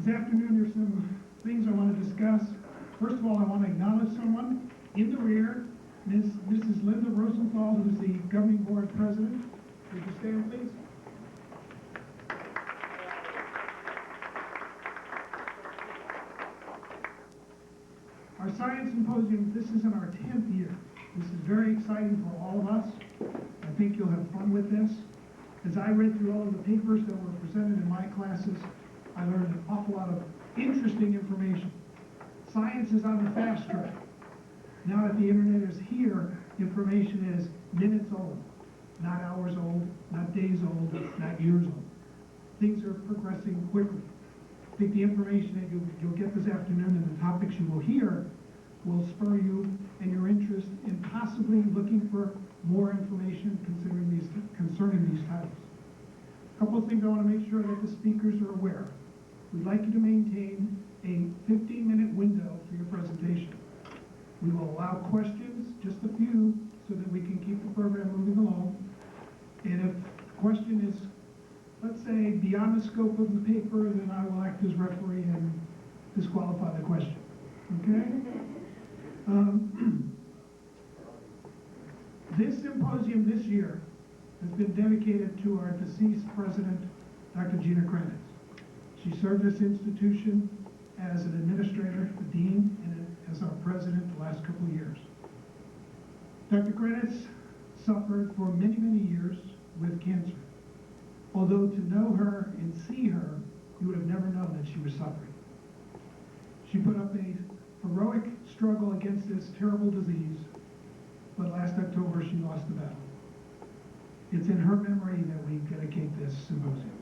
This afternoon, there's some things I want to discuss. First of all, I want to acknowledge someone in the rear, Mrs. Linda Rosenthal, who's the governing board president. Would you stand, please? Our Science Symposium, this is in our 10th year. This is very exciting for all of us. I think you'll have fun with this. As I read through all of the papers that were presented in my classes, I learned an awful lot of interesting information. Science is on the fast track. Now that the internet is here, information is minutes old, not hours old, not days old, not years old. Things are progressing quickly. I think the information that you'll get this afternoon and the topics you will hear will spur you and your interest in possibly looking for more information concerning these titles. A couple of things I want to make sure that the speakers are aware. We'd like you to maintain a 15-minute window for your presentation. We will allow questions, just a few, so that we can keep the program moving along. And if the question is, let's say, beyond the scope of the paper, then I will act as referee and disqualify the question. Okay? This symposium this year has been dedicated to our deceased president, Dr. Gina Krenitz. She served this institution as an administrator, the dean, and as our president the last couple of years. Dr. Krenitz suffered for many, many years with cancer. Although to know her and see her, you would have never known that she was suffering. She put up a heroic struggle against this terrible disease, but last October she lost the battle. It's in her memory that we dedicate this symposium.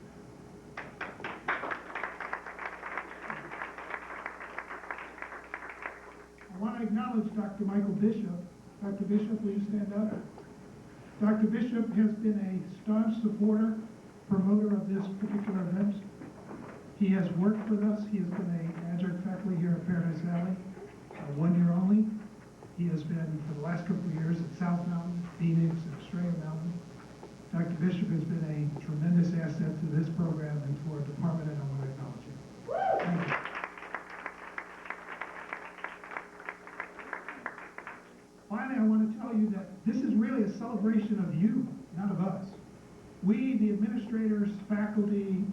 I want to acknowledge Dr. Michael Bishop. Dr. Bishop, will you stand up? Dr. Bishop has been a staunch supporter, promoter of this particular event. He has worked with us. He has been an adjunct faculty here at Paradise Valley, 1 year only. He has been, for the last couple of years, at South Mountain, Phoenix, and Estrella Mountain. Dr. Bishop has been a tremendous asset to this program and to our department, and I want to acknowledge him. Thank you. Finally, I want to tell you that this is really a celebration of you, not of us. We, the administrators, faculty,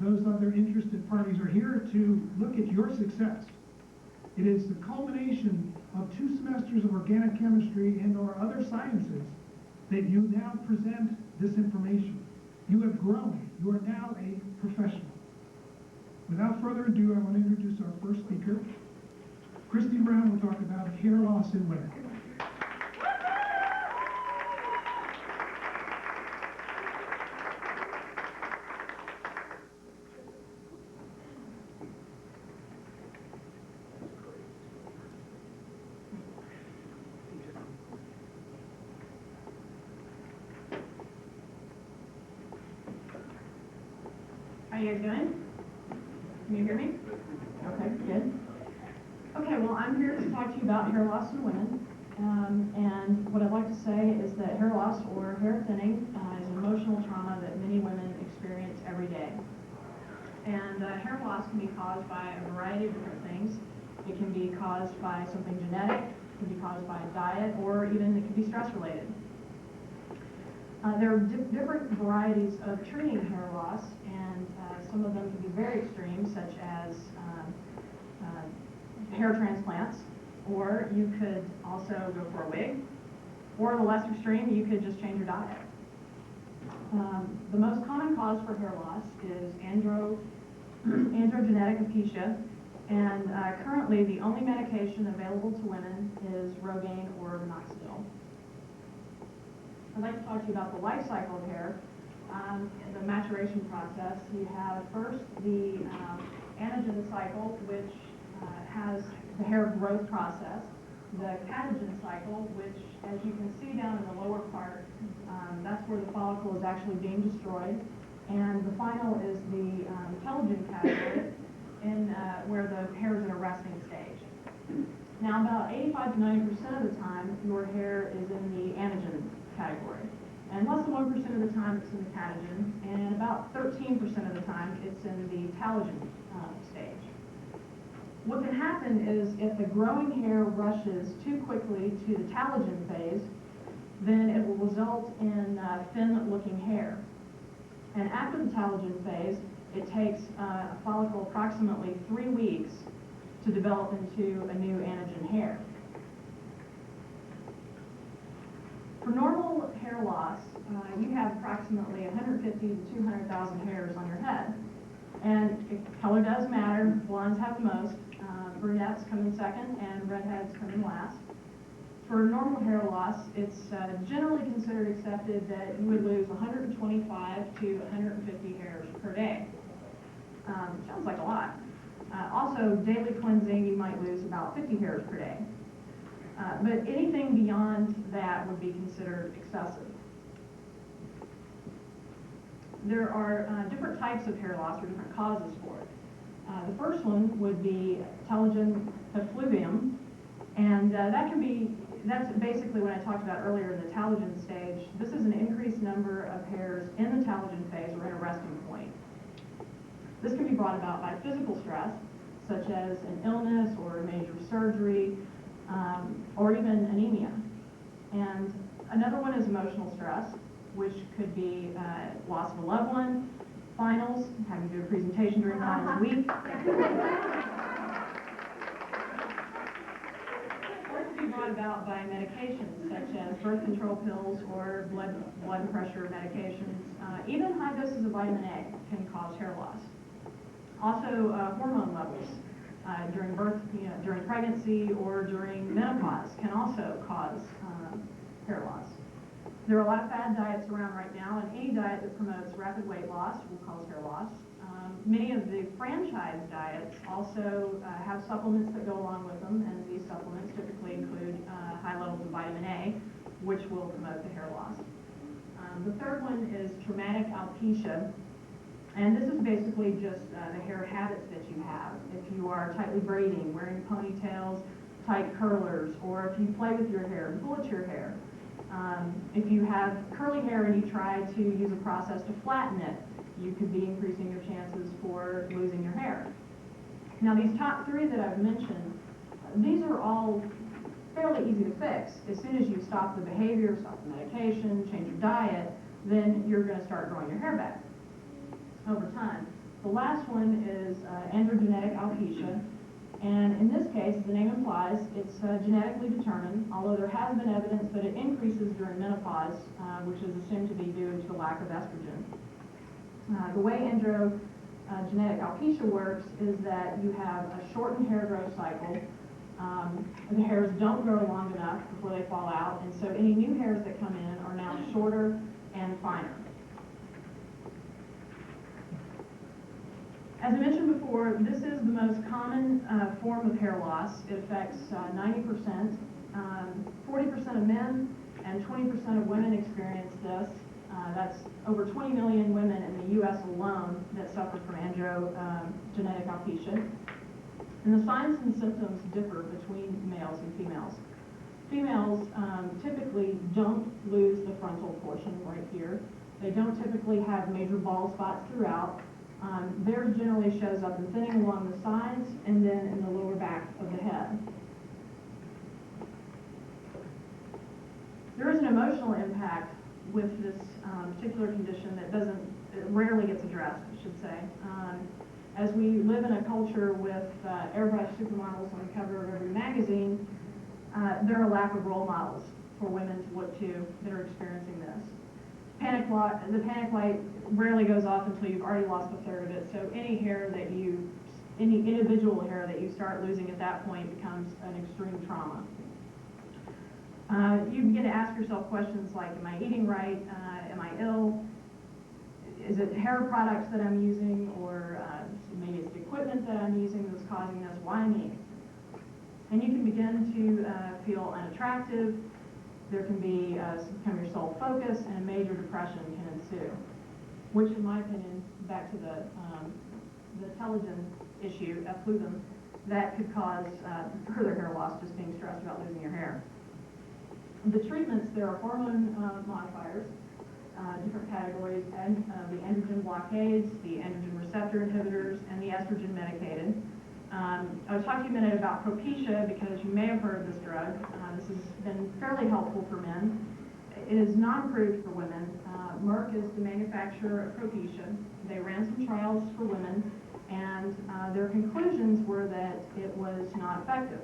those other interested parties are here to look at your success. It is the culmination of 2 semesters of organic chemistry and or other sciences that you now present this information. You have grown. You are now a professional. Without further ado, I want to introduce our first speaker. Christy Brown will talk about hair loss in women. How are you guys doing? Can you hear me? Okay, good. Okay, well, I'm here to talk to you about hair loss in women. And what I'd like to say is that hair loss or hair thinning is an emotional trauma that many women experience every day. And hair loss can be caused by a variety of different things. It can be caused by something genetic, it can be caused by diet, or even it can be stress related. There are different varieties of treating hair loss, and some of them can be very extreme, such as hair transplants, or you could also go for a wig, or the less extreme, you could just change your diet. The most common cause for hair loss is androgenetic alopecia, and currently the only medication available to women is Rogaine or minoxidil. I'd like to talk to you about the life cycle of hair, the maturation process. You have first the anagen cycle, which has the hair growth process, the catagen cycle, which, as you can see down in the lower part, that's where the follicle is actually being destroyed, and the final is the telogen category, where the hair is in a resting stage. Now, about 85 to 90% of the time, your hair is in the anagen category. And less than 1% of the time it's in the catagen, and about 13% of the time it's in the telogen stage. What can happen is if the growing hair rushes too quickly to the telogen phase, then it will result in thin-looking hair. And after the telogen phase, it takes a follicle approximately 3 weeks to develop into a new anagen hair. For normal hair loss, you have approximately 150 to 200,000 hairs on your head. And color does matter. Blondes have the most, brunettes come in second, and redheads come in last. For normal hair loss, it's generally considered accepted that you would lose 125 to 150 hairs per day. Sounds like a lot. Also, daily cleansing, you might lose about 50 hairs per day. But anything beyond that would be considered excessive. There are different types of hair loss or different causes for it. The first one would be telogen effluvium, and that's basically what I talked about earlier in the telogen stage. This is an increased number of hairs in the telogen phase or in a resting point. This can be brought about by physical stress, such as an illness or a major surgery, or even anemia. And another one is emotional stress, which could be loss of a loved one, finals, having to do a presentation during finals week. Or it could be brought about by medications such as birth control pills or blood pressure medications. Even high doses of vitamin A can cause hair loss. Also, hormone levels during birth, during pregnancy or during menopause can also cause hair loss. There are a lot of fad diets around right now, and any diet that promotes rapid weight loss will cause hair loss. Many of the franchise diets also have supplements that go along with them, and these supplements typically include high levels of vitamin A, which will promote the hair loss. The third one is traumatic alopecia, and this is basically just the hair habits that you have. If you are tightly braiding, wearing ponytails, tight curlers, or if you play with your hair, bullet your hair. If you have curly hair and you try to use a process to flatten it, you could be increasing your chances for losing your hair. Now, these top three that I've mentioned, these are all fairly easy to fix. As soon as you stop the behavior, stop the medication, change your diet, then you're going to start growing your hair back over time. The last one is androgenetic alopecia. And in this case, as the name implies, it's genetically determined, although there has been evidence that it increases during menopause, which is assumed to be due to the lack of estrogen. The way androgenetic alopecia works is that you have a shortened hair growth cycle. The hairs don't grow long enough before they fall out, and so any new hairs that come in are now shorter and finer. As I mentioned before, this is the most common form of hair loss. It affects 90%. 40% of men and 20% of women experience this. That's over 20 million women in the U.S. alone that suffer from androgenetic alopecia. And the signs and symptoms differ between males and females. Females typically don't lose the frontal portion right here. They don't typically have major bald spots throughout. Theirs generally shows up in thinning along the sides and then in the lower back of the head. There is an emotional impact with this particular condition that rarely gets addressed, I should say. As we live in a culture with airbrushed supermodels on the cover of every magazine, there are a lack of role models for women to look to that are experiencing this. The panic light rarely goes off until you've already lost a third of it, so any individual hair that you start losing at that point becomes an extreme trauma. You begin to ask yourself questions like, am I eating right? Am I ill? Is it hair products that I'm using, or maybe it's the equipment that I'm using that's causing this? Why me? And you can begin to feel unattractive. There can be become your sole focus, and a major depression can ensue, which, in my opinion, back to the telogen issue, effluvium, that could cause further hair loss, just being stressed about losing your hair. The treatments, there are hormone modifiers, different categories, and the androgen blockades, the androgen receptor inhibitors, and the estrogen medicated. I was talking to you a minute about Propecia because you may have heard of this drug. This has been fairly helpful for men. It is not approved for women. Merck is the manufacturer of Propecia. They ran some trials for women, and their conclusions were that it was not effective.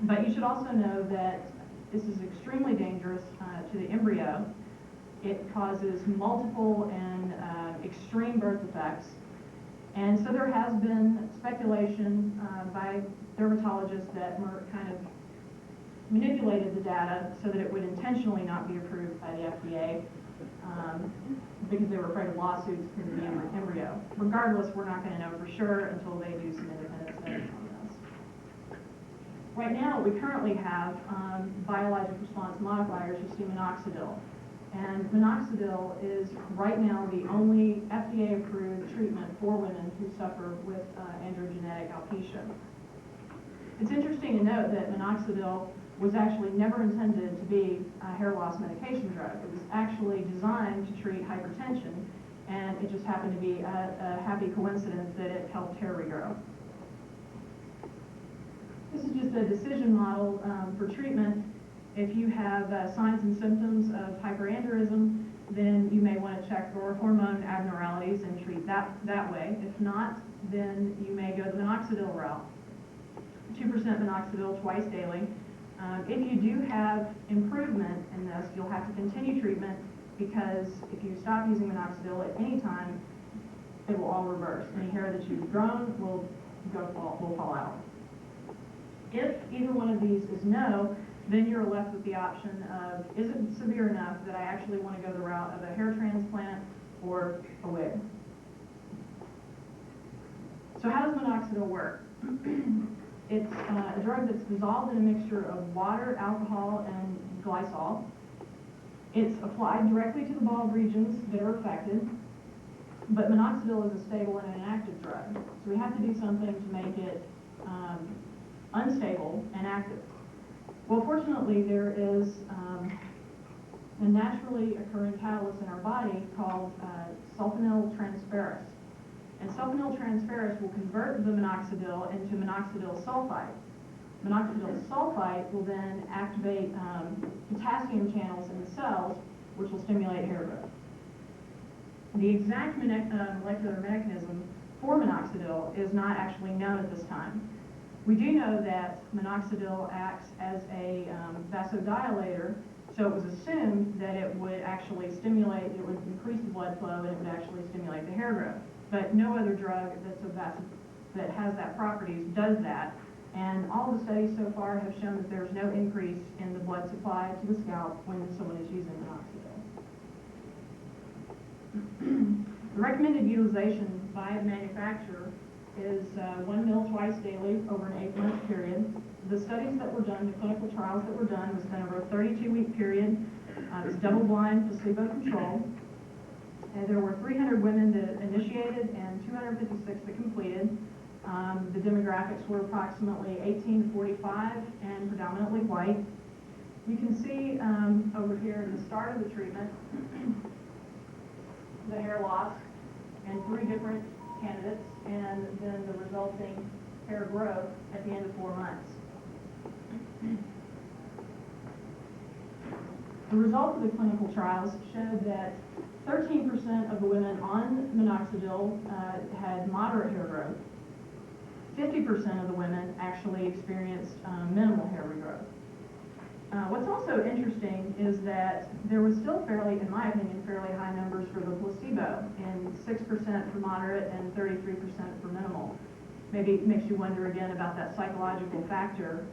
But you should also know that this is extremely dangerous to the embryo. It causes multiple and extreme birth defects. And so there has been speculation by dermatologists that Merck kind of manipulated the data so that it would intentionally not be approved by the FDA because they were afraid of lawsuits because of the embryo. Regardless, we're not going to know for sure until they do some independent studies on this. Right now, we currently have biologic response modifiers, you see minoxidil. And minoxidil is right now the only FDA-approved treatment for women who suffer with androgenetic alopecia. It's interesting to note that minoxidil was actually never intended to be a hair loss medication drug. It was actually designed to treat hypertension, and it just happened to be a happy coincidence that it helped hair regrow. This is just a decision model for treatment. If you have signs and symptoms of hyperandrogenism, then you may want to check for hormone abnormalities and treat that way. If not, then you may go the minoxidil route. 2% minoxidil twice daily. If you do have improvement in this, you'll have to continue treatment because if you stop using minoxidil at any time, it will all reverse. Any hair that you've grown will fall out. If either one of these is no, then you're left with the option of, is it severe enough that I actually want to go the route of a hair transplant or a wig? So how does minoxidil work? It's a drug that's dissolved in a mixture of water, alcohol, and glycol. It's applied directly to the bulb regions that are affected, but minoxidil is a stable and an active drug. So we have to do something to make it unstable and active. Well, fortunately, there is a naturally occurring catalyst in our body called sulfonyl-transferase. And sulfonyl-transferase will convert the minoxidil into minoxidil sulfite. Minoxidil sulfite will then activate potassium channels in the cells, which will stimulate hair growth. The exact molecular mechanism for minoxidil is not actually known at this time. We do know that minoxidil acts as a vasodilator, so it was assumed that it would actually stimulate, it would increase the blood flow, and it would actually stimulate the hair growth. But no other drug that has that properties does that, and all the studies so far have shown that there's no increase in the blood supply to the scalp when someone is using minoxidil. The recommended utilization by the manufacturer is 1 ml twice daily over an 8-month period. The studies that were done, the clinical trials that were done, was done over a 32-week period. It was double-blind, placebo-controlled. And there were 300 women that initiated and 256 that completed. The demographics were approximately 18 to 45 and predominantly white. You can see over here at the start of the treatment, the hair loss and 3 different candidates, and then the resulting hair growth at the end of 4 months. The results of the clinical trials showed that 13% of the women on minoxidil had moderate hair growth. 50% of the women actually experienced minimal hair regrowth. What's also interesting is that there was still fairly, in my opinion, fairly high numbers for the placebo, and 6% for moderate and 33% for minimal. Maybe it makes you wonder again about that psychological factor.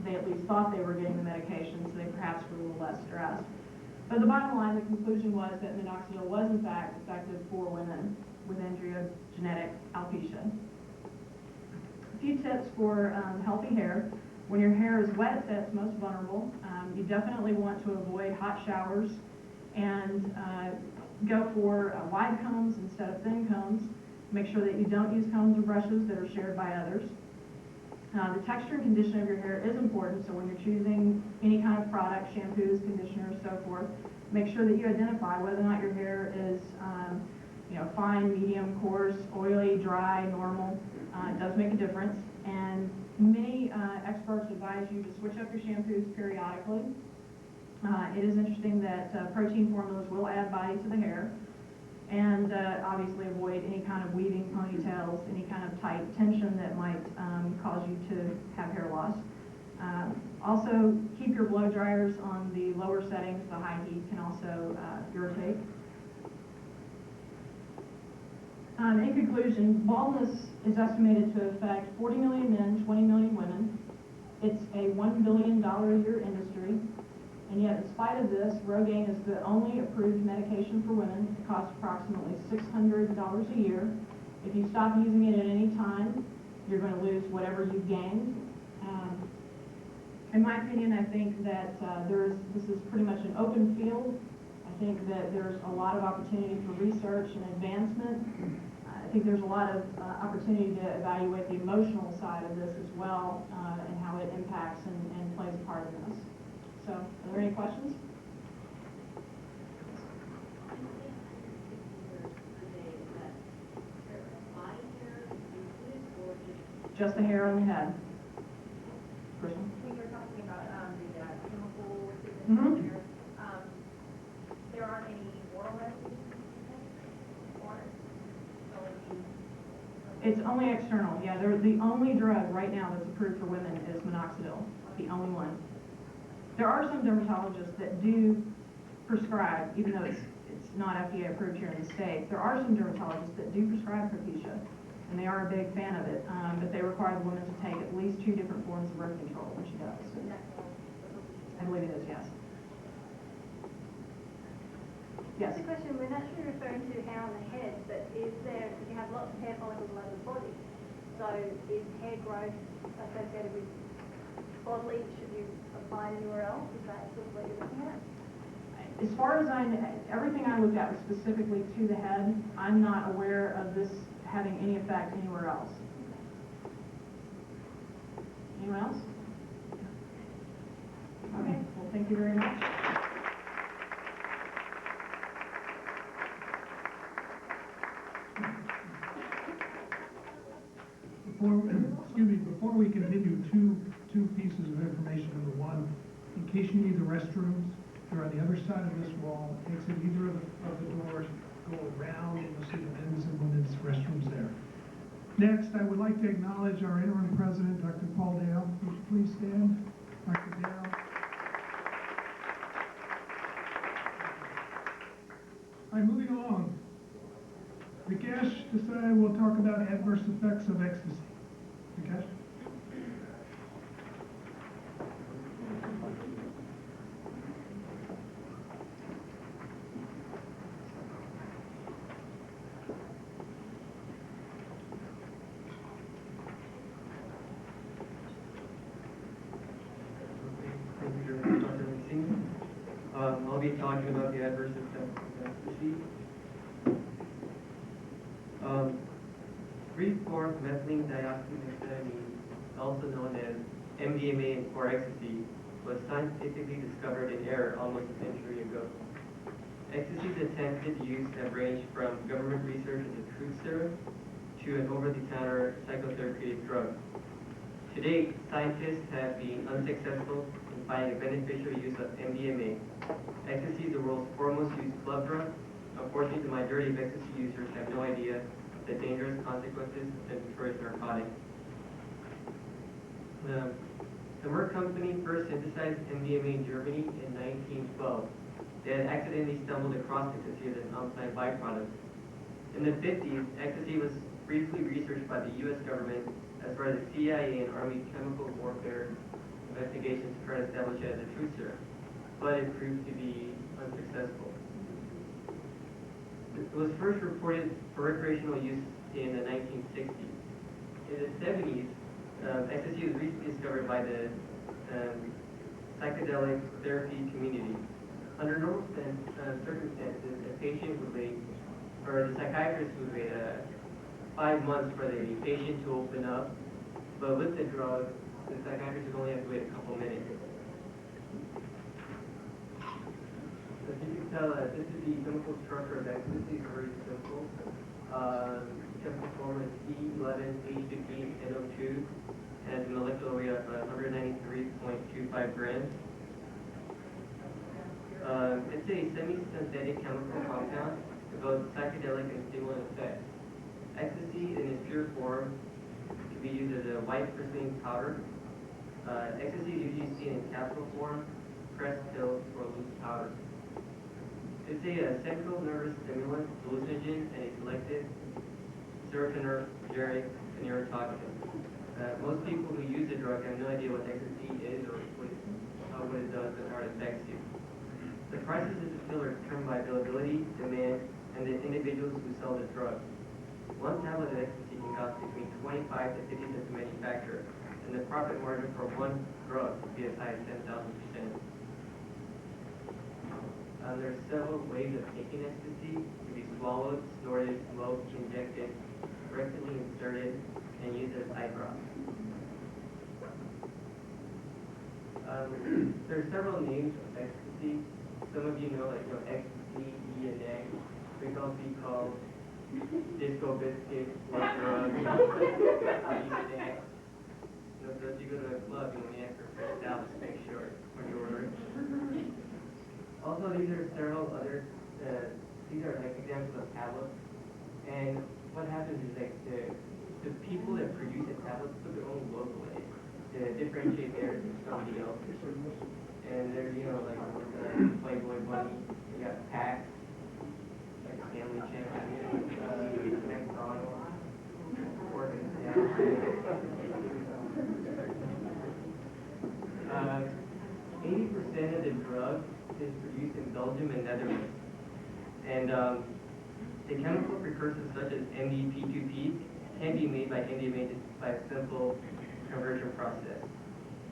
They at least thought they were getting the medication, so they perhaps were a little less stressed. But the bottom line, the conclusion was that minoxidil was in fact effective for women with androgenetic alopecia. A few tips for healthy hair. When your hair is wet, that's most vulnerable. You definitely want to avoid hot showers and go for wide combs instead of thin combs. Make sure that you don't use combs or brushes that are shared by others. The texture and condition of your hair is important, so when you're choosing any kind of product, shampoos, conditioners, so forth, make sure that you identify whether or not your hair is, fine, medium, coarse, oily, dry, normal. It does make a difference. And many experts advise you to switch up your shampoos periodically. It is interesting that protein formulas will add body to the hair, and obviously avoid any kind of weaving ponytails, any kind of tight tension that might cause you to have hair loss. Also, keep your blow dryers on the lower settings. The high heat can also irritate. In conclusion, baldness is estimated to affect 40 million men, 20 million women. It's a $1 billion a year industry, and yet in spite of this, Rogaine is the only approved medication for women. It costs approximately $600 a year. If you stop using it at any time, you're going to lose whatever you've gained. In my opinion, I think that this is pretty much an open field. I think that there's a lot of opportunity for research and advancement. I think there's a lot of opportunity to evaluate the emotional side of this as well, and how it impacts and plays a part in this. So, are there any questions? Just the hair on the head. Kristen? When you're talking about the chemical Mhm. here, there aren't any oral remedies for it? So It's only external, yeah. The only drug right now that's approved for women is minoxidil, the only one. There are some dermatologists that do prescribe, even though it's not FDA approved here in the States, there are some dermatologists that do prescribe Propecia, and they are a big fan of it, but they require the woman to take at least 2 different forms of birth control, which she does. I believe it is, yes. Yes? It's a question, we're naturally referring to hair on the head, but is there, because you have lots of hair follicles all over the body, so is hair growth associated with bodily, should you apply it anywhere else? Is that sort of what you're looking at? As far as I know, everything I looked at was specifically to the head. I'm not aware of this having any effect anywhere else. Anyone else? Okay, well, thank you very much. Before we continue, two pieces of information. Number one, in case you need the restrooms, they're on the other side of this wall. Exit either of the doors, go around, and you'll see the men's and women's restrooms there. Next, I would like to acknowledge our interim president, Dr. Paul Dale. Would you please stand? Dr. Dale. All right, moving along. Vikesh Desai will talk about adverse effects of ecstasy. Vikesh? I'll be talking about the adverse effects of ecstasy. 3,4-methylene dioxymethamphetamine, also known as MDMA or ecstasy, was scientifically discovered in air almost a century ago. Ecstasy's attempted use have ranged from government research as a truth serum to an over-the-counter psychotherapeutic drug. To date, scientists have been unsuccessful in finding a beneficial use of MDMA. Ecstasy is the world's foremost used club drug. Unfortunately, the majority of ecstasy users have no idea of the dangerous consequences of the notorious narcotic. The Merck company first synthesized MDMA in Germany in 1912. They had accidentally stumbled across ecstasy as an unplanned byproduct. In the 50s, ecstasy was briefly researched by the U.S. government as far as the CIA and Army chemical warfare investigations to try to establish it as a truth serum, but it proved to be unsuccessful. It was first reported for recreational use in the 1960s. In the 70s, ecstasy was recently discovered by the psychedelic therapy community. Under normal circumstances, a patient would wait, or the psychiatrist would wait 5 months for the patient to open up, but with the drug, the psychiatrist would only have to wait a couple minutes. The As you can tell, this is the chemical structure of ecstasy. It's very simple. Chemical formula is C11H15NO2, has a molecular weight of 193.25 grams. It's a semi-synthetic chemical compound with both psychedelic and stimulant effects. Ecstasy in its pure form can be used as a white crystalline powder. Ecstasy is usually seen in capsule form, pressed pills, or loose powder. It's a central nervous stimulant, hallucinogen, and a selective serotonergic neurotoxin. Most people who use the drug have no idea what ecstasy is or what it does and how it affects you. The prices of the pill are determined by availability, demand, and the individuals who sell the drug. One tablet of ecstasy can cost between 25 to 50 cents to manufacture, and the profit margin for one drug could be as high as 10,000%. There are several ways of taking ecstasy. It can be swallowed, snorted, smoked, injected, rectally inserted, and used as eye drops. There are several names of ecstasy. Some of you know, like, ecstasy, E and X. We can also be called disco biscuit, blood drug, E and X. So if you go to a club, you only ask for $1,000 to make sure when you order it. Also, these are several other, these are like examples of tablets. And what happens is, like, the people that produce the tablets put their own logo in it to differentiate theirs from somebody else. And there's, like Playboy Bunny, you got Pax, like Stanley Champion, McDonald's, Organ Stanley. 80% of the drug is produced in Belgium and Netherlands. And the chemical precursors such as MDP2P can be made by MDMA just by a simple conversion process.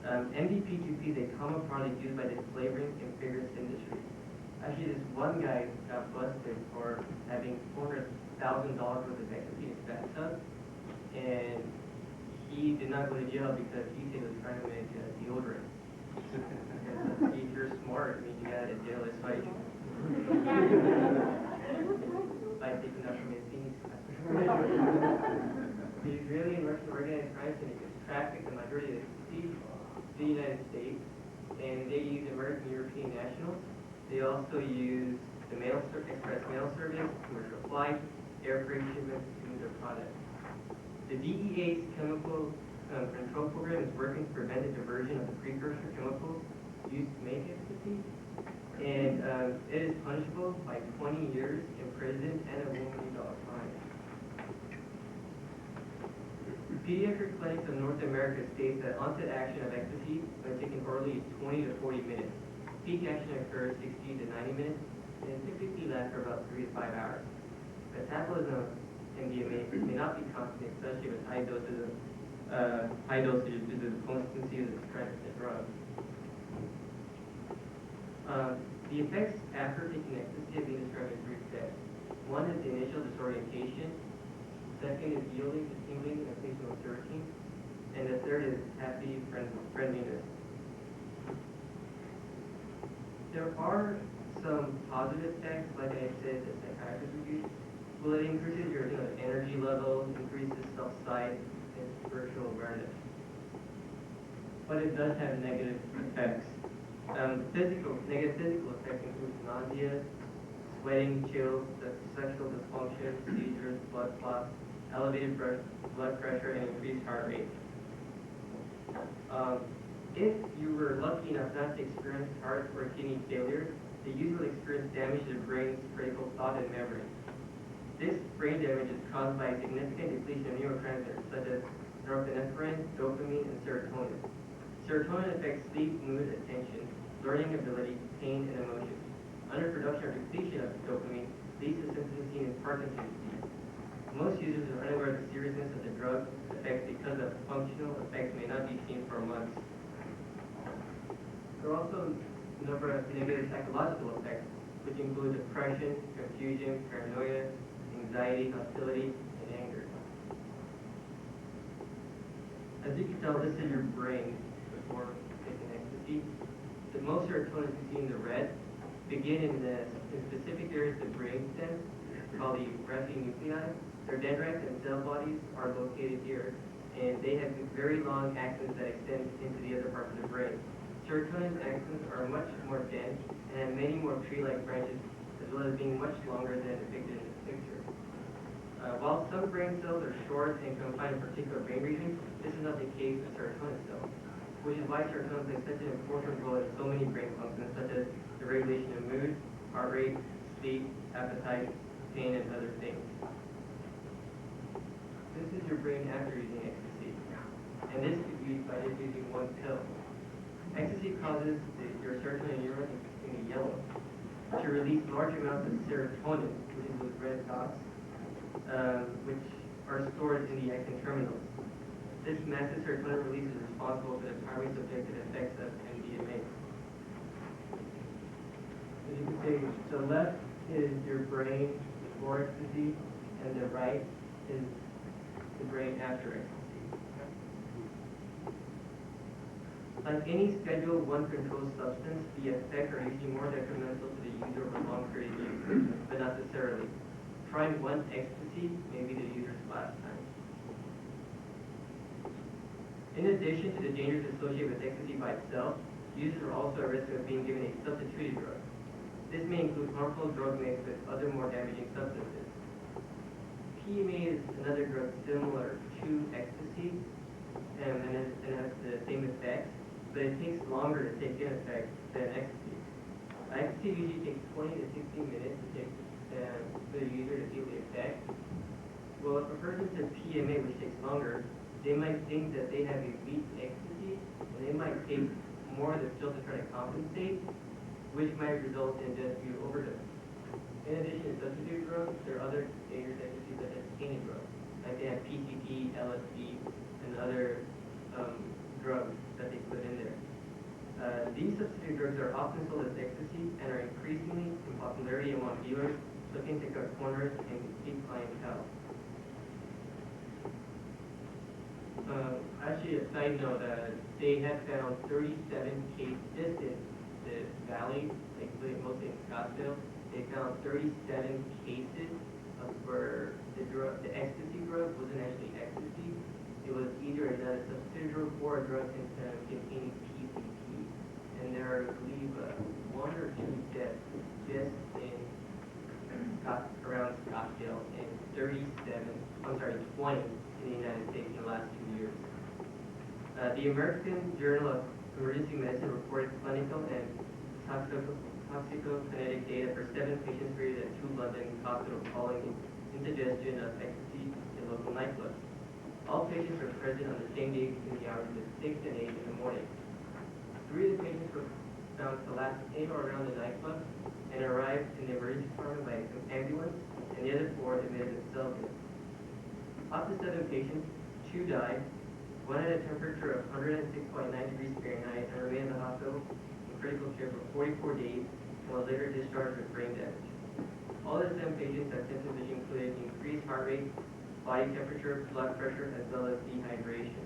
MDP2P is a common product used by the flavoring and fragrance industry. Actually, this one guy got busted for having $400,000 worth of ecstasy in his bathtub, and he did not go to jail because he said he was trying to make deodorant. Because if you're smart, it means you got out of jail this fight. By taking up from his scenes. The Israeli and Russian organized crime syndicates traffic the majority of ecstasy to the United States, and they use American European nationals. They also use the express mail service, commercial flights, air freight shipments to move their products. The DEA's chemical control program is working to prevent the diversion of the precursor chemicals used to make ecstasy, and it is punishable by 20 years in prison and a $1 million fine. Pediatric clinics of North America states that onset action of ecstasy when taken orally is 20 to 40 minutes. Peak action occurs 60 to 90 minutes, and it typically lasts for about 3 to 5 hours. Metabolism of MDMA may not be constant, especially with high dosages due to the potency of the strength of the drug. The effects after taking ecstasy have been described in 3 steps. One is the initial disorientation. Second is yielding to tingling and occasional jerking. And the third is happy friendliness. There are some positive effects, like I said, that psychiatrists would use. Well, it increases your energy level, increases self-sight, and spiritual awareness. But it does have negative effects. Negative physical effects include nausea, sweating, chills, sexual dysfunction, seizures, blood clots, elevated blood pressure, and increased heart rate. If you were lucky enough not to experience heart or kidney failure, they usually experience damage to the brain's critical thought and memory. This brain damage is caused by a significant depletion of neurotransmitters such as norepinephrine, dopamine, and serotonin. Serotonin affects sleep, mood, attention, learning ability, pain, and emotion. Underproduction or depletion of dopamine leads to symptoms seen in Parkinson's disease. Most users are unaware of the seriousness of the drug effects because the functional effects may not be seen for months. There are also a number of negative psychological effects, which include depression, confusion, paranoia, anxiety, hostility, and anger. As you can tell, this is your brain before taking ecstasy. The most serotonin is seen in the red, begin in specific areas of the brain stem called the branching nuclei. Their dendrites and cell bodies are located here, and they have very long axons that extend into the other parts of the brain. Serotonin axons are much more dense and have many more tree-like branches, as well as being much longer than depicted in this picture. While some brain cells are short and confined in particular brain regions, this is not the case with serotonin cells, which is why serotonin plays such an important role in so many brain functions, such as the regulation of mood, heart rate, sleep, appetite, pain, and other things. This is your brain after using ecstasy, and this could be by just using one pill. Ecstasy causes your serotonin neurons, extremely yellow, to release large amounts of serotonin, which is those red dots, which are stored in the axon terminals. This massive serotonin release is responsible for the primary subjective effects of MDMA. As you can see, the left is your brain before ecstasy, and the right is the brain after ecstasy. Like any Schedule I controlled substance, the effects are usually more detrimental to the user over a long period of use, but not necessarily. Trying once ecstasy may be the user's last time. In addition to the dangers associated with ecstasy by itself, users are also at risk of being given a substituted drug. This may include harmful drug mixed with other more damaging substances. PMA is another drug similar to ecstasy and has the same effects, but it takes longer to take in effect than ecstasy. Ecstasy usually takes 20 to 60 minutes to take for the user to feel the effect. Well, if a person says PMA, which takes longer, they might think that they have a weak ecstasy, and they might take more of the pill to try to compensate, which might result in just due overdose. In addition to substitute drugs, there are other dangerous ecstasies such as pain drugs, like they have PCP, LSD, and other drugs that they put in there. These substitute drugs are often sold as ecstasy and are increasingly in popularity among dealers looking to cut corners and keep clientele. Actually, a side note, they have found 37 cases just in the valley, like mostly in Scottsdale. They found 37 cases of where the ecstasy drug wasn't actually ecstasy. It was either a substitute drug or a drug containing PCP. And there are, I believe, 1 or 2 deaths just in around Scottsdale, and 20 in the United States in the last 2 years. The American Journal of Emergency Medicine reported clinical and toxicokinetic data for 7 patients treated at 2 London hospitals following ingestion of ecstasy in local nightclubs. All patients were present on the same day between the hours of 6 and 8 in the morning. 3 of the patients were found to last in or around the nightclub and arrived in the emergency department by ambulance, and the other 4 admitted themselves in. Of the 7 patients, 2 died. 1 had a temperature of 106.9 degrees Fahrenheit and remained in the hospital in critical care for 44 days and was later discharged with brain damage. All the 7 patients had symptoms which included increased heart rate, body temperature, blood pressure, as well as dehydration.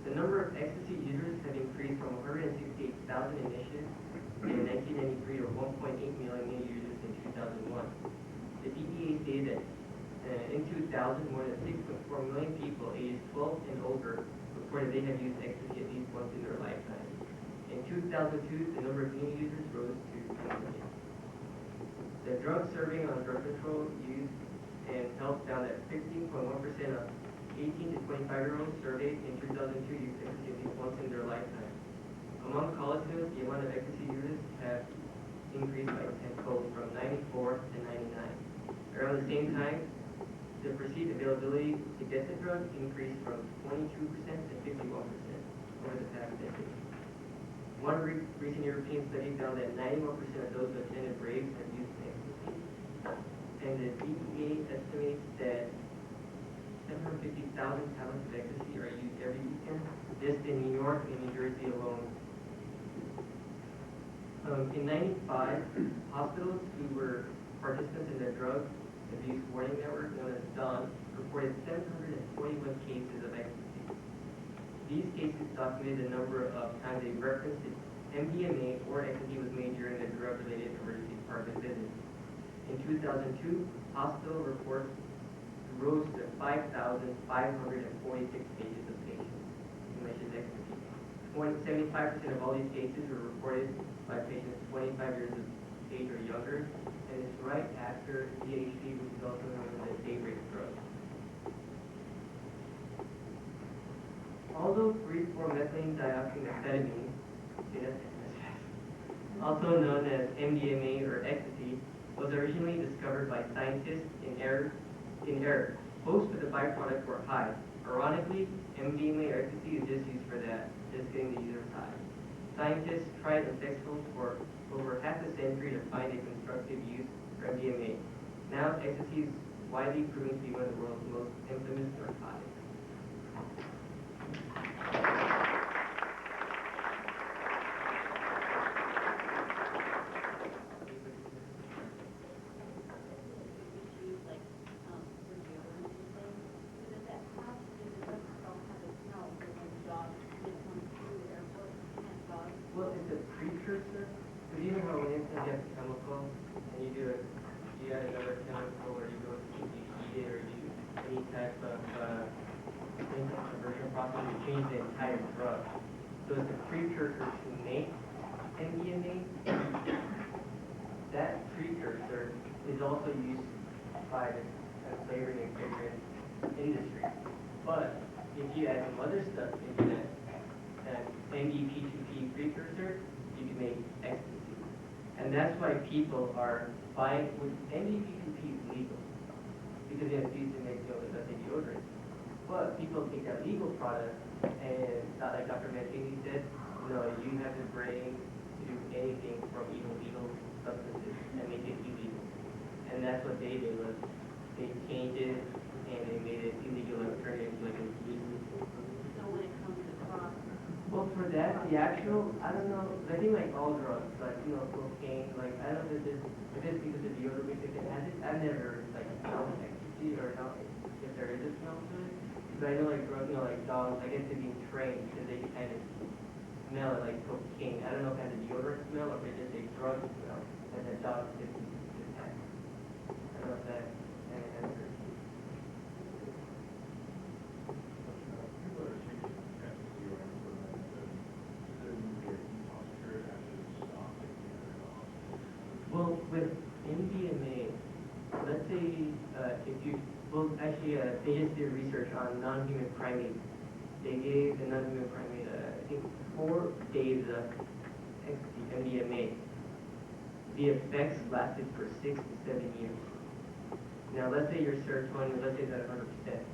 The number of ecstasy users have increased from 168,000 initiatives in 1993 to 1.8 million new users in 2001. The DEA stated that in 2000, more than 6.4 million people ages 12 and older reported they had used ecstasy at least once in their lifetime. In 2002, the number of new users rose to 10 million. The Drug Survey on Drug Control Use and Health found that 15.1% of 18 to 25-year-olds surveyed in 2002 used ecstasy at least once in their lifetime. Among college students, the amount of ecstasy users have increased by 10-fold from 94 to 99. Around the same time, the perceived availability to get the drug increased from 22% to 51% over the past decade. One recent European study found that 91% of those who attended raves have used ecstasy, and the DEA estimates that 750,000 tablets of ecstasy are used every weekend, just in New York and New Jersey alone. In 95, hospitals who were participants in the drug abuse warning network, known as DUN, reported 721 cases of ecstasy. These cases documented the number of times they referenced MDMA or ecstasy was made during a drug-related emergency department visit. In 2002, hospital reports rose to 5,546 cases of patients who mentioned ecstasy. 75% of all these cases were reported by patients 25 years of age or younger, and it's right after DHT, which is also known as a daybreak drug. Although 3,4-methylene dioxyamphetamine, also known as MDMA or ecstasy, was originally discovered by scientists in error. Most of the byproducts were high. Ironically, MDMA or ecstasy is just used for that, just getting the users high. Scientists tried unsuccessful for over half a century to find a constructive use for MDMA. Now, ecstasy is widely proven to be one of the world's most infamous narcotics. Well, it's a precursor. So you know how when you have a chemical and you add another chemical, or you go to heat it, or you any type of conversion process, you change the entire drug. So it's a precursor to make MDMA. That precursor is also used by the flavoring and fragrance industry. But if you add some other stuff into that NDP2P precursor, you can make ecstasy. And that's why people are buying, NDP2P is legal, because it's used to make deodorant. But people take that legal product, and like Dr. Mancini said, no, you have the brain to do anything from illegal substances and make it illegal. And that's what they did, was they changed it and they made it illegal and turned it into like a legal. So when it comes to cost, Well, for that, the actual, I don't know, I think like all drugs, like, cocaine, like, I don't know if it's because of deodorant because it has it. I've never, like, smelled ecstasy or not, if there is a smell to it. But I know, like, drugs, like dogs, I guess they're being trained because they can kind of smell it like cocaine. I don't know if it has a deodorant smell or if it's just a drug smell that the dog just has. I don't know if that answers. Well, with MDMA, let's say they just did research on non-human primates. They gave the non-human primate, I think, 4 days of MDMA. The effects lasted for 6 to 7 years. Now, let's say your serotonin, let's say it's at 100%.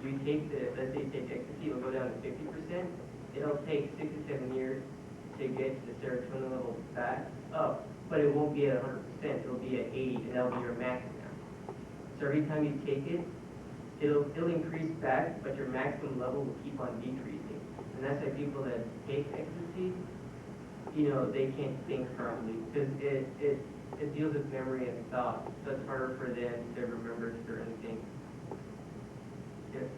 You take let's say you take ecstasy, it'll go down to 50%. It'll take 6 to 7 years to get the serotonin level back up. But it won't be at 100%, it'll be at 80, and that'll be your maximum. So every time you take it, it'll increase back, but your maximum level will keep on decreasing. And that's why people that take ecstasy, they can't think firmly, because it deals with memory and thought, so it's harder for them to remember certain things. Yes?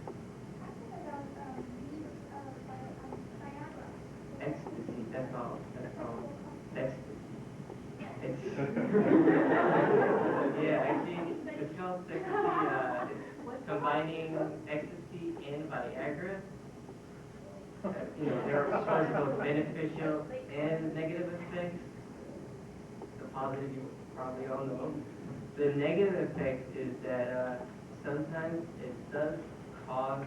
Ecstasy, that's all. Ecstasy. Yeah, actually, it's called ecstasy. It's combining ecstasy and Viagra. There are both beneficial and negative effects. The positive you probably all know. The negative effect is that sometimes it does cause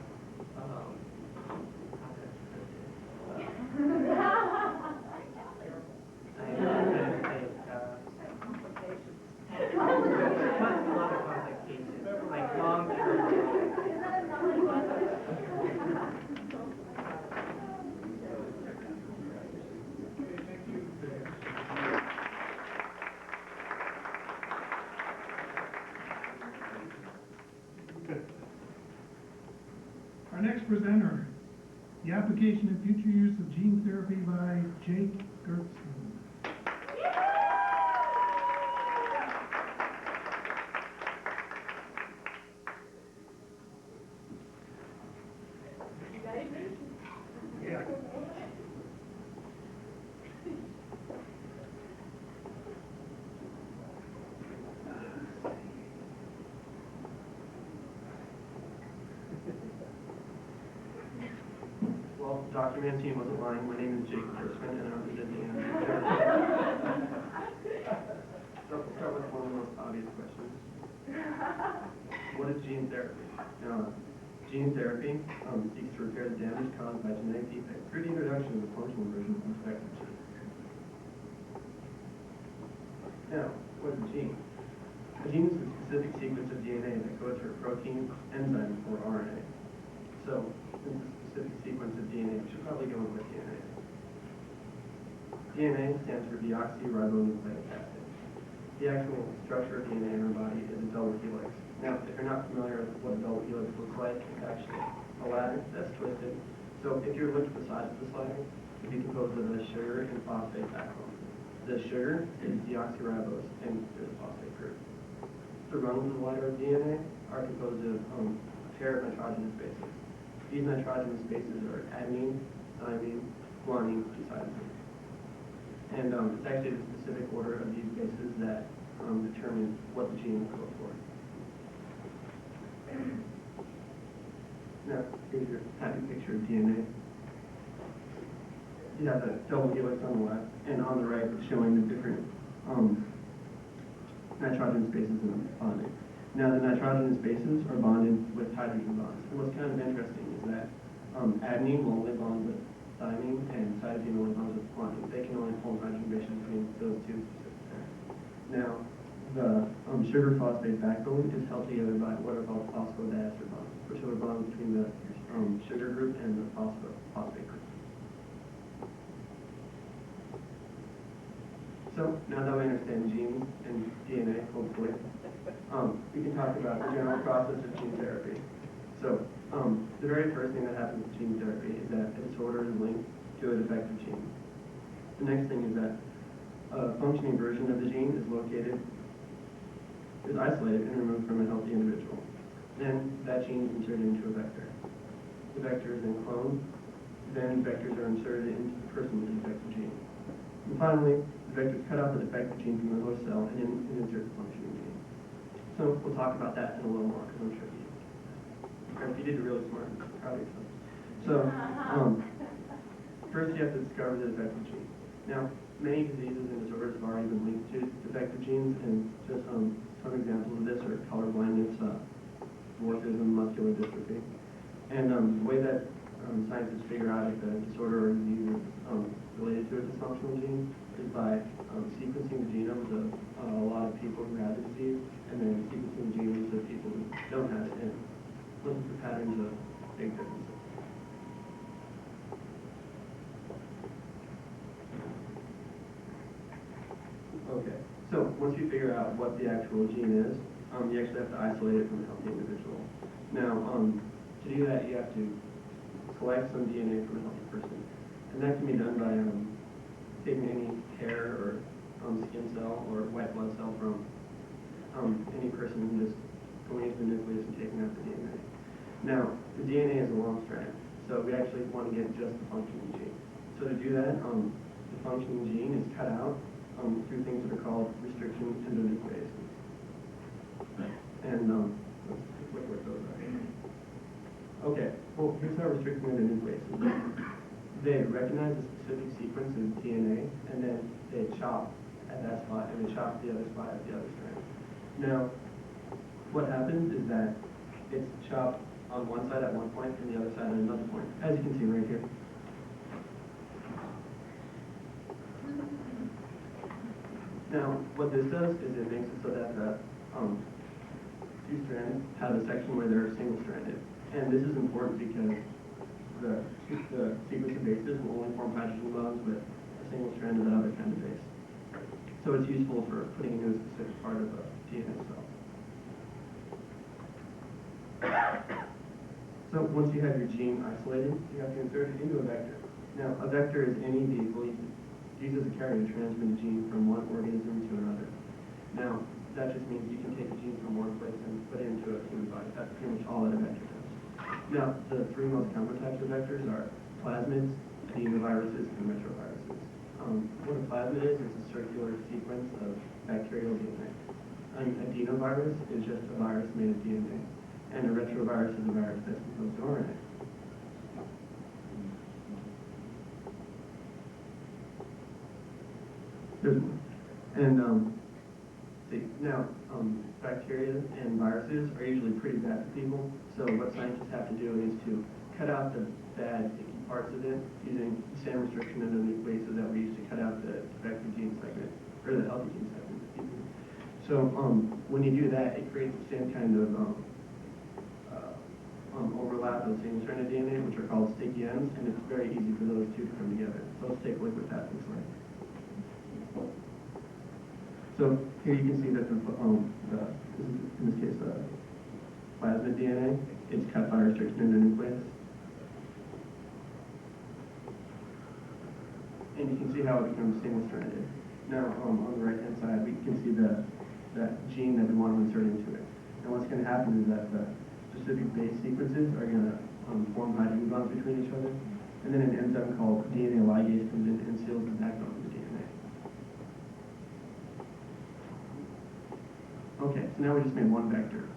like long-term. Our next presenter, the application and future use of gene therapy by Jake Gertzen. You ready? Yeah. Well, Dr. Mancini wasn't lying. My name is Jake Grossman, and I represent the animal. So we'll start with one of the most obvious questions. What is gene therapy? Gene therapy seeks to repair the damage caused by genetic defects through the introduction of a functional version of the respective gene. Now, what is a gene? A gene is a specific sequence of DNA that codes for a protein, enzyme, or RNA. So, since it's a specific sequence of DNA, we should probably go in with DNA. DNA stands for deoxyribonucleic acid. The actual structure of DNA in our body is a double helix. Now, if you're not familiar with what a double helix looks like, it's actually a ladder that's twisted. So if you look at the sides of this ladder, it'd be composed of a sugar and phosphate backbone. The sugar is deoxyribose, and there's a phosphate group. The rungs of the ladder of DNA are composed of a pair of nitrogenous bases. These nitrogenous bases are adenine, thymine, guanine, and cytosine. And it's actually the specific order of these bases that determine what the gene will code for. Now, here's your happy picture of DNA. You have the double helix on the left, and on the right, it's showing the different nitrogenous bases in bonding. Now, the nitrogenous bases are bonded with hydrogen bonds. And what's kind of interesting is that adenine will only bond with thymine, and cytosine only bonds with guanine. They can only form hydrogen bases between those two specific pairs. Now, the sugar phosphate backbone is held together by what are called phosphodiester bonds, which are the bonds between the sugar group and the phosphate group. So, now that we understand genes and DNA, hopefully, we can talk about the general process of gene therapy. So, the very first thing that happens with gene therapy is that a disorder is linked to a defective gene. The next thing is that a functioning version of the gene is isolated and removed from a healthy individual. Then that gene is inserted into a vector. The vector is then cloned. Then vectors are inserted into the person with the defective gene. And finally, the vectors cut out the defective gene from the host cell and insert the functioning gene. So we'll talk about that in a little more because I'm sure you did really smart. I'm proud of yourself. So first you have to discover the defective gene. Now, many diseases and disorders have already been linked to defective genes, and just some examples of this are color blindness, dwarfism, muscular dystrophy. And the way that scientists figure out if a disorder or disease is related to a dysfunctional gene is by sequencing the genomes of a lot of people who have the disease, and then sequencing the genomes of people who don't have it, and looking for patterns of big differences. Okay, so once you figure out what the actual gene is, you actually have to isolate it from a healthy individual. Now, to do that, you have to collect some DNA from a healthy person. And that can be done by taking any hair or skin cell or white blood cell from any person and just going into the nucleus and taking out the DNA. Now, the DNA is a long strand, so we actually want to get just the functioning gene. So to do that, the functioning gene is cut out through things that are called restriction endonucleases. And let's take a look what those are. Okay, well, here's how restricting endonucleases work. They recognize a specific sequence of DNA, and then they chop at that spot, and they chop the other spot at the other strand. Now, what happens is that it's chopped on one side at one point and the other side at another point, as you can see right here. Now, what this does is it makes it so that the two strands have a section where they're single-stranded. And this is important because the sequence of bases will only form hydrogen bonds with a single strand of that other kind of base. So it's useful for putting into a specific part of a DNA cell. So once you have your gene isolated, you have to insert it into a vector. Now, a vector is any vehicle used as a carrier to transmit a gene from one organism to another. Now, that just means you can take a gene from one place and put it into a human body. That's pretty much all that a vector does. Now, the three most common types of vectors are plasmids, adenoviruses, and retroviruses. What a plasmid is a circular sequence of bacterial DNA. An adenovirus is just a virus made of DNA. And a retrovirus is a virus that's composed of RNA. There's one. And see, now, bacteria and viruses are usually pretty bad for people. So what scientists have to do is to cut out the bad, sticky parts of it using the same restriction endonucleases that we use to cut out the defective gene segment, or the healthy gene segment. Excuse me. So when you do that, it creates the same kind of overlap of single-stranded DNA, which are called sticky ends, and it's very easy for those two to come together. So let's take a look what that looks like. So here you can see that in this case, plasmid DNA, it's cut by restriction endonuclease. And you can see how it becomes single-stranded. Now, on the right-hand side, we can see that gene that we want to insert into it. And what's going to happen is that the specific base sequences are going to form hydrogen bonds between each other. And then an enzyme called DNA ligase comes in and seals the backbone of the DNA. Okay, so now we just made one vector.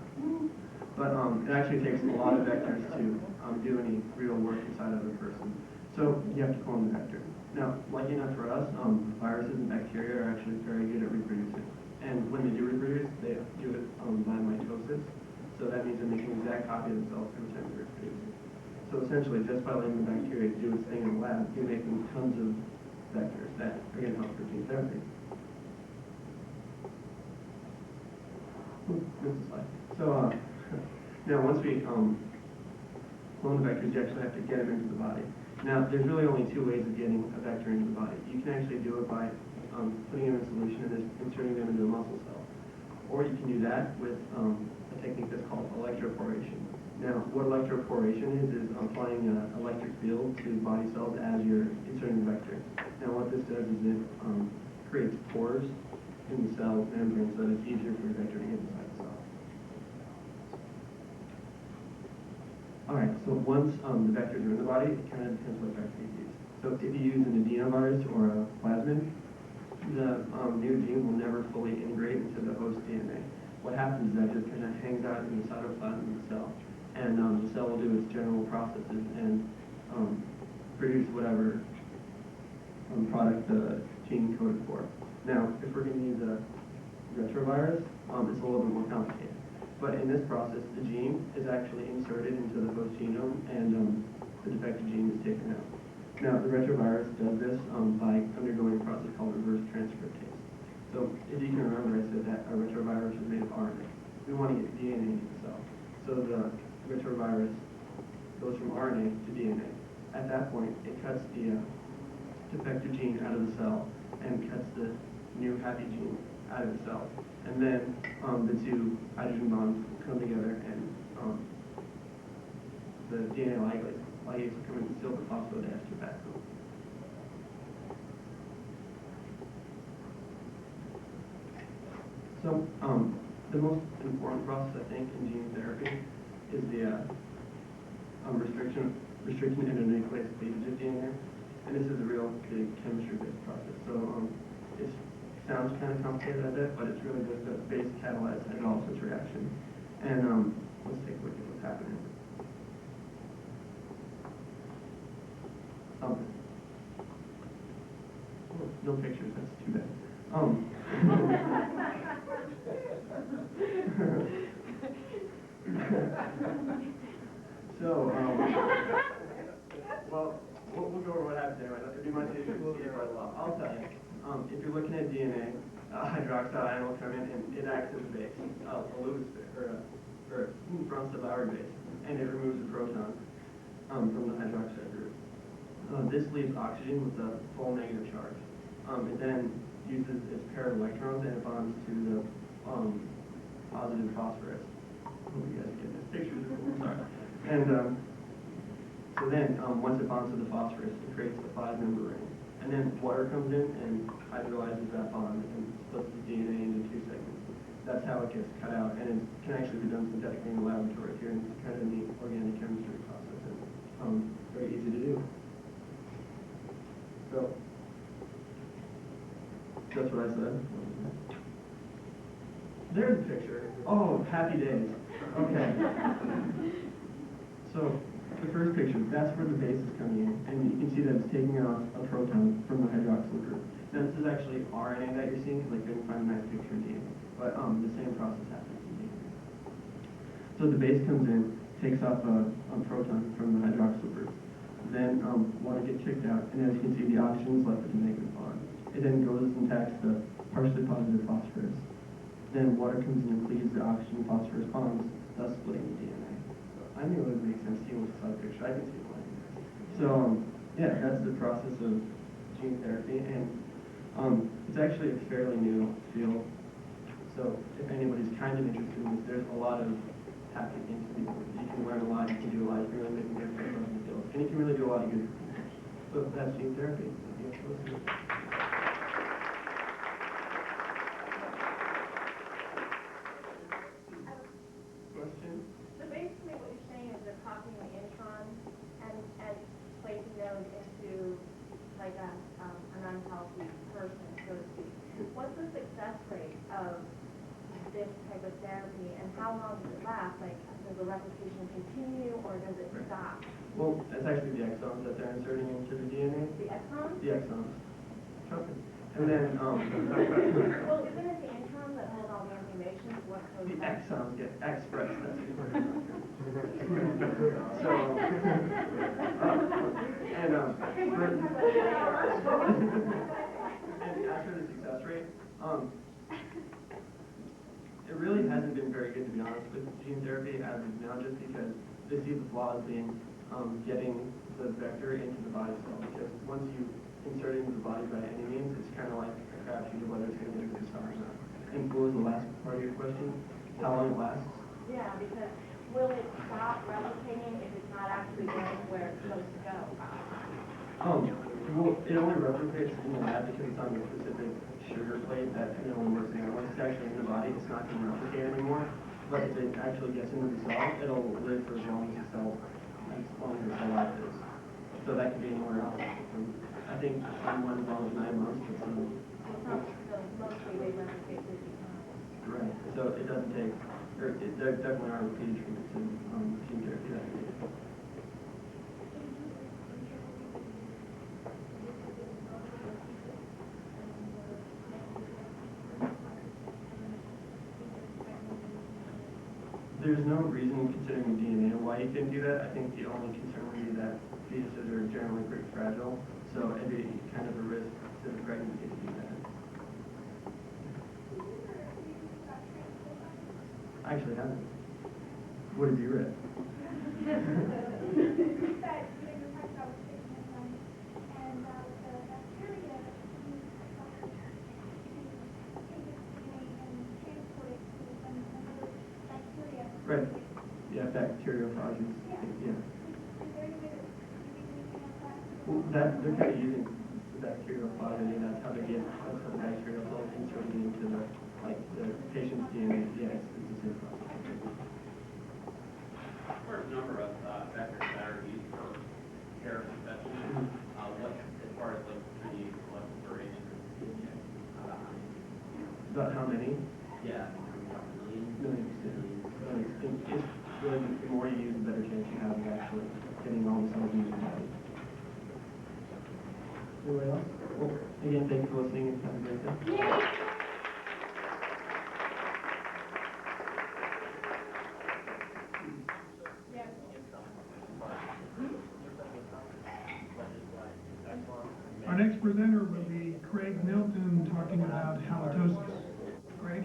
But it actually takes a lot of vectors to do any real work inside of a person. So you have to clone the vector. Now, lucky enough for us, viruses and bacteria are actually very good at reproducing. And when they do reproduce, they do it by mitosis. So that means they're making an exact copy of themselves every time they reproduce. So essentially, just by letting the bacteria do its thing in the lab, you're making tons of vectors that are going to help for gene therapy. This is slide. So now once we clone the vectors, you actually have to get them into the body. Now, there's really only two ways of getting a vector into the body. You can actually do it by putting them in solution and just inserting them into a muscle cell. Or you can do that with a technique that's called electroporation. Now, what electroporation is applying an electric field to body cells as you're inserting the vector. Now, what this does is it creates pores in the cell membrane so that it's easier for your vector to get inside the cell. Alright, so once the vectors are in the body, it kind of depends what vector you use. So if you use an adenovirus or a plasmid, the new gene will never fully integrate into the host DNA. What happens is that it just kind of hangs out in the cytoplasm of the cell, and the cell will do its general processes and produce whatever product the gene coded for. Now, if we're going to use a retrovirus, it's a little bit more complicated. But in this process, the gene is actually inserted into the host genome, and the defective gene is taken out. Now, the retrovirus does this by undergoing a process called reverse transcriptase. So, if you can remember, I said that a retrovirus is made of RNA. We want to get DNA into the cell. So the retrovirus goes from RNA to DNA. At that point, it cuts the defective gene out of the cell and cuts the new happy gene out of the cell. And then the two hydrogen bonds come together, and the DNA ligase will come in and seal the phosphodiester backbone. So the most important process, I think, in gene therapy is the restriction endonuclease cleavage of DNA. And this is a real big chemistry-based process. So it sounds kind of complicated a bit, but it's really just a base catalyzed hydrolysis reaction. And let's take a look at what's happening. No pictures, that's too bad. So, well, we'll go over what happens anyway. If you might see it quite a lot. I'll tell you. If you're looking at DNA, hydroxyl ion will come in and it acts as a base, a Lewis base, or Bronsted-Lowry base, and it removes the proton from the hydroxide group. This leaves oxygen with a full negative charge. It then uses its pair of electrons and it bonds to the positive phosphorus. Hope you guys get this picture. Sorry. And so then, once it bonds to the phosphorus, it creates the 5-member ring. And then water comes in and hydrolyzes that bond and splits the DNA into 2 segments. That's how it gets cut out, and it can actually be done synthetically in the laboratory here. And it's kind of a neat organic chemistry process, and very easy to do. So that's what I said. There's a picture. Oh, happy days. Okay. So the first picture, that's where the base is coming in, and you can see that it's taking off a proton from the hydroxyl group. Now this is actually RNA that you're seeing, because I couldn't find a nice picture of DNA. But the same process happens in DNA. So the base comes in, takes off a proton from the hydroxyl group. Then water gets kicked out, and as you can see, the oxygen is left with a negative bond. It then goes and attacks the partially positive phosphorus. Then water comes in and cleaves the oxygen-phosphorus bonds, thus splitting the DNA. So I knew it would make sense to you when you saw the picture. I can see why. So yeah, that's the process of gene therapy, and it's actually a fairly new field. So if anybody's kind of interested in this, there's a lot of hacking into people. You can learn a lot, you can do a lot, you can really make a difference in the field, and you can really do a lot of good. So that's gene therapy. Question? So basically what you're saying is they're copying the introns and placing those into like an unhealthy person, so to speak. What's the success rate of this type of therapy, and how long does it last? Like, does the replication continue, or does it stop? Well, that's actually the exons that they're inserting into the DNA. The exons? The exons. Okay. And then, Well, isn't it the introns that hold all the information? What goes the back? exons get expressed. That's the word. So, and as for the success rate, it really hasn't been very good, to be honest, with gene therapy as of now, just because they see the flaws being getting the vector into the body cell. Because once you insert it into the body by any means, it's kind of like a crapshoot of whether it's going to get a good cell or not. And what was the last part of your question? How long it lasts? Yeah, because will it stop replicating if it's not actually going where it's supposed to go? Well, it only replicates in the lab because it's on a specific sugar plate that only works there. Once it's actually in the body, it's not going to replicate anymore. But if it actually gets into the cell, it'll live for as long as the cell life is. So that can be anywhere else. I think one as long as 9 months. But Mostly they replicate 50 times. right. So it doesn't take, there definitely are repeated treatments in gene therapy that we do. There's no reason, considering DNA, why you can do that. I think the only concern would be that fetuses are generally pretty fragile, so it'd be kind of a risk to the pregnancy to do that. I actually haven't. What have you read? Right. Yeah, bacteriophages. Yeah. Well, that they're kind of using the bacteriophage, and that's how they get the bacterial cells inserted into the patient's DNA. Yeah, it's the same process. For a number of vectors that are used for hair infection, what as far as like the collective duration of the About how many? yeah, Millions. It's really, the more you use, the better chance you have of actually getting all the cells in your body. Anybody else? Well, again, thank you for listening and have a great day. Our next presenter will be Craig Milton talking about halitosis. Craig?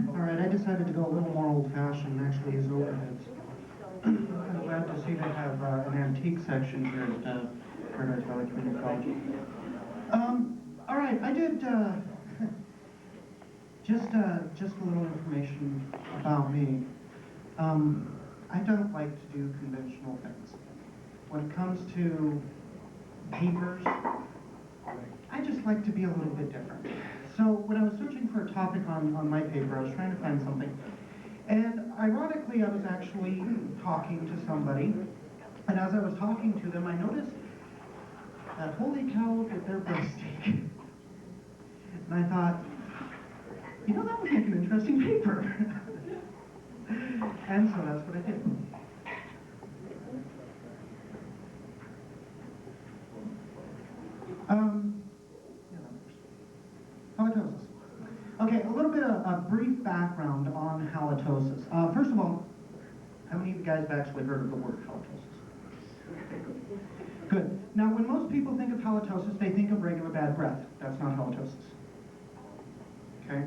All right, I decided to go a little more old-fashioned and actually use overheads. I'm glad to see they have an antique section here at Paradise Valley Community College. All right, I did just a little information about me. I don't like to do conventional things. When it comes to papers, I just like to be a little bit different. So when I was searching for a topic on my paper, I was trying to find something. And ironically, I was actually talking to somebody. And as I was talking to them, I noticed that holy cow, look at their breast steak. And I thought, that would make an interesting paper. And so that's what I did. Yeah, that works. Halitosis. Okay, a little bit of a brief background on halitosis. First of all, how many of you guys have actually heard of the word halitosis? Good. Now, when most people think of halitosis, they think of regular bad breath. That's not halitosis. Okay?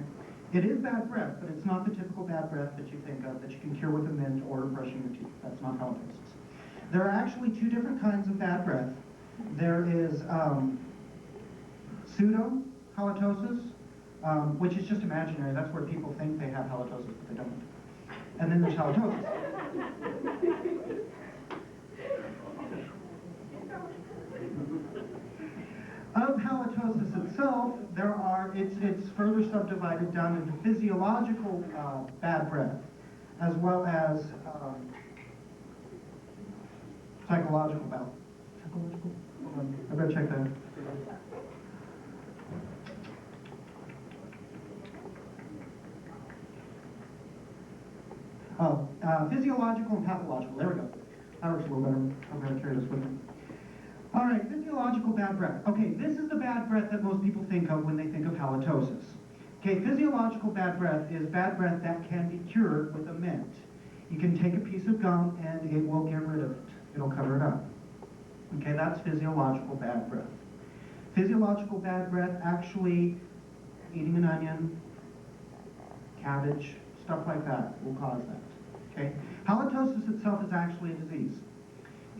It is bad breath, but it's not the typical bad breath that you think of that you can cure with a mint or brushing your teeth. That's not halitosis. There are actually two different kinds of bad breath. There is pseudo-halitosis, which is just imaginary. That's where people think they have halitosis, but they don't. And then there's halitosis. Of halitosis itself, it's further subdivided down into physiological bad breath, as well as psychological bad. Psychological? Hold on, I better check that. Physiological and pathological. There we go. That works a little better. I'm going to carry this with me. All right, physiological bad breath. Okay, this is the bad breath that most people think of when they think of halitosis. Okay, physiological bad breath is bad breath that can be cured with a mint. You can take a piece of gum and it will get rid of it. It'll cover it up. Okay, that's physiological bad breath. Physiological bad breath, actually eating an onion, cabbage, stuff like that will cause that. Okay, halitosis itself is actually a disease.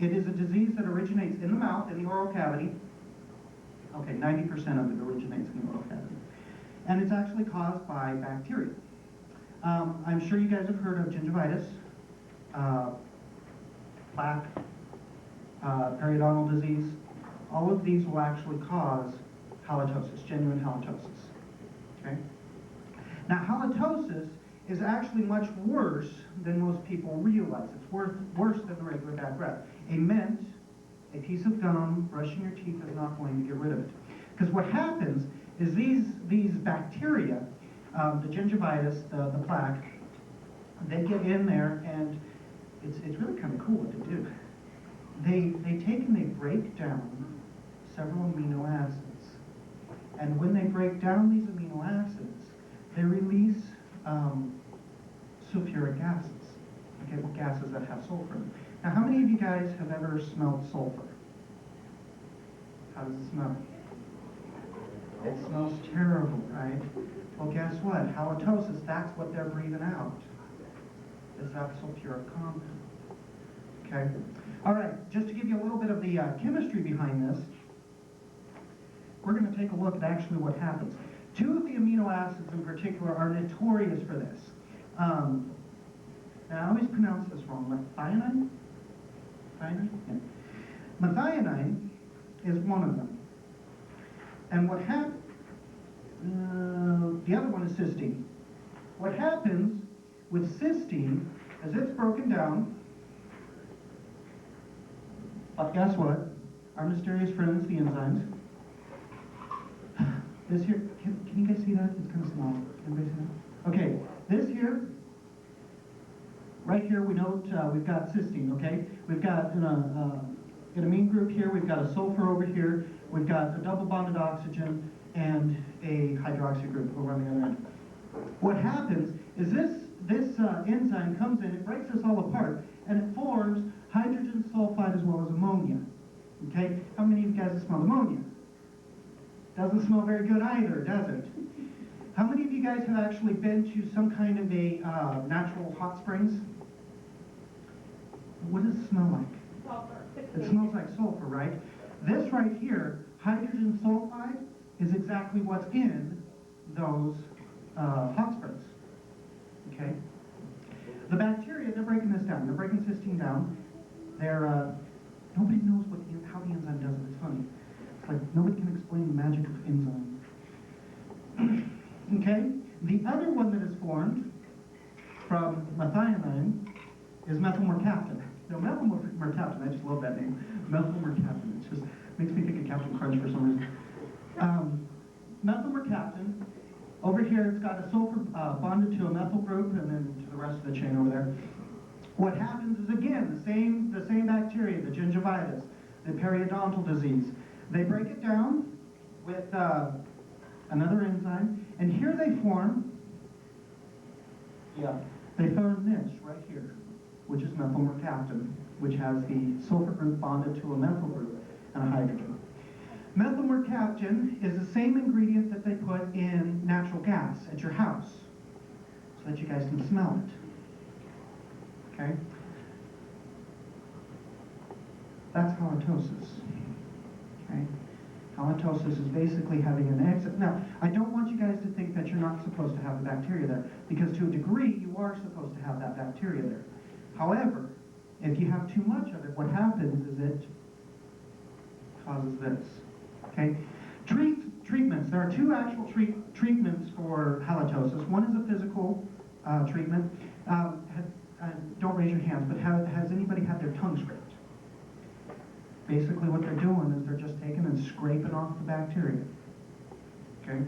It is a disease that originates in the mouth, in the oral cavity. Okay, 90% of it originates in the oral cavity. And it's actually caused by bacteria. I'm sure you guys have heard of gingivitis, plaque, periodontal disease. All of these will actually cause halitosis, genuine halitosis. Okay? Now, halitosis is actually much worse than most people realize. It's worse than the regular bad breath. A mint, a piece of gum, brushing your teeth is not going to get rid of it. Because what happens is these bacteria, the gingivitis, the plaque, they get in there, and it's really kind of cool what they do. They take and they break down several amino acids. And when they break down these amino acids, they release sulfuric gases, okay, gases that have sulfur in them. Now, how many of you guys have ever smelled sulfur? How does it smell? It smells terrible, right? Well, guess what? Halitosis, that's what they're breathing out, is that sulfuric compound, okay? All right, just to give you a little bit of the chemistry behind this, we're going to take a look at actually what happens. Two of the amino acids in particular are notorious for this. And I always pronounce this wrong. Methionine? Methionine? Yeah. Methionine is one of them. And what happens, the other one is cysteine. What happens with cysteine is it's broken down, but guess what? Our mysterious friends, the enzymes. This here, can you guys see that? It's kind of small. Anybody see that? Okay, this here, right here, we know we've got cysteine, okay? We've got an amine group here, we've got a sulfur over here, we've got a double bonded oxygen, and a hydroxy group over on the other end. What happens is this enzyme comes in, it breaks this all apart, and it forms hydrogen sulfide as well as ammonia. Okay? How many of you guys have smelled ammonia? Doesn't smell very good either, does it? How many of you guys have actually been to some kind of a natural hot springs? What does it smell like? Sulfur. It smells like sulfur, right? This right here, hydrogen sulfide, is exactly what's in those hot springs. Okay? The bacteria, they're breaking this down. They're breaking cysteine down. Nobody knows how the enzyme does it. It's funny. It's like nobody can explain the magic of enzyme. Okay? The other one that is formed from methionine is methyl mercaptan. Now, methyl mercaptan, I just love that name. Methyl mercaptan. It just makes me think of Captain Crunch for some reason. Methyl mercaptan. Over here, it's got a sulfur bonded to a methyl group, and then to the rest of the chain over there. What happens is, again, the same bacteria, the gingivitis, the periodontal disease. They break it down with another enzyme, and here they form, they form this right here, which is methyl mercaptan, which has the sulfur group bonded to a methyl group and a hydrogen. Methyl mercaptan is the same ingredient that they put in natural gas at your house, so that you guys can smell it. Okay? That's halitosis. Okay? Halitosis is basically having an exit. Now, I don't want you guys to think that you're not supposed to have the bacteria there, because to a degree, you are supposed to have that bacteria there. However, if you have too much of it, what happens is it causes this. Okay? Treatments. There are two actual treatments for halitosis. One is a physical treatment. Don't raise your hands, but has anybody had their tongue scraped? Basically what they're doing is they're just taking and scraping off the bacteria. Okay?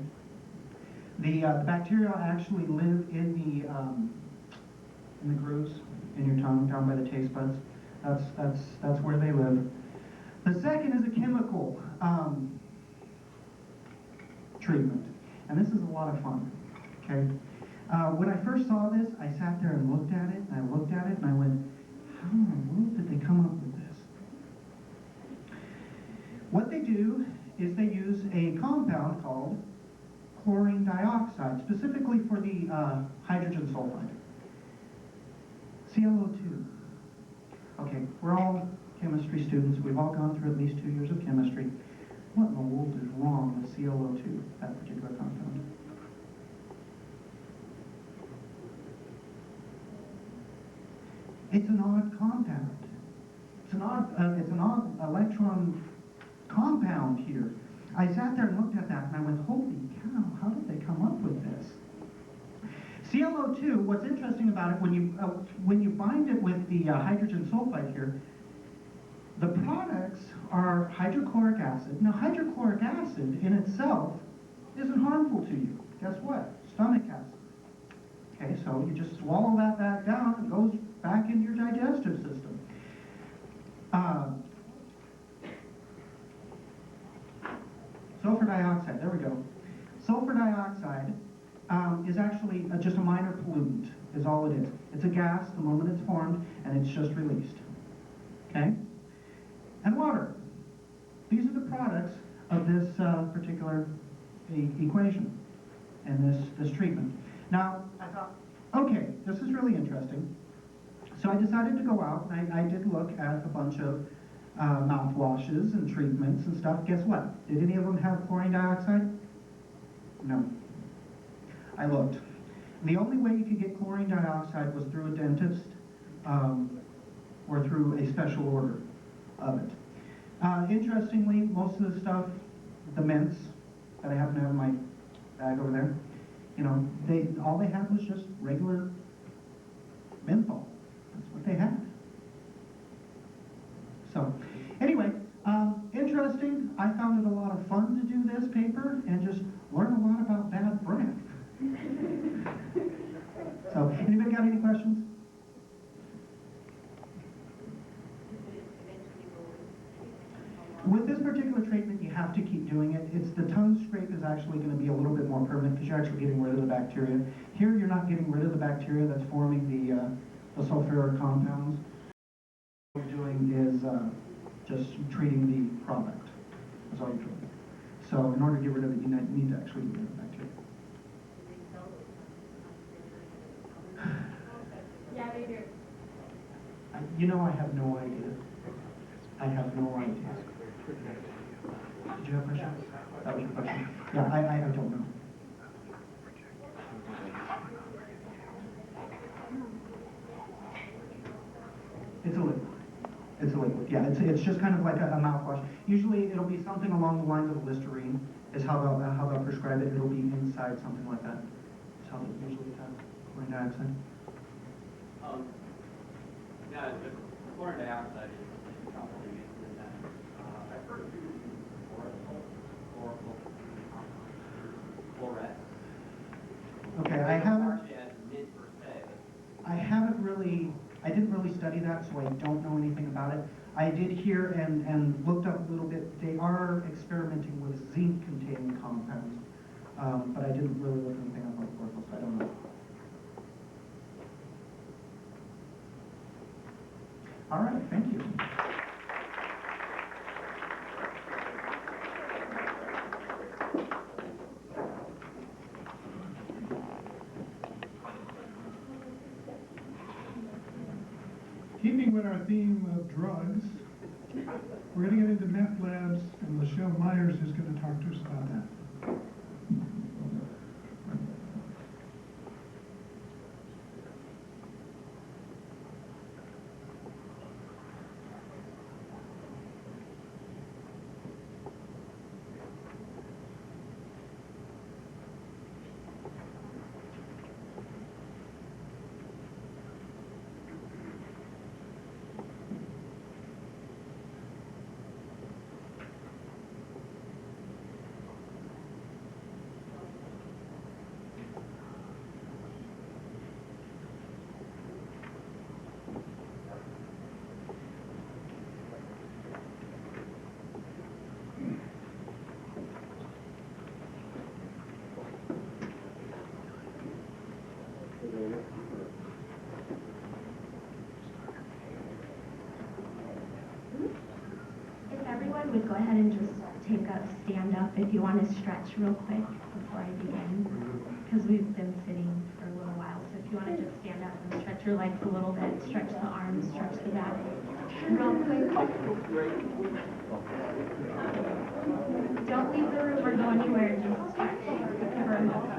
The bacteria actually live in the grooves in your tongue, down by the taste buds. That's where they live. The second is a chemical treatment, and this is a lot of fun. Okay? When I first saw this, I sat there and looked at it, and I looked at it, and I went, how in the world did they come up with this? What they do is they use a compound called chlorine dioxide, specifically for the hydrogen sulfide. ClO2. Okay, we're all chemistry students. We've all gone through at least 2 years of chemistry. What in the world is wrong with ClO2, that particular compound? It's an odd compound. It's an odd electron compound here. I sat there and looked at that and I went, holy cow, how did they come up with this? ClO2, what's interesting about it, when you bind it with the hydrogen sulfide here, the products are hydrochloric acid. Now, hydrochloric acid in itself isn't harmful to you. Guess what? Stomach acid. Okay, so you just swallow that back down, it goes back into your digestive system. Sulfur dioxide, there we go. Sulfur dioxide is actually just a minor pollutant, is all it is. It's a gas the moment it's formed, and it's just released. Okay? And water. These are the products of this particular equation and this treatment. Now, I thought, okay, this is really interesting. So I decided to go out, and I did look at a bunch of mouthwashes and treatments and stuff. Guess what? Did any of them have chlorine dioxide? No. I looked. The only way you could get chlorine dioxide was through a dentist or through a special order of it. Interestingly, most of the stuff, the mints that I happen to have in my bag over there, you know, all they had was just regular menthol. That's what they had. So, anyway, interesting. I found it a lot of fun to do this paper and just learn a lot about bad breath. So, anybody got any questions? With this particular treatment, you have to keep doing it. The tongue scrape is actually going to be a little bit more permanent because you're actually getting rid of the bacteria. Here, you're not getting rid of the bacteria that's forming the sulfuric compounds. What you're doing is just treating the product. That's all you're doing. So, in order to get rid of it, you need to actually get rid of the bacteria. Yeah, they do. You know, I have no idea. I have no idea. Did you have a question? That was your question? Yeah, I don't know. It's a liquid. It's a liquid. Yeah, it's just kind of like a mouthwash. Usually, it'll be something along the lines of Listerine. Is how they'll prescribe it. It'll be inside something like that. That's how they usually have chlorine dioxide. Yeah, the chlorine dioxide is probably used in that. I've heard of people using chlorette. Okay, I haven't. Actually, as mint per se. I didn't really study that, so I don't know anything about it. I did hear and looked up a little bit. They are experimenting with zinc-containing compounds, but I didn't really look anything up on chlorophyll, so I don't know. All right, thank you. Keeping with our theme of drugs, we're going to get into meth labs, and Michelle Myers is going to talk to us about that. If everyone would go ahead and just stand up if you want to stretch real quick before I begin, because we've been sitting for a little while. So if you want to just stand up and stretch your legs a little bit, stretch the arms, stretch the back, real quick. Don't leave the room or go anywhere, just stretch for a moment.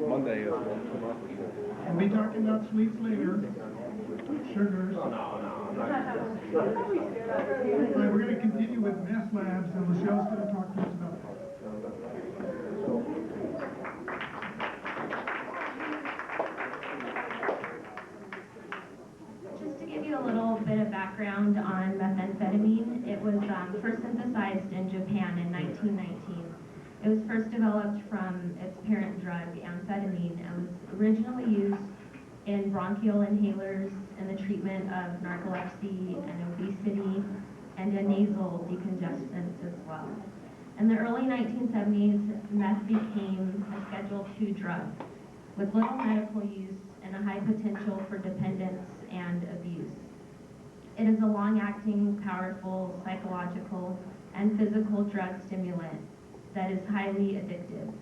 Monday is We'll be talking about sweets later, sugars. All right, we're going to continue with meth labs, and Michelle's going to talk to us about that. Just to give you a little bit of background on methamphetamine, it was first synthesized in Japan in 1919. It was first developed from its parent drug, amphetamine, and was originally used in bronchial inhalers in the treatment of narcolepsy and obesity and in nasal decongestants as well. In the early 1970s, meth became a Schedule II drug with little medical use and a high potential for dependence and abuse. It is a long-acting, powerful, psychological, and physical drug stimulant that is highly addictive.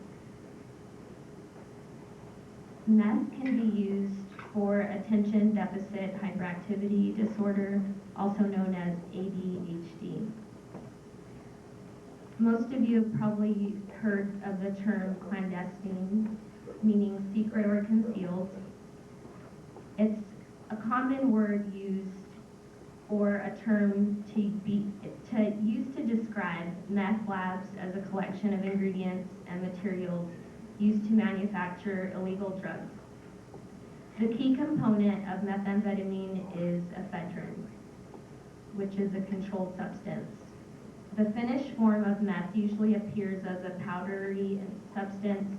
Meth can be used for attention deficit hyperactivity disorder, also known as ADHD. Most of you have probably heard of the term clandestine, meaning secret or concealed. It's a common word used or a term used to describe meth labs as a collection of ingredients and materials used to manufacture illegal drugs. The key component of methamphetamine is ephedrine, which is a controlled substance. The finished form of meth usually appears as a powdery substance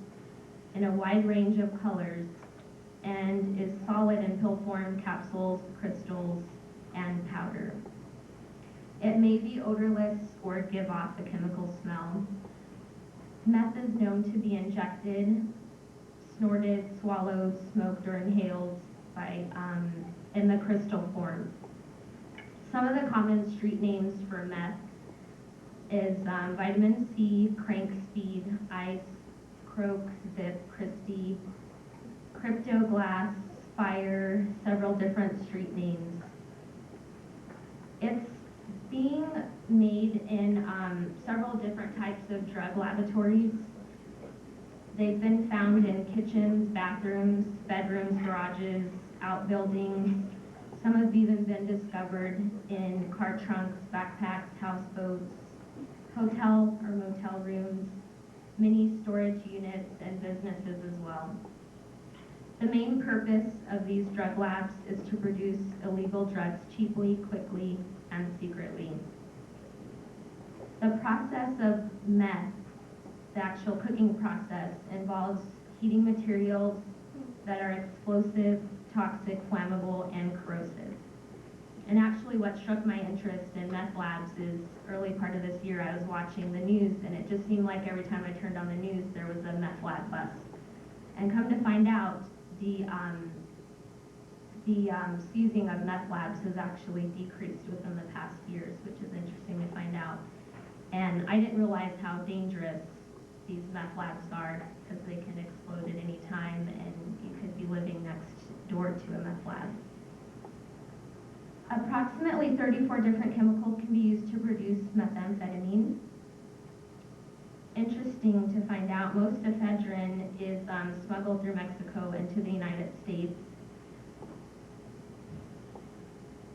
in a wide range of colors and is solid in pill form, capsules, crystals, and powder. It may be odorless or give off a chemical smell. Meth is known to be injected, snorted, swallowed, smoked, or inhaled in the crystal form. Some of the common street names for meth is vitamin C, crank speed, ice, croak, zip, Christie, crypto glass, fire, several different street names. It's being made in several different types of drug laboratories. They've been found in kitchens, bathrooms, bedrooms, garages, outbuildings. Some have even been discovered in car trunks, backpacks, houseboats, hotel or motel rooms, mini storage units, and businesses as well. The main purpose of these drug labs is to produce illegal drugs cheaply, quickly, and secretly. The process of meth, the actual cooking process, involves heating materials that are explosive, toxic, flammable, and corrosive. And actually what struck my interest in meth labs is early part of this year I was watching the news, and it just seemed like every time I turned on the news there was a meth lab bust. And come to find out, the seizing of meth labs has actually decreased within the past years, which is interesting to find out. And I didn't realize how dangerous these meth labs are, because they can explode at any time and you could be living next door to a meth lab. Approximately 34 different chemicals can be used to produce methamphetamine. Interesting to find out, most ephedrine is smuggled through Mexico into the United States.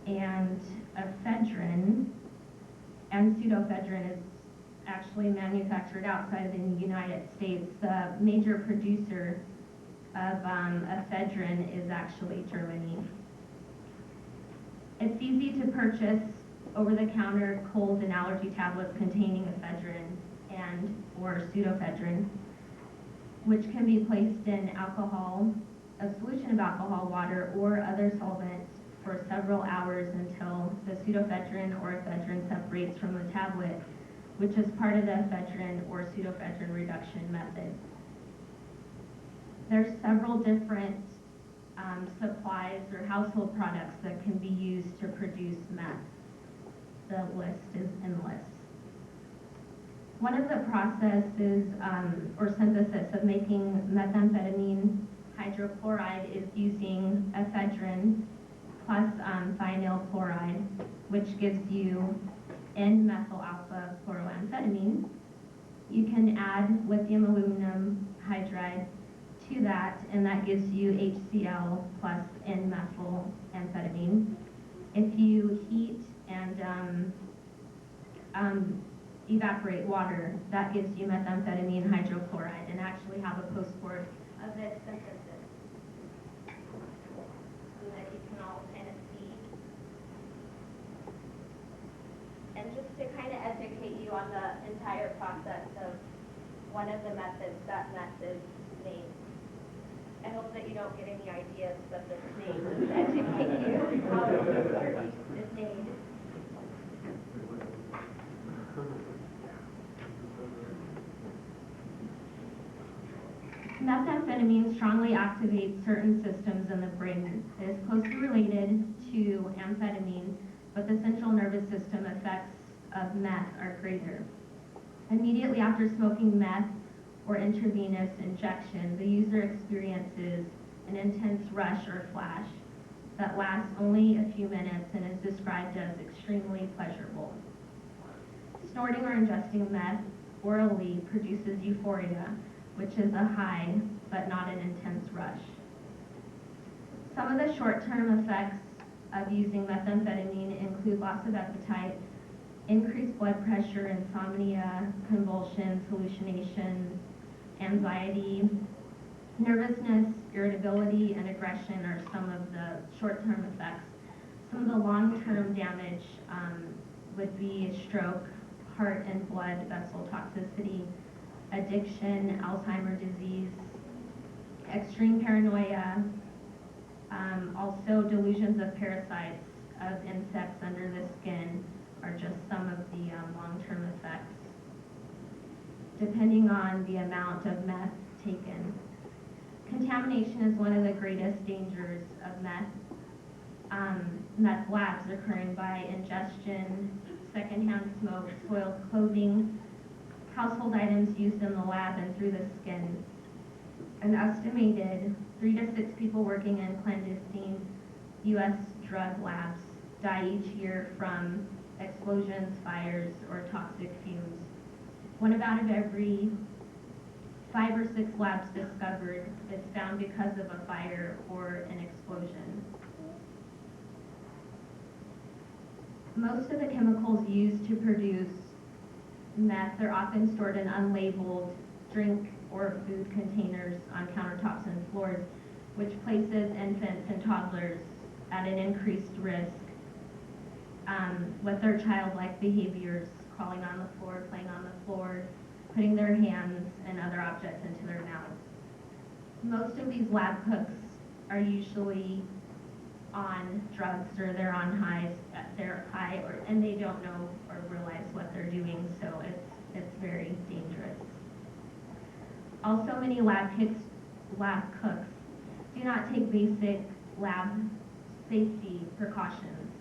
And ephedrine and pseudoephedrine is actually manufactured outside of the United States. The major producer of ephedrine is actually Germany. It's easy to purchase over-the-counter cold and allergy tablets containing ephedrine and or pseudoephedrine, which can be placed in alcohol, a solution of alcohol, water, or other solvents for several hours until the pseudoephedrine or ephedrine separates from the tablet, which is part of the ephedrine or pseudoephedrine reduction method. There's several different supplies or household products that can be used to produce meth. The list is endless. One of the processes or synthesis of making methamphetamine hydrochloride is using ephedrine plus thionyl chloride, which gives you N-methyl alpha chloroamphetamine. You can add lithium aluminum hydride to that, and that gives you HCl plus N-methyl amphetamine. If you heat and evaporate water, that gives you methamphetamine hydrochloride, and actually have a postboard of this synthesis so that you can all kind of see. And just to kind of educate you on the entire process of one of the methods that meth is made. I hope that you don't get any ideas, but the name is educate you how it is made. Methamphetamine strongly activates certain systems in the brain. It is closely related to amphetamine, but the central nervous system effects of meth are greater. Immediately after smoking meth or intravenous injection, the user experiences an intense rush or flash that lasts only a few minutes and is described as extremely pleasurable. Snorting or ingesting meth orally produces euphoria, which is a high but not an intense rush. Some of the short-term effects of using methamphetamine include loss of appetite, increased blood pressure, insomnia, convulsions, hallucinations, anxiety, nervousness, irritability, and aggression are some of the short-term effects. Some of the long-term damage would be stroke, heart and blood vessel toxicity, addiction, Alzheimer's disease, extreme paranoia, also delusions of parasites of insects under the skin are just some of the long-term effects, depending on the amount of meth taken. Contamination is one of the greatest dangers of meth. Meth labs occurring by ingestion, secondhand smoke, soiled clothing, household items used in the lab and through the skin. An estimated 3 to 6 people working in clandestine U.S. drug labs die each year from explosions, fires, or toxic fumes. 1 out of every 5 or 6 labs discovered is found because of a fire or an explosion. Most of the chemicals used to produce meth are often stored in unlabeled drink or food containers on countertops and floors, which places infants and toddlers at an increased risk with their childlike behaviors, crawling on the floor, playing on the floor, putting their hands and other objects into their mouths. Most of these lab cooks are usually on drugs or they're on highs, and they don't know or realize what they're doing, so it's very dangerous. Also, many lab cooks do not take basic lab safety precautions.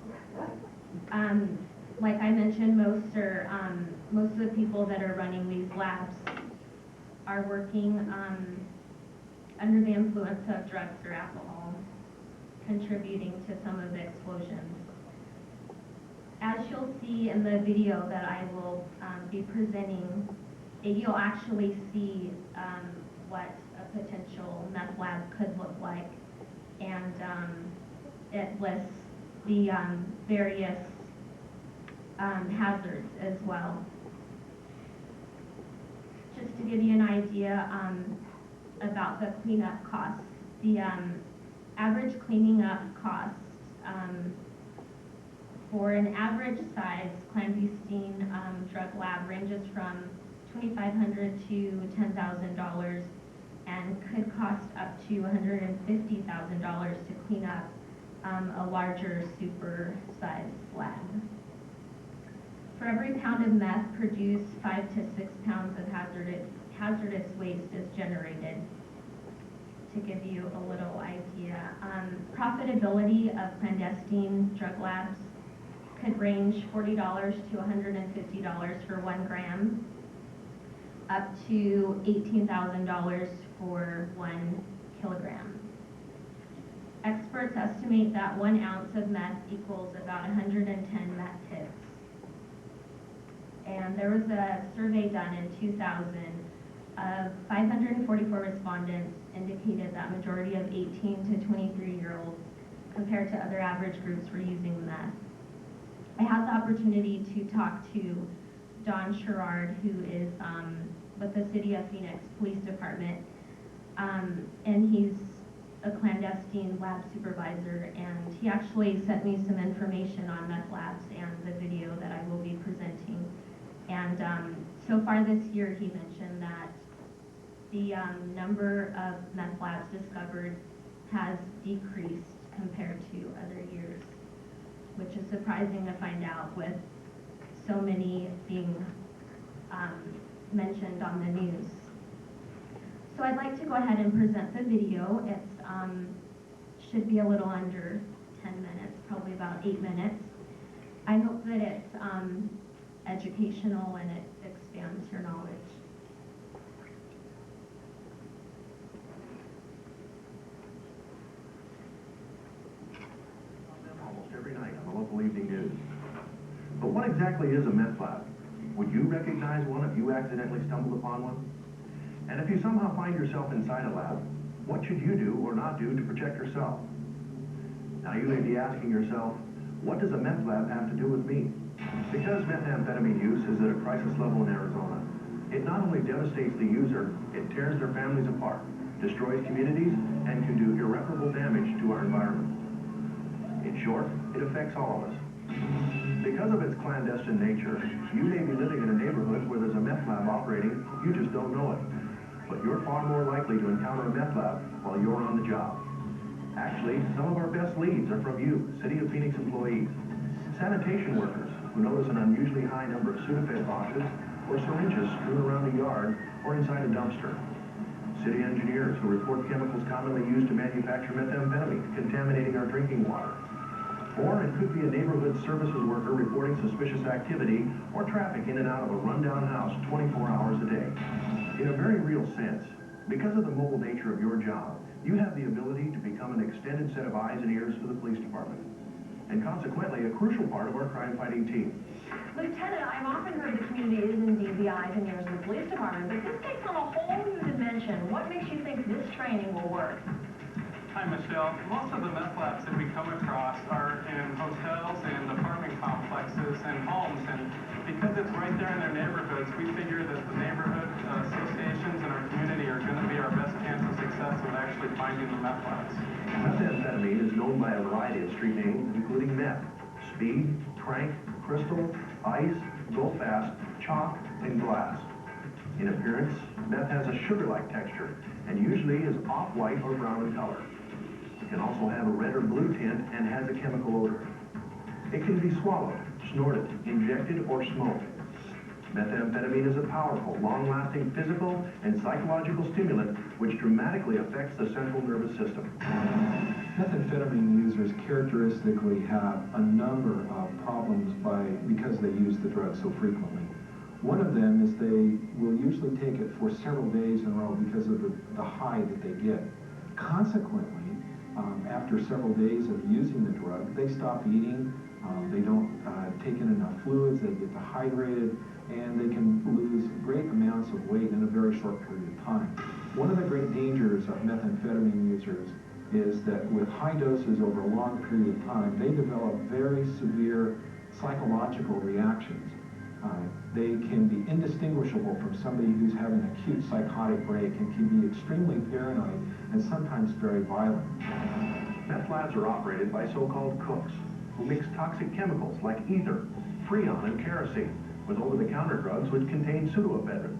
Like I mentioned, most of the people that are running these labs are working under the influence of drugs or alcohol, contributing to some of the explosions. As you'll see in the video that I will be presenting, you'll actually see what a potential meth lab could look like, and it lists the various hazards as well. Just to give you an idea about the cleanup costs, the average cleaning up cost for an average size clandestine drug lab ranges from $2,500 to $10,000 and could cost up to $150,000 to clean up a larger super size lab. For every pound of meth produced, 5 to 6 pounds of hazardous waste is generated. To give you a little idea, profitability of clandestine drug labs could range $40 to $150 for 1 gram, up to $18,000 for 1 kilogram. Experts estimate that 1 ounce of meth equals about 110 meth hits. And there was a survey done in 2000 of 544 respondents indicated that majority of 18 to 23-year-olds compared to other average groups were using meth. I had the opportunity to talk to Don Sherrard, who is with the City of Phoenix Police Department, and he's a clandestine lab supervisor, and he actually sent me some information on meth labs and the video that I will be presenting. And so far this year, he mentioned that the number of meth labs discovered has decreased compared to other years, which is surprising to find out with so many being mentioned on the news. So I'd like to go ahead and present the video. It should be a little under 10 minutes, probably about 8 minutes. I hope that it's educational and it expands your knowledge. But what exactly is a meth lab? Would you recognize one if you accidentally stumbled upon one? And if you somehow find yourself inside a lab, what should you do or not do to protect yourself? Now you may be asking yourself, what does a meth lab have to do with me? Because methamphetamine use is at a crisis level in Arizona, it not only devastates the user, it tears their families apart, destroys communities, and can do irreparable damage to our environment. In short, it affects all of us. Because of its clandestine nature, you may be living in a neighborhood where there's a meth lab operating, you just don't know it. But you're far more likely to encounter a meth lab while you're on the job. Actually, some of our best leads are from you, City of Phoenix employees, sanitation workers who notice an unusually high number of Sudafed boxes or syringes strewn around a yard or inside a dumpster. City engineers who report chemicals commonly used to manufacture methamphetamine contaminating our drinking water. Or it could be a neighborhood services worker reporting suspicious activity or traffic in and out of a rundown house 24 hours a day. In a very real sense, because of the mobile nature of your job, you have the ability to become an extended set of eyes and ears for the police department, and consequently a crucial part of our crime-fighting team. Lieutenant, I've often heard the community is indeed the eyes and ears of the police department, but this takes on a whole new dimension. What makes you think this training will work? Hi, Michelle. Most of the meth labs that we come across are in hotels and apartment complexes and homes, and because it's right there in their neighborhoods, we figure that the neighborhood associations in our community are going to be our best chance of success of actually finding the meth labs. Methamphetamine is known by a variety of street names, including meth, speed, crank, crystal, ice, go fast, chalk, and glass. In appearance, meth has a sugar-like texture and usually is off-white or brown in color. It can also have a red or blue tint and has a chemical odor. It can be swallowed, snorted, injected, or smoked. Methamphetamine is a powerful, long-lasting physical and psychological stimulant which dramatically affects the central nervous system. Methamphetamine users characteristically have a number of problems because they use the drug so frequently. One of them is they will usually take it for several days in a row because of the high that they get. Consequently, after several days of using the drug, they stop eating, they don't take in enough fluids, they get dehydrated, and they can lose great amounts of weight in a very short period of time. One of the great dangers of methamphetamine users is that with high doses over a long period of time, they develop very severe psychological reactions. They can be indistinguishable from somebody who's having an acute psychotic break and can be extremely paranoid and sometimes very violent. Meth labs are operated by so-called cooks who mix toxic chemicals like ether, freon, and kerosene with over-the-counter drugs which contain pseudoephedrine.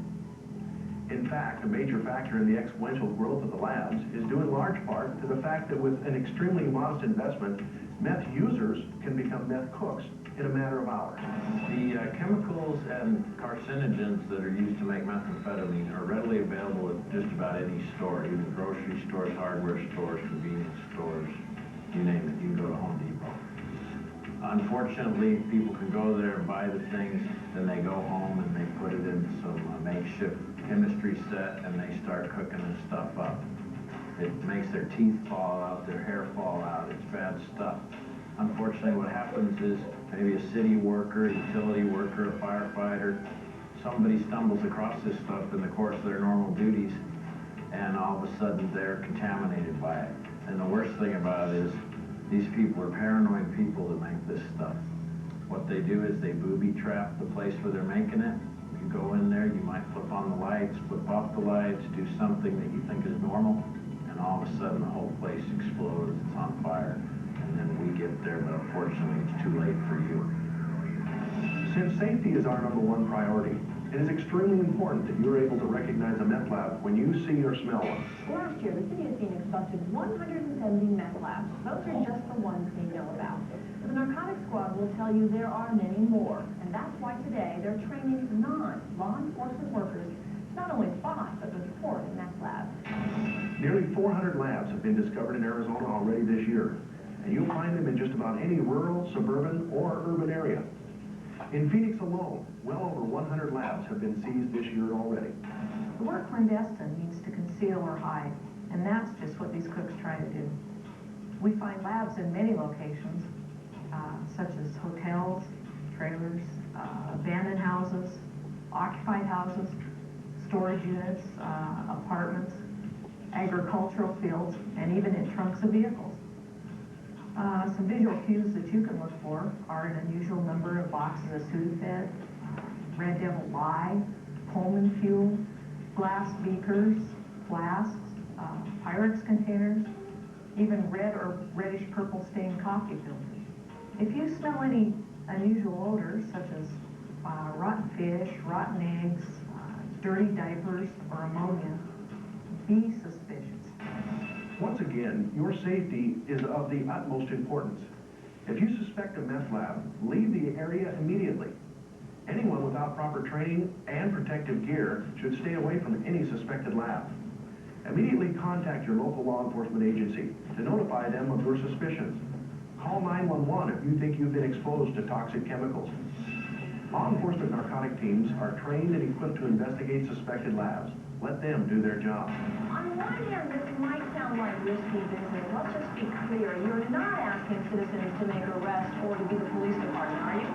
In fact, a major factor in the exponential growth of the labs is due in large part to the fact that with an extremely modest investment, meth users can become meth cooks in a matter of hours. The chemicals and carcinogens that are used to make methamphetamine are readily available at just about any store, even grocery stores, hardware stores, convenience stores, you name it. You can go to Home Depot. Unfortunately, people can go there and buy the things, then they go home and they put it in some makeshift chemistry set and they start cooking this stuff up. It makes their teeth fall out, their hair fall out. It's bad stuff. Unfortunately, what happens is maybe a city worker, a utility worker, a firefighter, somebody stumbles across this stuff in the course of their normal duties, and all of a sudden they're contaminated by it. And the worst thing about it is these people are paranoid people that make this stuff. What they do is they booby trap the place where they're making it. You go in there, you might flip on the lights, flip off the lights, do something that you think is normal, and all of a sudden the whole place explodes, it's on fire. And then we get there, but unfortunately it's too late for you. Since safety is our #1 priority, it is extremely important that you're able to recognize a meth lab when you see or smell one. Last year, the city of Phoenix busted 170 meth labs. Those are just the ones they know about. The narcotics squad will tell you there are many more, and that's why today they're training non-law enforcement workers to not only spot, but report in meth labs. Nearly 400 labs have been discovered in Arizona already this year, and you'll find them in just about any rural, suburban, or urban area. In Phoenix alone, well over 100 labs have been seized this year already. The word clandestine means to conceal or hide, and that's just what these cooks try to do. We find labs in many locations, such as hotels, trailers, trailers, abandoned houses, occupied houses, storage units, apartments, agricultural fields, and even in trunks of vehicles. Some visual cues that you can look for are an unusual number of boxes of Sudafed, Red Devil Lye, Pullman fuel, glass beakers, flasks, Pyrex containers, even red or reddish purple stained coffee filters. If you smell any unusual odors such as rotten fish, rotten eggs, dirty diapers, or ammonia, be suspicious. Once again, your safety is of the utmost importance. If you suspect a meth lab, leave the area immediately. Anyone without proper training and protective gear should stay away from any suspected lab. Immediately contact your local law enforcement agency to notify them of your suspicions. Call 911 if you think you've been exposed to toxic chemicals. Law enforcement narcotic teams are trained and equipped to investigate suspected labs. Let them do their job. On one hand, this might sound like risky business. Let's just be clear. You're not asking citizens to make arrests or to be the police department, are you?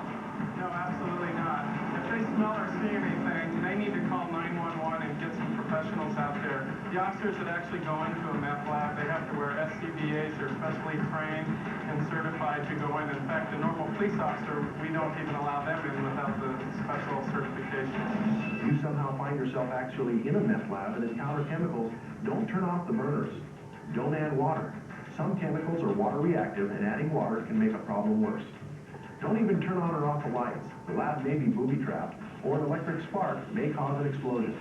No, absolutely not. If they smell or see anything, they need to call 911 and get some professionals out there. The officers that actually go into a meth lab, they have to wear SCBAs. They're specially trained and certified to go in. In fact, a normal police officer, we don't even allow them in without the special certification. If you somehow find yourself actually in a meth lab and encounter chemicals, don't turn off the burners. Don't add water. Some chemicals are water reactive, and adding water can make a problem worse. Don't even turn on or off the lights. The lab may be booby-trapped, or an electric spark may cause an explosion.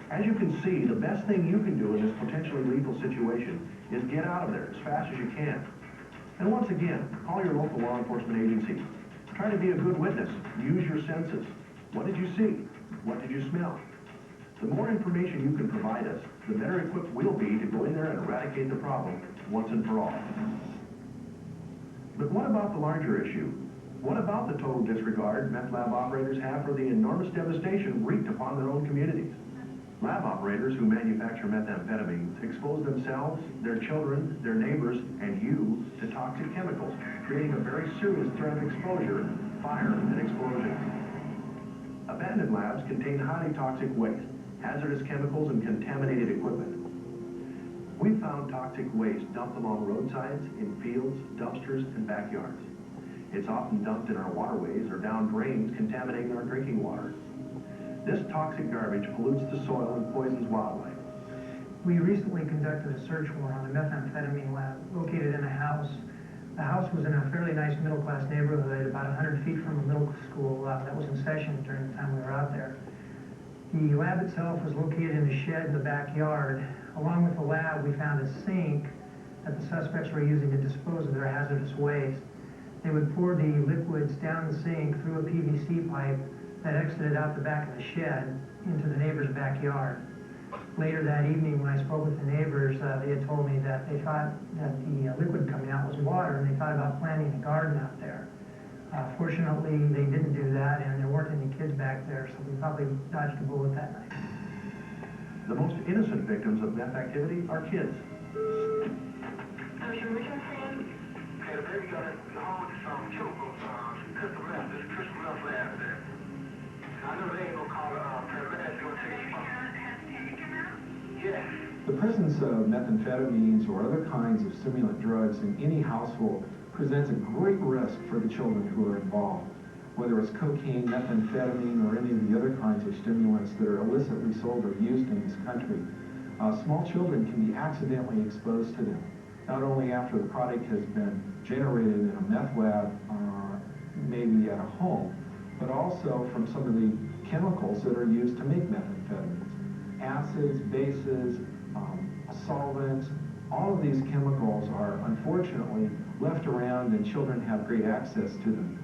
As you can see, the best thing you can do in this potentially lethal situation is get out of there as fast as you can. And once again, call your local law enforcement agency. Try to be a good witness. Use your senses. What did you see? What did you smell? The more information you can provide us, the better equipped we'll be to go in there and eradicate the problem once and for all. But what about the larger issue? What about the total disregard meth lab operators have for the enormous devastation wreaked upon their own communities? Lab operators who manufacture methamphetamines expose themselves, their children, their neighbors, and you to toxic chemicals, creating a very serious threat of exposure, fire, and explosion. Abandoned labs contain highly toxic waste, hazardous chemicals, and contaminated equipment. We've found toxic waste dumped along roadsides, in fields, dumpsters, and backyards. It's often dumped in our waterways or down drains, contaminating our drinking water. This toxic garbage pollutes the soil and poisons wildlife. We recently conducted a search warrant on a methamphetamine lab located in a house. The house was in a fairly nice middle-class neighborhood, about 100 feet from a middle school that was in session during the time we were out there. The lab itself was located in a shed in the backyard. Along with the lab, we found a sink that the suspects were using to dispose of their hazardous waste. They would pour the liquids down the sink through a PVC pipe that exited out the back of the shed into the neighbor's backyard. Later that evening, when I spoke with the neighbors, they had told me that they thought that the liquid coming out was water, and they thought about planting a garden out there. Fortunately, they didn't do that, and there weren't any kids back there, so we probably dodged a bullet that night. The most innocent victims of meth activity are kids. Hey, the baby got some chemicals, crystal meth, this crystal meth lab there. I know they ain't gonna call it paramedics, they're gonna take it. Yeah. The presence of methamphetamines or other kinds of stimulant drugs in any household presents a great risk for the children who are involved. Whether it's cocaine, methamphetamine, or any of the other kinds of stimulants that are illicitly sold or used in this country, small children can be accidentally exposed to them, not only after the product has been generated in a meth lab, maybe at a home, but also from some of the chemicals that are used to make methamphetamines. Acids, bases, solvents, all of these chemicals are unfortunately left around, and children have great access to them.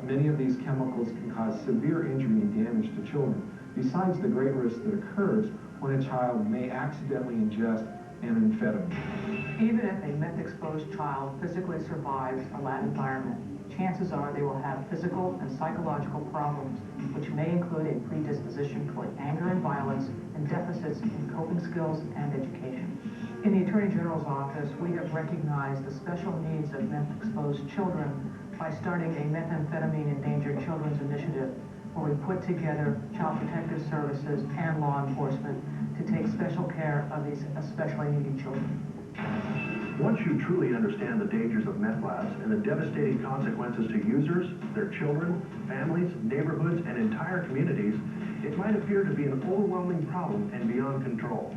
Many of these chemicals can cause severe injury and damage to children, besides the great risk that occurs when a child may accidentally ingest an amphetamine. Even if a meth-exposed child physically survives a lab environment, chances are they will have physical and psychological problems, which may include a predisposition toward anger and violence and deficits in coping skills and education. In the Attorney General's office, we have recognized the special needs of meth-exposed children by starting a methamphetamine endangered Children's Initiative, where we put together Child Protective Services and law enforcement to take special care of these especially needy children. Once you truly understand the dangers of meth labs and the devastating consequences to users, their children, families, neighborhoods, and entire communities, it might appear to be an overwhelming problem and beyond control.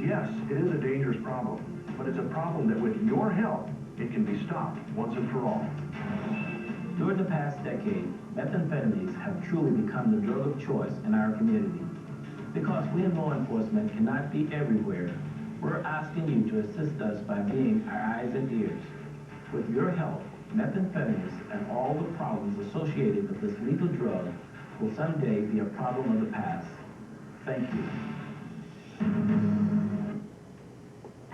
Yes, it is a dangerous problem, but it's a problem that with your help, it can be stopped once and for all. During the past decade, methamphetamines have truly become the drug of choice in our community. Because we in law enforcement cannot be everywhere, we're asking you to assist us by being our eyes and ears. With your help, methamphetamines and all the problems associated with this lethal drug will someday be a problem of the past. Thank you.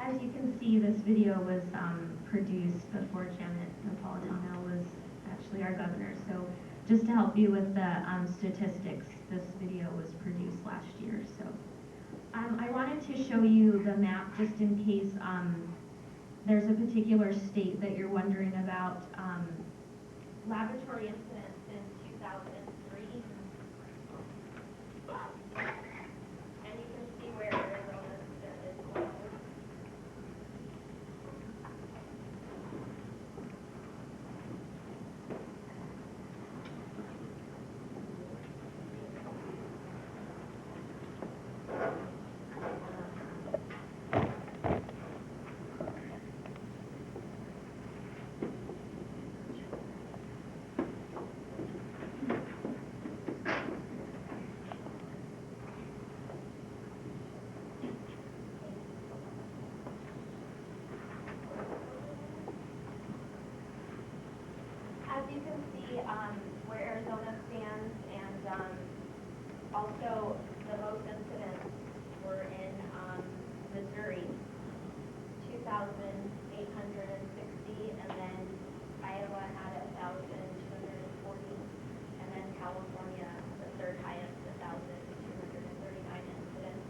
As you can see, this video was produced before Janet Napolitano was actually our governor. So just to help you with the statistics, this video was produced last year. So I wanted to show you the map just in case there's a particular state that you're wondering about. Laboratory incidents in 2003. And you can see where Arizona is close. As you can see, where Arizona stands, and also the most incidents were in Missouri, 2,860, and then Iowa had 1,240, and then California, the third highest, 1,239 incidents.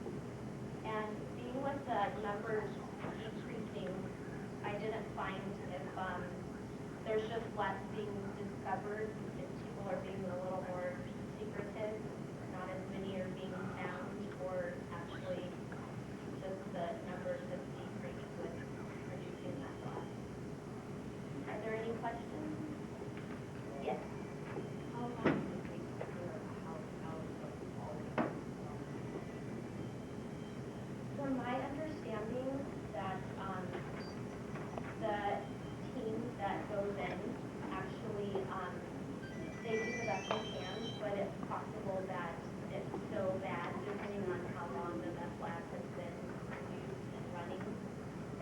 And seeing with the numbers decreasing, I didn't find if there's just less being discovered, if people are being a little more secretive, not as many are being found, or actually just the numbers have decreased with reducing that loss. Are there any questions? Yes. How long does it take to clear a house out of all of this? From my understanding, that the team that goes in actually, they do the best they can, but it's possible that it's so bad, depending on how long the meth lab has been used and running.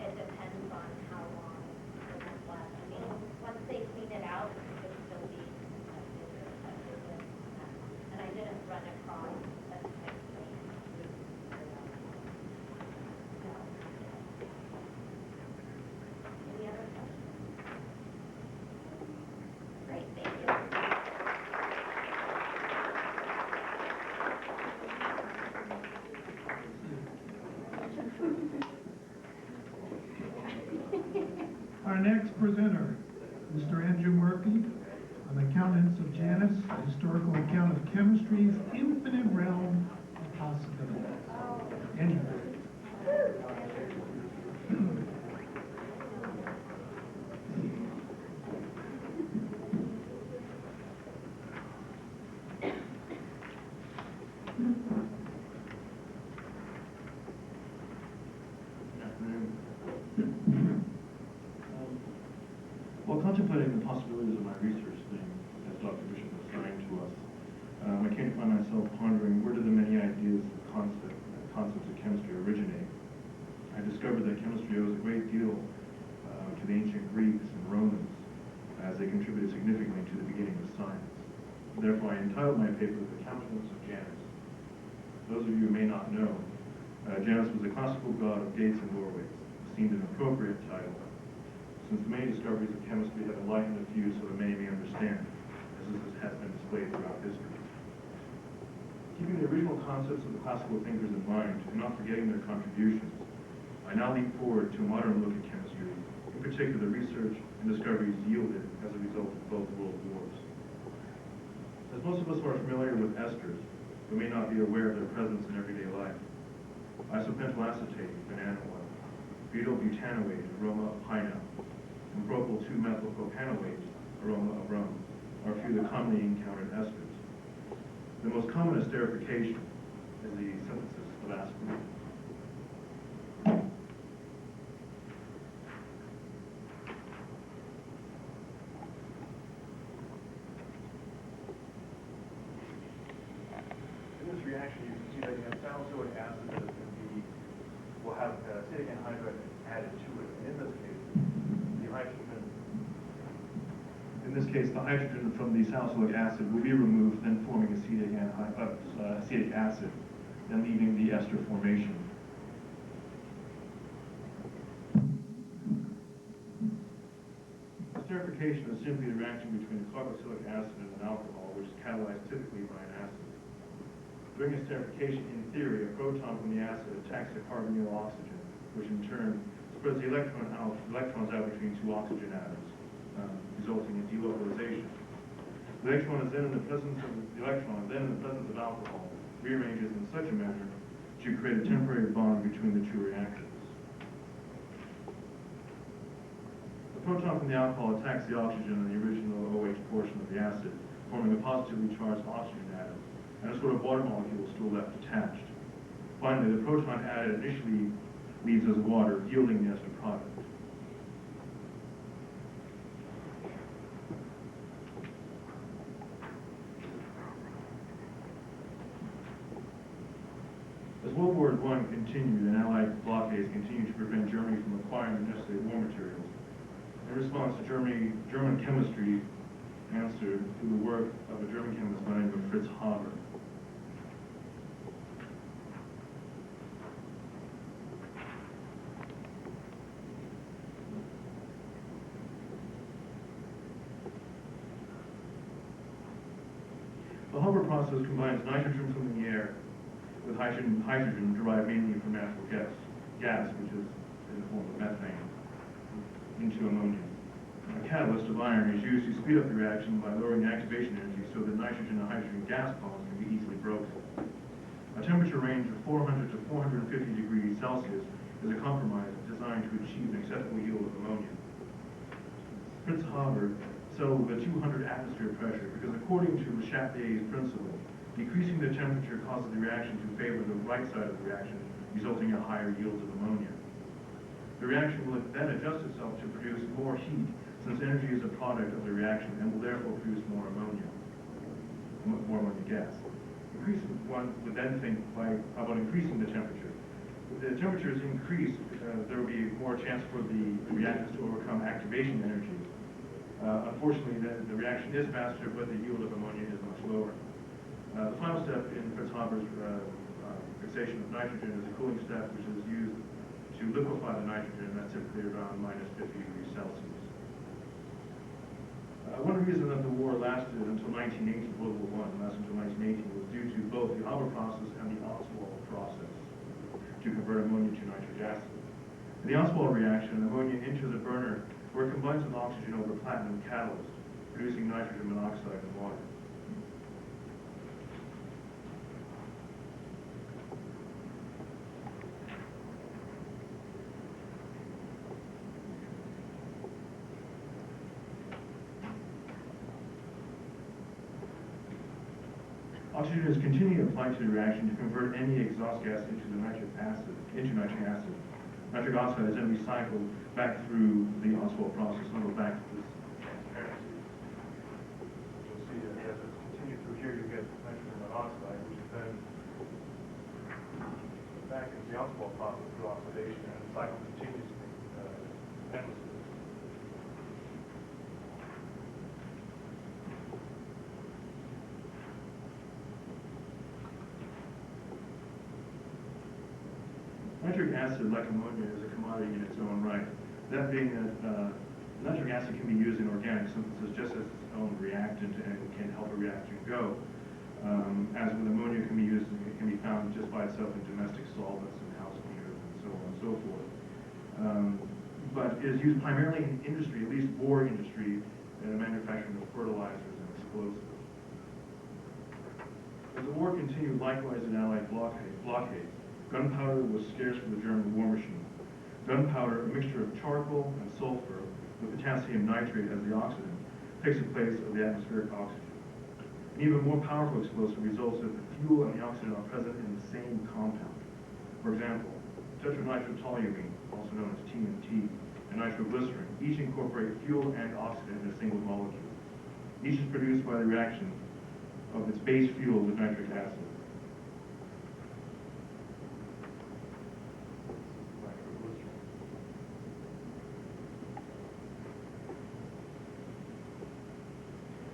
It depends on how long the meth lab, I mean, once they clean it out, it could still be affected with meth. And I didn't run across that type of thing. Any other questions? Great, thank you. Our next presenter, Mr. Andrew Murphy, on Accountants of Janus, a historical account of chemistry's infinite realm of possibilities. Andrew. While contemplating the possibilities of my research thing, as Dr. Bishop assigned to us, I came to find myself pondering where do the many ideas and concepts of chemistry originate. I discovered that chemistry owes a great deal to the ancient Greeks and Romans, as they contributed significantly to the beginning of science. Therefore, I entitled my paper The Accountants of Janus. Those of you who may not know, Janus was a classical god of dates and doorways. It seemed an appropriate title, since the many discoveries of chemistry have enlightened a few so that many may understand, as this has been displayed throughout history. Keeping the original concepts of the classical thinkers in mind, and not forgetting their contributions, I now leap forward to a modern look at chemistry, in particular the research and discoveries yielded as a result of both world wars. As As most of us are familiar with esters, we may not be aware of their presence in everyday life. Isopentyl acetate, banana oil, butyl-butanoate, aroma of pineapple, and propyl 2-methylpropanoate, aroma of rum, are a few of the commonly encountered esters. The most common esterification is the synthesis of aspirin. In this reaction, you can see that you have salicylic acid that is going to be, will have acetic anhydride added to it. And in this case, the hydrogen. In this case, the hydrogen from the salicylic acid will be removed, then forming acetic acid, then leaving the ester formation. Esterification is simply the reaction between a carboxylic acid and an alcohol, which is catalyzed typically by an acid. During esterification, in theory, a proton from the acid attacks the carbonyl oxygen, which in turn spreads the electrons out between two oxygen atoms, resulting in delocalization. The electron is then in the presence of alcohol, rearranges in such a manner to create a temporary bond between the two reactants. The proton from the alcohol attacks the oxygen in the original OH portion of the acid, forming a positively charged oxygen atom, and a sort of water molecule is still left attached. Finally, the proton added initially leaves as water, yielding the ester product. As World War I continued and Allied blockades continued to prevent Germany from acquiring the necessary war materials, in response to German chemistry answered through the work of a German chemist by the name of Fritz Haber. The Haber process combines nitrogen from the air with hydrogen derived mainly from natural gas, which is in the form of methane, into ammonia. A catalyst of iron is used to speed up the reaction by lowering the activation energy so that nitrogen and hydrogen gas bonds can be easily broken. A temperature range of 400 to 450 degrees Celsius is a compromise designed to achieve an acceptable yield of ammonia. Fritz Haber settled with a 200 atmosphere pressure because according to Le Chatelier's principle, decreasing the temperature causes the reaction to favor the right side of the reaction, resulting in higher yields of ammonia. The reaction will then adjust itself to produce more heat, since energy is a product of the reaction and will therefore produce more ammonia gas. One would then think about increasing the temperature. If the temperature is increased, there will be more chance for the reactants to overcome activation energy. Unfortunately, the reaction is faster, but the yield of ammonia is much lower. The final step in Fritz Haber's fixation of nitrogen is a cooling step, which is used to liquefy the nitrogen, that's typically around minus 50 degrees Celsius. One reason that the war lasted until 1918, World War I lasted until 1918, was due to both the Haber process and the Oswald process to convert ammonia to nitric acid. In the Oswald reaction, ammonia enters the burner where it combines with oxygen over platinum catalyst, producing nitrogen monoxide and water. Oxygen is continually applied to the reaction to convert any exhaust gas into nitric acid. Nitric oxide is then recycled back through the Oswald process and go back to this transparency. You'll see that as it continues through here, you get nitrogen monoxide, which is then back into the Oswald process through oxidation, and the cycle continues endlessly. Nitric acid, like ammonia, is a commodity in its own right. That being that nitric acid can be used in organic synthesis just as its own reactant and can help a reaction go. As with ammonia, it can be found just by itself in domestic solvents and house cleaners and so on and so forth. But it is used primarily in industry, at least war industry, in the manufacturing of fertilizers and explosives. As the war continued, likewise in Allied blockades, gunpowder was scarce for the German war machine. Gunpowder, a mixture of charcoal and sulfur with potassium nitrate as the oxidant, takes the place of the atmospheric oxygen. An even more powerful explosive results if the fuel and the oxidant are present in the same compound. For example, tetranitrotoluene, also known as TNT, and nitroglycerin, each incorporate fuel and oxidant in a single molecule. Each is produced by the reaction of its base fuel with nitric acid.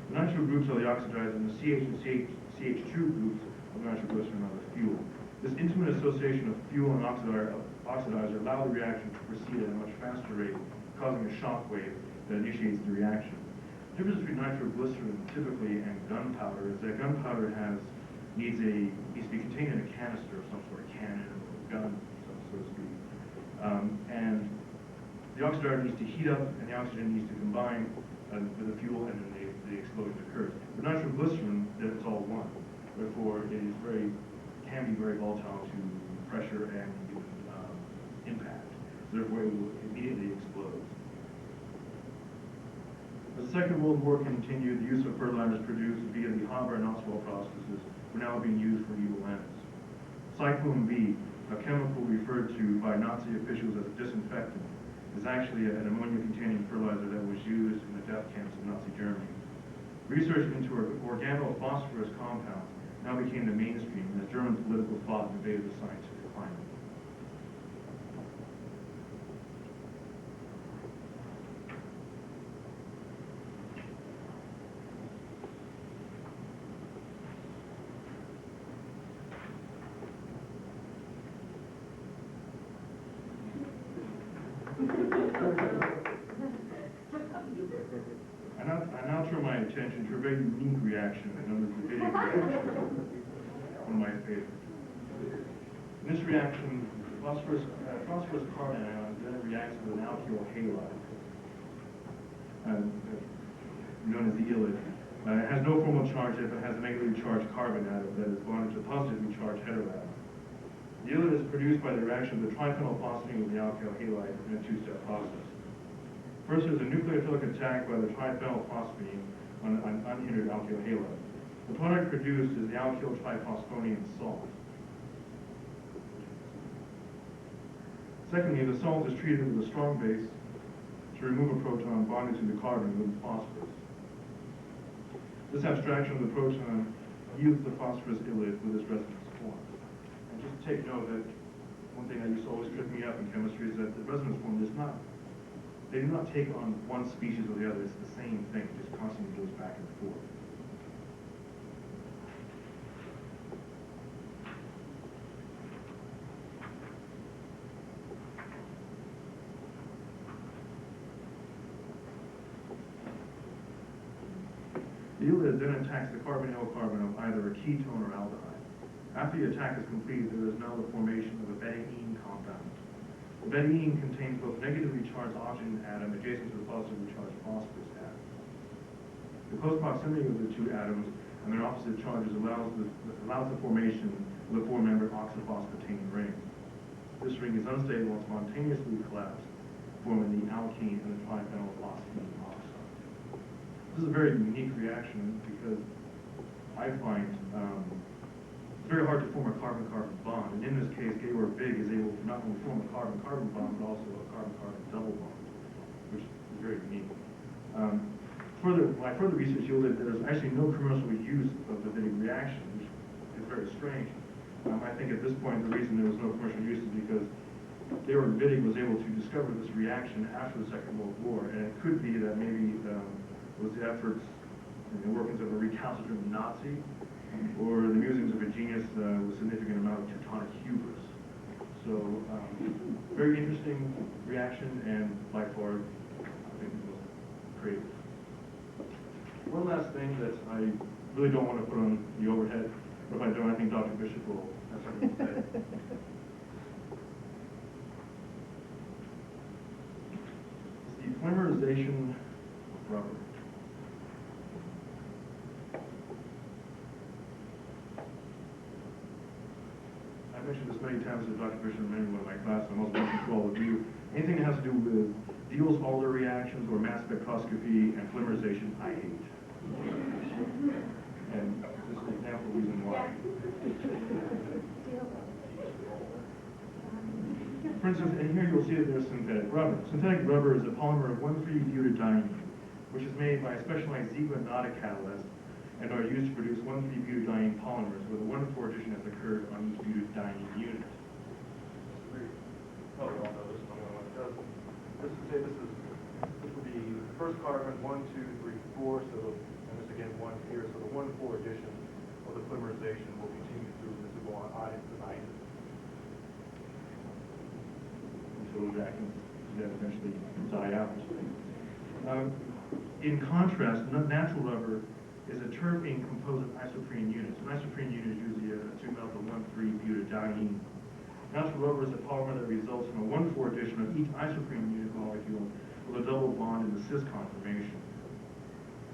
The nitro groups are the oxidizers, and the CH and CH2 groups of nitroglycerin are the fuel. This intimate association of fuel and oxidizer allow the reaction to proceed at a much faster rate, causing a shock wave that initiates the reaction. The difference between nitroglycerin typically and gunpowder is that gunpowder needs to be contained in a canister of some sort, a cannon or a gun, so to speak. And the oxidizer needs to heat up, and the oxygen needs to combine with the fuel, and then the explosion occurs. With nitroglycerin, then it's all one. Therefore, it can be very volatile to pressure and even impact. Therefore, it will immediately explode. As the Second World War continued, the use of fertilizers produced via the Haber and Ostwald processes were now being used for evil ends. Cyclone B, a chemical referred to by Nazi officials as a disinfectant, is actually an ammonia-containing fertilizer that was used in the death camps of Nazi Germany. Research into organophosphorus compounds now became the mainstream as German political thought invaded the scientific climate. I now turn my attention to a very unique reaction, another Davidic reaction, one of my favorites. In this reaction, phosphorus carbon ion then reacts with an alkyl halide, known as the ylide. It has no formal charge if it has a negatively charged carbon atom that is bonded to a positively charged heteroatom. The ylide is produced by the reaction of the triphenylphosphine with the alkyl halide in a two-step process. First, there's a nucleophilic attack by the triphenylphosphine on an unhindered alkyl halide. The product produced is the alkyl triphosphonium salt. Secondly, the salt is treated with a strong base to remove a proton bonded to the carbon with phosphorus. This abstraction of the proton yields the phosphorus ylide with its resonance form. And just take note that one thing that used to always trip me up in chemistry is that the resonance form they do not take on one species or the other. It's the same thing. It just constantly goes back and forth. The ylide then attacks the carbonyl carbon of either a ketone or aldehyde. After the attack is completed, there is now the formation of a betaine compound. The betaine contains both negatively charged oxygen atom adjacent to the positively charged phosphorus atom. The close proximity of the two atoms and their opposite charges allows the formation of the four-membered oxyphosphataene ring. This ring is unstable and spontaneously collapsed, forming the alkene and the triphenylphosphine oxide. This is a very unique reaction because I find it's very hard to form a carbon-carbon bond, and in this case, Georg Big is able to not only form a carbon-carbon bond, but also a carbon-carbon double bond, which is very unique. My further research yielded that there's actually no commercial use of the Wittig reaction, which is very strange. I think at this point, the reason there was no commercial use is because Georg Wittig was able to discover this reaction after the Second World War, and it could be that maybe it was the efforts and the workings of a recalcitrant Nazi, or the musings of a genius with a significant amount of Teutonic hubris. So, very interesting reaction, and by far, I think the most creative. One last thing that I really don't want to put on the overhead, but if I don't, I think Dr. Bishop will have something to say. It's the polymerization of rubber. I've mentioned this many times to Dr. Fisher and many of my classes, I'm also mentioning to all of you, anything that has to do with Diels-Alder reactions or mass spectroscopy and polymerization, I hate. And this is an example reason why. For instance, and here you'll see that there's synthetic rubber. Synthetic rubber is a polymer of 1,3-butadiene, which is made by a specialized Ziegler-Natta catalyst and are used to produce 1,3-butadiene polymers, where the 1,4 addition has occurred on each butadiene unit. Oh, we all know this, I'm the only one that doesn't. This would be the first carbon, 1, 2, 3, 4, so, and this again, 1 here, so the 1,4 addition of the polymerization will continue through, and this will go on into the nitrogen. Until the reactions then eventually die out. In contrast, natural rubber is a terpene-composite isoprene unit. So an isoprene unit is usually a 2-methyl-1,3-butadiene. Natural rubber is a polymer that results from a 1,4 addition of each isoprene unit molecule with a double bond in the cis conformation.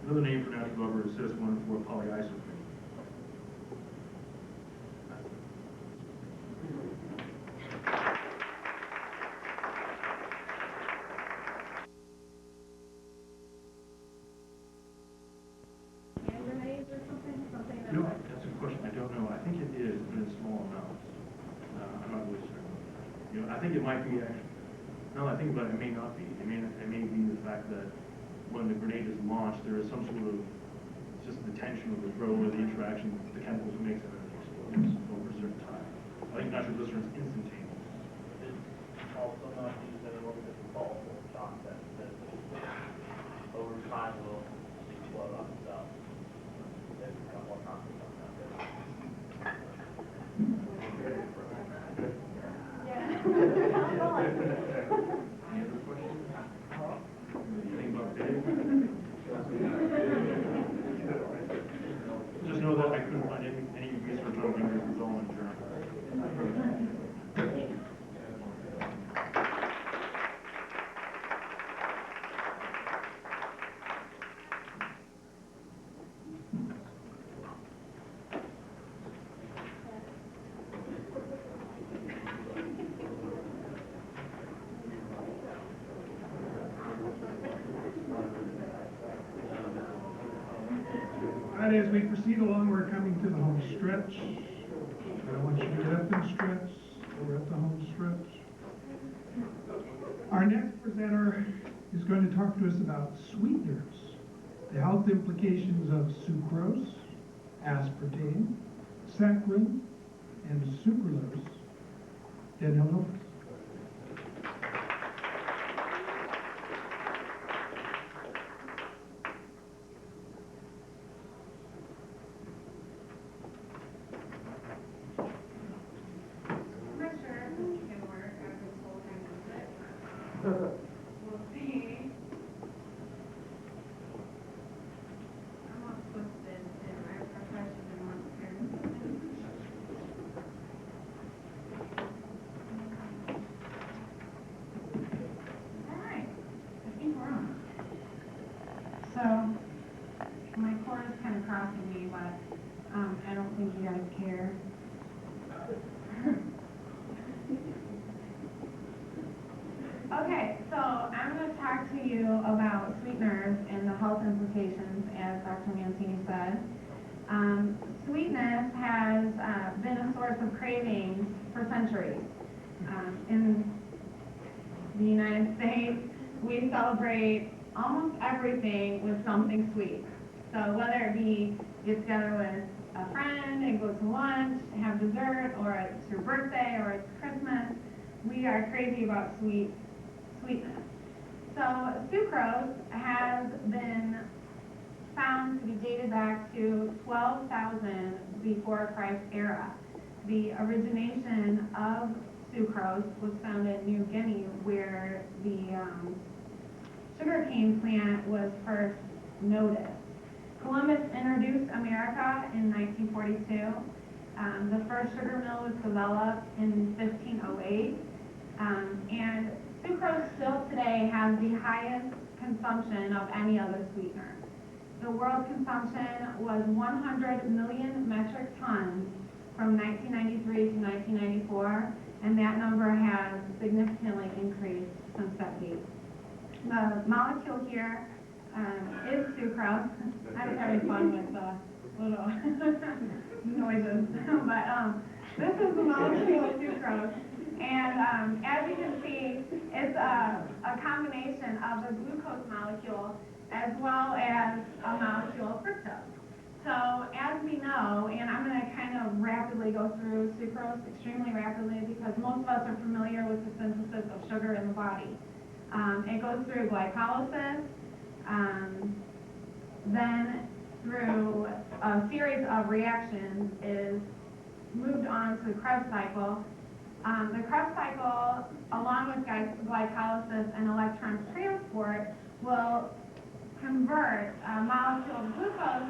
Another name for natural rubber is cis-1,4 polyisoprene. You know, that's a question I don't know. I think it is, but in small amounts. I'm not really certain. You know, I think it might be actually. No, I think about it, it may not be. It may be the fact that when the grenade is launched, there is some sort of just the tension of the throw or the interaction, the chemicals makes it and it explodes over a certain time. I think nitroglycerin is instantaneous. It's also not used anymore because it's volatile shock that over time will explode on itself. There's become more confident on that. Just know that I couldn't find any research on fingers. It was all in German. All right, as we proceed along, we're coming to the home stretch. I want you to get up and stretch. We're at the home stretch. Our next presenter is going to talk to us about sweeteners, the health implications of sucrose, aspartame, saccharin, and sucralose. Danielle Lopez. We'll see. I'm not twisted in my profession and want to hear All right, I think we're on. So, my cord is kind of crossing me, but I don't think you guys care. Okay, so I'm going to talk to you about sweeteners and the health implications, as Dr. Mancini said. Sweetness has been a source of cravings for centuries. In the United States, we celebrate almost everything with something sweet. So whether it be get together with a friend and go to lunch, have dessert, or it's your birthday, or it's Christmas, we are crazy about sweetness. So sucrose has been found to be dated back to 12,000 before Christ era. The origination of sucrose was found in New Guinea, where the sugarcane plant was first noticed. Columbus introduced America in 1942. The first sugar mill was developed in 1508. And sucrose still today has the highest consumption of any other sweetener. The world consumption was 100 million metric tons from 1993 to 1994, and that number has significantly increased since that date. The molecule here is sucrose. I was having fun with the little noises, but this is the molecule of sucrose. And as you can see, it's a combination of the glucose molecule as well as a molecule of fructose. So as we know, and I'm going to kind of rapidly go through sucrose extremely rapidly because most of us are familiar with the synthesis of sugar in the body. It goes through glycolysis, then through a series of reactions is moved on to the Krebs cycle. The Krebs cycle, along with glycolysis and electron transport, will convert a molecule of glucose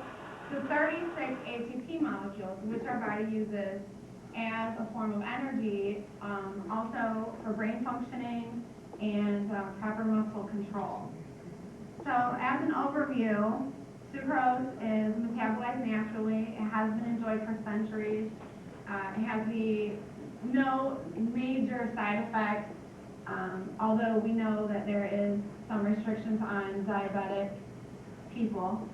to 36 ATP molecules, which our body uses as a form of energy, also for brain functioning and proper muscle control. So as an overview, sucrose is metabolized naturally. It has been enjoyed for centuries. It has no major side effects, although we know that there is some restrictions on diabetic people.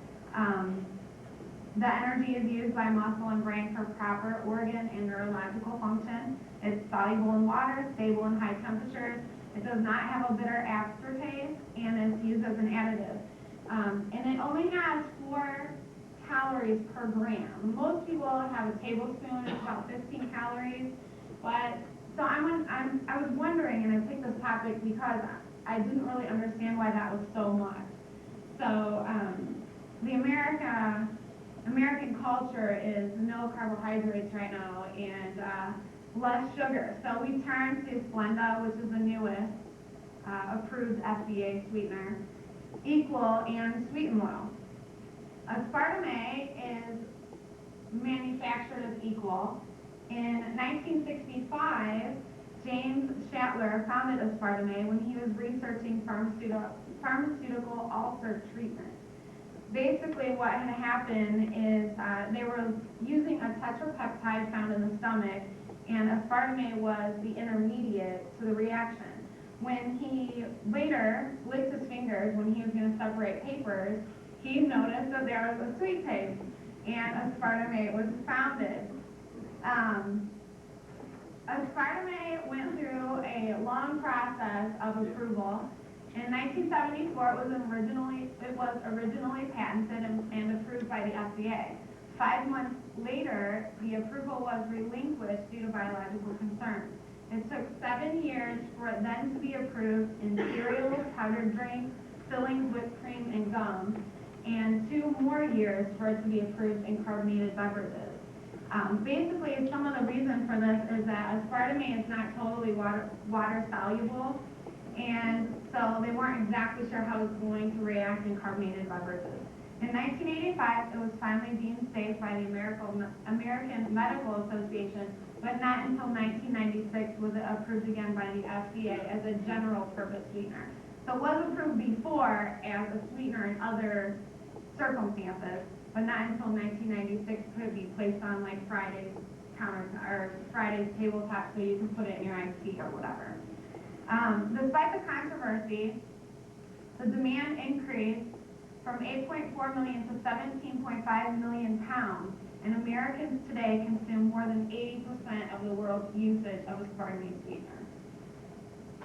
The energy is used by muscle and brain for proper organ and neurological function. It's soluble in water, stable in high temperatures. It does not have a bitter aftertaste, and it's used as an additive. And it only has 4 calories per gram. Most people have a tablespoon, it's about 15 calories. But so I was wondering, and I picked this topic because I didn't really understand why that was so much. So the American culture is no carbohydrates right now and less sugar. So we turned to Splenda, which is the newest approved FDA sweetener, equal and sweet and low. Aspartame is manufactured as equal. In 1965, James Shatler founded aspartame when he was researching pharmaceutical ulcer treatment. Basically, what had happened is they were using a tetrapeptide found in the stomach, and aspartame was the intermediate to the reaction. When he later licked his fingers when he was going to separate papers, he noticed that there was a sweet taste, and aspartame was founded. Aspartame went through a long process of approval. In 1974, it was originally patented and approved by the FDA. 5 months later, the approval was relinquished due to biological concerns. It took 7 years for it then to be approved in cereals, powdered drinks, fillings, whipped cream, and gum, and 2 more years for it to be approved in carbonated beverages. Basically, some of the reason for this is that aspartame is not totally water soluble, and so they weren't exactly sure how it's going to react in carbonated beverages. In 1985, it was finally deemed safe by the American Medical Association, but not until 1996 was it approved again by the FDA as a general purpose sweetener. So it was approved before as a sweetener in other circumstances, but not until 1996 could it be placed on like Friday's counter or Friday's tabletop so you can put it in your iced tea or whatever. Despite the controversy, the demand increased from 8.4 million to 17.5 million pounds, and Americans today consume more than 80% of the world's usage of aspartame sweetener.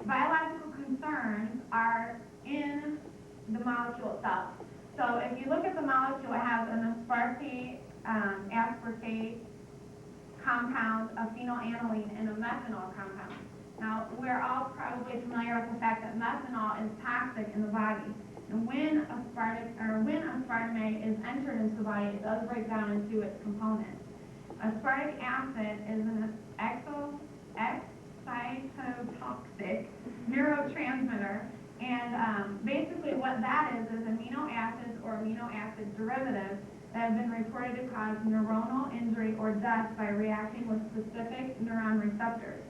Biological concerns are in the molecule itself. So if you look at the molecule, it has an aspartate compound, a phenylalanine, and a methanol compound. Now, we're all probably familiar with the fact that methanol is toxic in the body. And when aspartame is entered into the body, it does break down into its components. Aspartic acid is an excitotoxic neurotransmitter, and basically what that is amino acids or amino acid derivatives that have been reported to cause neuronal injury or death by reacting with specific neuron receptors.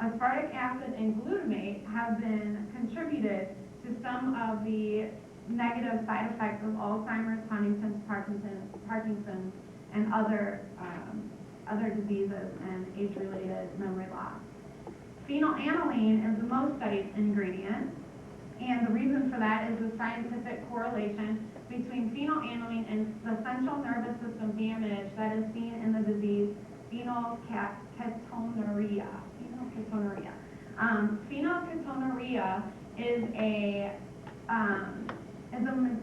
Aspartic acid and glutamate have been contributed to some of the negative side effects of Alzheimer's, Huntington's, Parkinson's, and other other diseases and age-related memory loss. Phenylalanine is the most studied ingredient, and the reason for that is the scientific correlation between phenylalanine and the central nervous system damage that is seen in the disease phenylketonuria. Phenylketonuria is a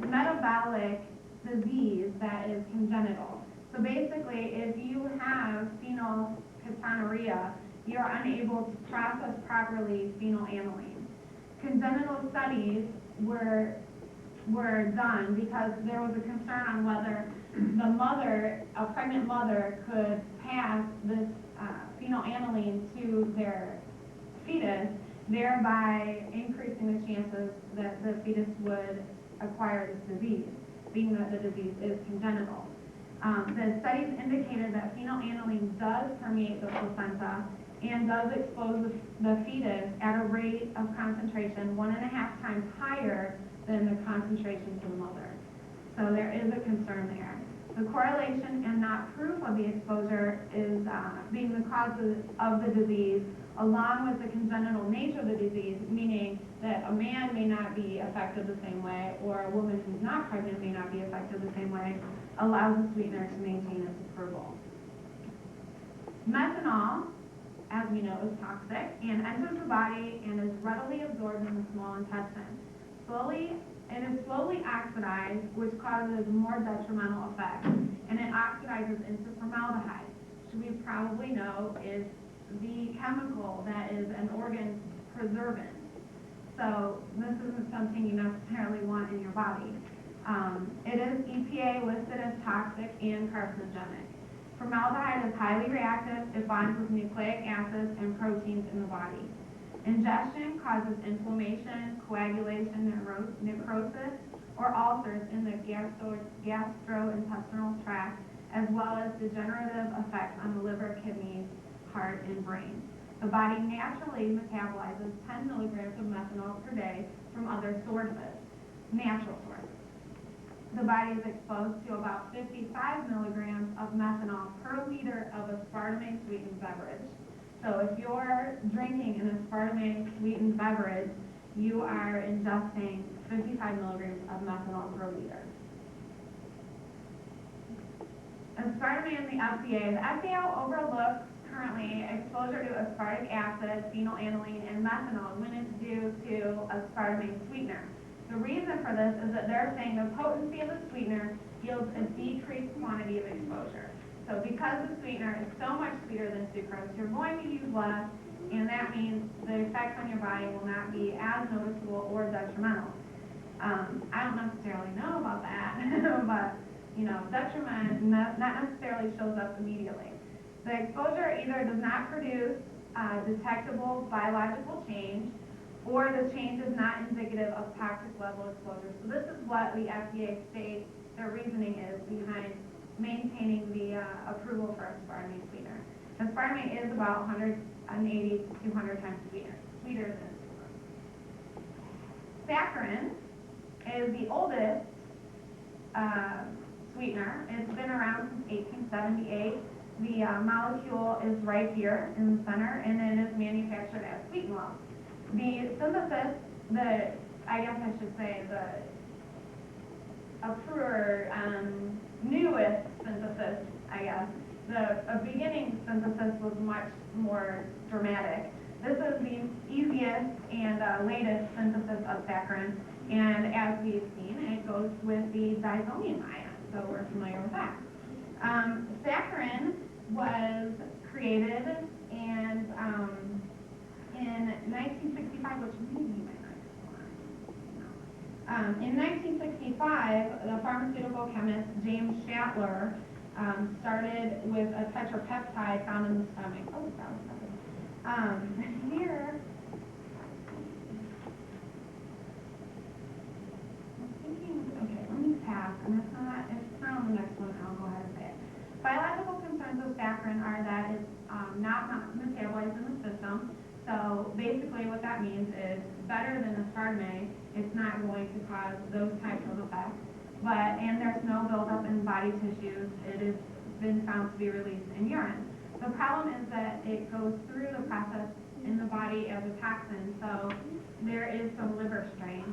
metabolic disease that is congenital. So basically, if you have phenylketonuria, you're unable to process properly phenylalanine. Congenital studies were done because there was a concern on whether a pregnant mother could pass this phenylalanine to their fetus, thereby increasing the chances that the fetus would acquire this disease, being that the disease is congenital. The studies indicated that phenylalanine does permeate the placenta and does expose the fetus at a rate of concentration 1.5 times higher than the concentration to the mother. So there is a concern there. The correlation and not proof of the exposure is being the cause of the disease, along with the congenital nature of the disease, meaning that a man may not be affected the same way, or a woman who's not pregnant may not be affected the same way, allows the sweetener to maintain its approval. Methanol, as we know, is toxic and enters the body and is readily absorbed in the small intestine. It is slowly oxidized, which causes more detrimental effects, and it oxidizes into formaldehyde, which we probably know is the chemical that is an organ preservant. So this isn't something you necessarily want in your body. It is EPA listed as toxic and carcinogenic. Formaldehyde is highly reactive. It bonds with nucleic acids and proteins in the body. Ingestion causes inflammation, coagulation, necrosis, or ulcers in the gastrointestinal tract, as well as degenerative effects on the liver, kidneys, heart, and brain. The body naturally metabolizes 10 milligrams of methanol per day from other sources, natural sources. The body is exposed to about 55 milligrams of methanol per liter of aspartame sweetened beverage. So if you're drinking an aspartame sweetened beverage, you are ingesting 55 milligrams of methanol per liter. Aspartame in the FDA. The FDA overlooks currently exposure to aspartic acid, phenylalanine, and methanol when it's due to aspartame sweetener. The reason for this is that they're saying the potency of the sweetener yields a decreased quantity of exposure. So because the sweetener is so much sweeter than sucrose, you're going to use less, and that means the effects on your body will not be as noticeable or detrimental. I don't necessarily know about that, but detriment not necessarily shows up immediately. The exposure either does not produce detectable biological change, or the change is not indicative of toxic level exposure. So this is what the FDA states their reasoning is behind maintaining the approval for aspartame sweetener. Aspartame is about 180 to 200 times sweeter than sucrose. Saccharin is the oldest sweetener. It's been around since 1878. The molecule is right here in the center, and it is manufactured as sweet milk. The synthesis, I guess I should say the newest synthesis, I guess. The beginning synthesis was much more dramatic. This is the easiest and latest synthesis of saccharin, and as we've seen, it goes with the diazomium ion, so we're familiar with that. Saccharin was created and in 1965, which maybe you might not. In 1965, the pharmaceutical chemist James Schattler started with a tetrapeptide found in the stomach. Oh, that was nothing. Here, I'm thinking, okay, let me pass, and if it's not on the next one, I'll go ahead and say it. Biological concerns with saccharin are that it's not metabolized in the system. So basically what that means is better than aspartame, it's not going to cause those types of effects. And there's no buildup in body tissues. It has been found to be released in urine. The problem is that it goes through the process in the body as a toxin, so there is some liver strain.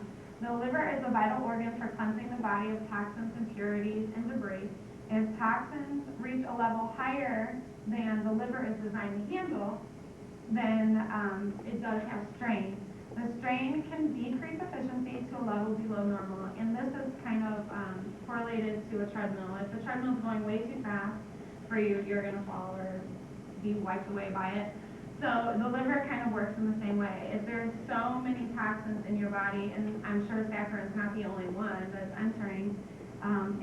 The liver is a vital organ for cleansing the body of toxins, impurities, and debris. If toxins reach a level higher than the liver is designed to handle, then it does have strain. The strain can decrease efficiency to a level below normal, and this is kind of correlated to a treadmill. If the treadmill is going way too fast for you, you're going to fall or be wiped away by it. So the liver kind of works in the same way. If there's so many toxins in your body, and I'm sure saccharin is not the only one that's entering,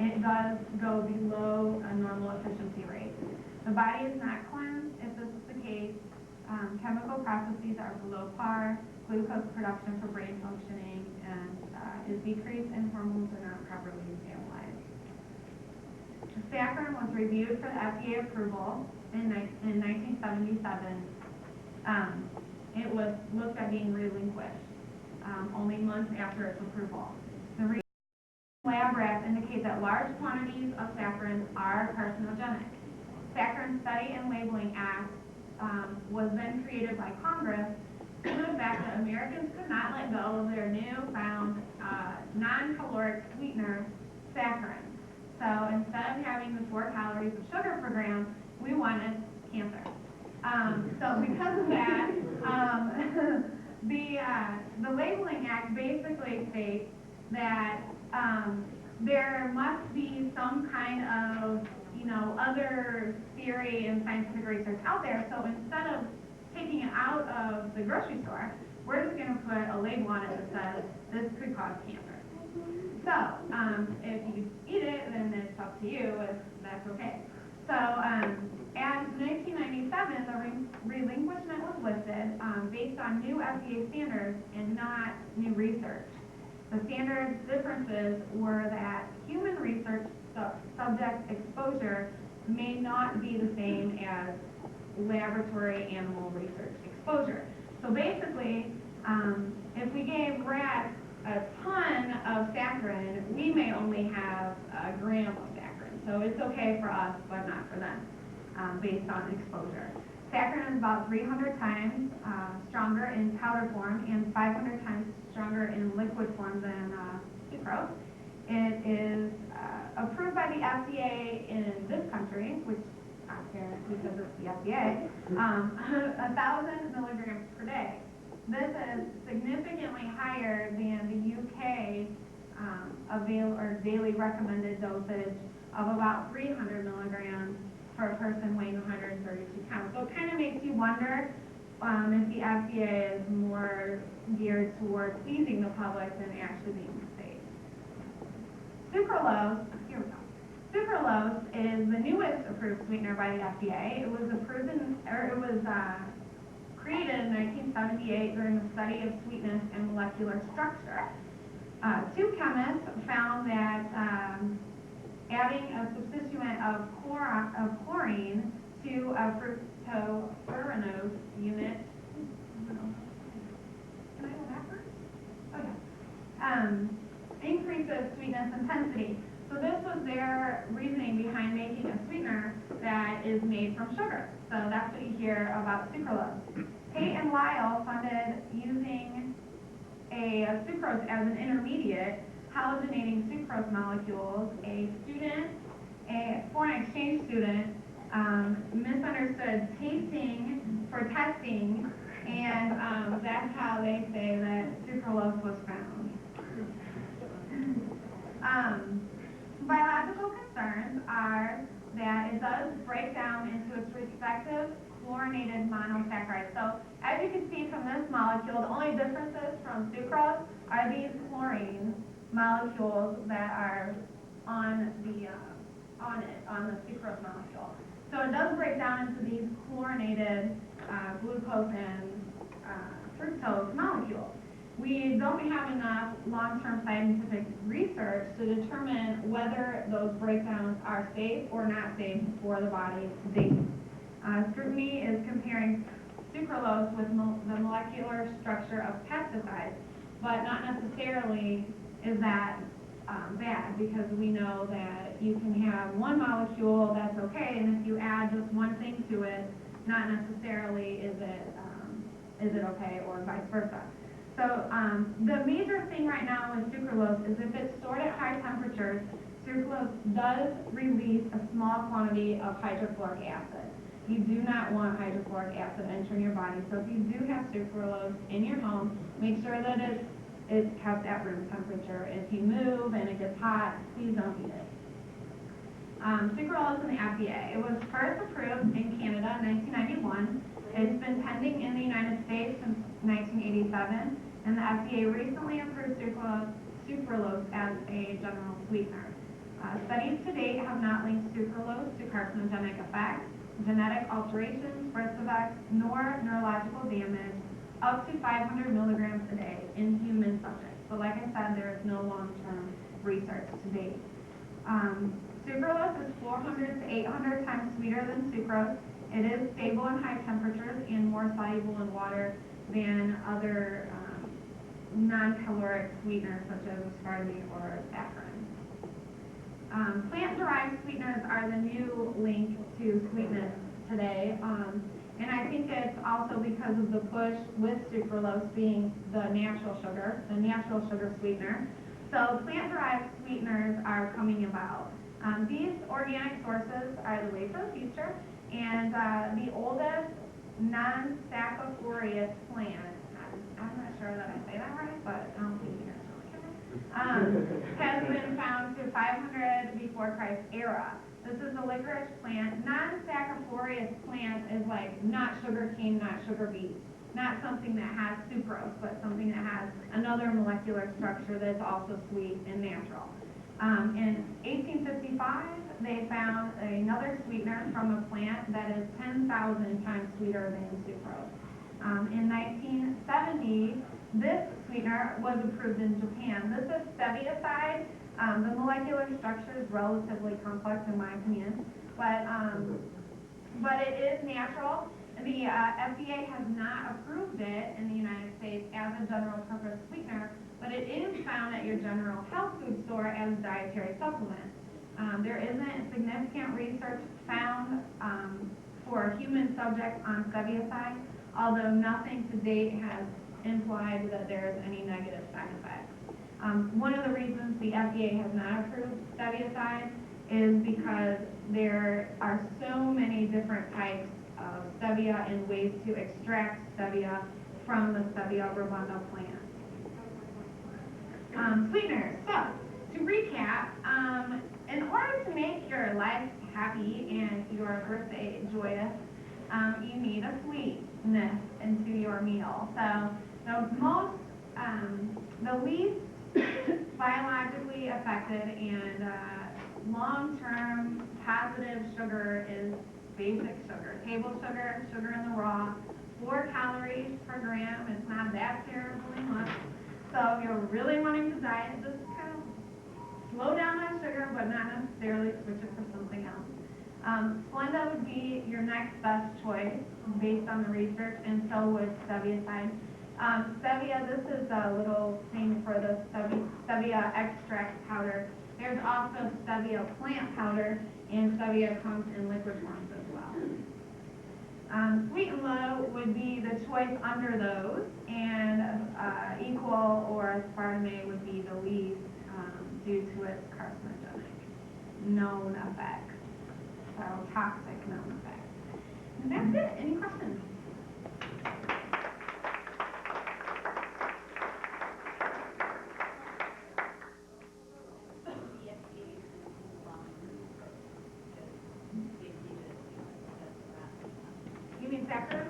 it does go below a normal efficiency rate. The body is not cleansed if this is the case. Chemical processes are below par, glucose production for brain functioning and is decreased, and hormones are not properly metabolized. Saccharin was reviewed for the FDA approval in 1977. It was looked at being relinquished only months after its approval. The lab rats indicate that large quantities of saccharin are carcinogenic. Saccharin Study and Labeling Act was then created by Congress due to the fact that Americans could not let go of their newfound non-caloric sweetener, saccharin. So instead of having the 4 calories of sugar per gram, we wanted cancer. So because of that, the Labeling Act basically states that there must be some kind of, other theory and scientific research out there. So instead of taking it out of the grocery store, we're just going to put a label on it that says this could cause cancer. So if you eat it, then it's up to you if that's okay. So as 1997, the relinquishment was lifted based on new FDA standards and not new research. The standard differences were that human research subject exposure may not be the same as laboratory animal research exposure. So basically, if we gave rats a ton of saccharin, we may only have a gram of saccharin. So it's okay for us, but not for them, based on exposure. Saccharin is about 300 times stronger in powder form and 500 times stronger in liquid form than sucrose. It is approved by the FDA in this country, which I don't care because it's the FDA, 1,000 milligrams per day. This is significantly higher than the UK daily recommended dosage of about 300 milligrams for a person weighing 132 pounds. So it kind of makes you wonder if the FDA is more geared toward pleasing the public than actually being safe. Sucralose, here we go. Sucralose is the newest approved sweetener by the FDA. It was created in 1978 during the study of sweetness and molecular structure. 2 chemists found that adding a substituent of chlorine to a fructofuranose unit, can I go backwards? Oh yeah. Increases sweetness intensity. So this was their reasoning behind making a sweetener that is made from sugar. So that's what you hear about sucralose. Tate and Lyle funded using a sucrose as an intermediate, halogenating sucrose molecules. A foreign exchange student, misunderstood tasting for testing, and that's how they say that sucralose was found. Biological concerns are that it does break down into its respective chlorinated monosaccharides. So as you can see from this molecule, the only differences from sucrose are these chlorine molecules that are on the sucrose molecule. So it does break down into these chlorinated glucose and fructose molecules. We don't have enough long-term scientific research to determine whether those breakdowns are safe or not safe for the body to date. Scrutiny is comparing sucralose with the molecular structure of pesticides, but not necessarily is that bad, because we know that you can have one molecule that's okay, and if you add just one thing to it, not necessarily is it okay, or vice versa. So the major thing right now with sucralose is if it's stored at high temperatures, sucralose does release a small quantity of hydrofluoric acid. You do not want hydrofluoric acid entering your body, so if you do have sucralose in your home, make sure that it's kept at room temperature. If you move and it gets hot, please don't eat it. Sucralose in the FDA. It was first approved in Canada in 1991. It's been pending in the United States since 1987, and the FDA recently approved sucralose as a general sweetener. Studies to date have not linked sucralose to carcinogenic effects, genetic alterations, birth defects, nor neurological damage up to 500 milligrams a day in human subjects. So like I said, there is no long-term research to date. Sucralose is 400 to 800 times sweeter than sucrose. It is stable in high temperatures and more soluble in water than other non-caloric sweeteners such as aspartame or saccharin. Plant-derived sweeteners are the new link to sweetness today, and I think it's also because of the push with sucralose being the natural sugar sweetener. So plant-derived sweeteners are coming about. These organic sources are the way for the future, and the oldest non-sacchariferous plant, I'm not sure that I say that right, but I don't think you guys really care, has been found to 500 before Christ era. This is the licorice plant. Non-sacchariferous plant is like not sugar cane, not sugar beet, not something that has sucrose, but something that has another molecular structure that's also sweet and natural. In 1855, they found another sweetener from a plant that is 10,000 times sweeter than sucrose. In 1970, this sweetener was approved in Japan. This is stevia. The molecular structure is relatively complex in my opinion, but it is natural. The FDA has not approved it in the United States as a general purpose sweetener, but it is found at your general health food store as a dietary supplement. There isn't significant research found for human subjects on stevia, although nothing to date has implied that there is any negative side effects. One of the reasons the FDA has not approved stevia is because there are so many different types of stevia and ways to extract stevia from the stevia rubunda plant. Sweeteners. So, to recap, in order to make your life happy and your birthday joyous, you need a sweetness into your meal. So, the least biologically affected and long-term positive sugar is basic sugar. Table sugar, sugar in the raw, 4 calories per gram. It's not that terribly much. So if you're really wanting to diet, just kind of slow down on sugar, but not necessarily switch it for something else. Splenda would be your next best choice based on the research, and so would stevia. Stevia, this is a little thing for the stevia extract powder. There's also stevia plant powder, and stevia comes in liquid forms as well. Sweet and low would be the choice under those, and equal or aspartame would be the least due to its carcinogenic known effects. So toxic known effects. And that's it. Any questions? You mean saccharin?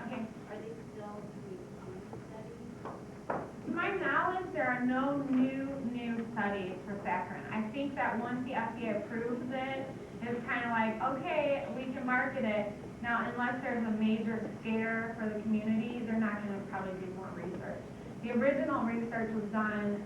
Okay. Are they still studies? To my knowledge, there are no new studies for saccharin. I think that once the FDA approves it, it's kind of like, okay, we can market it. Now, unless there's a major scare for the community, they're not going to probably do more research. The original research was done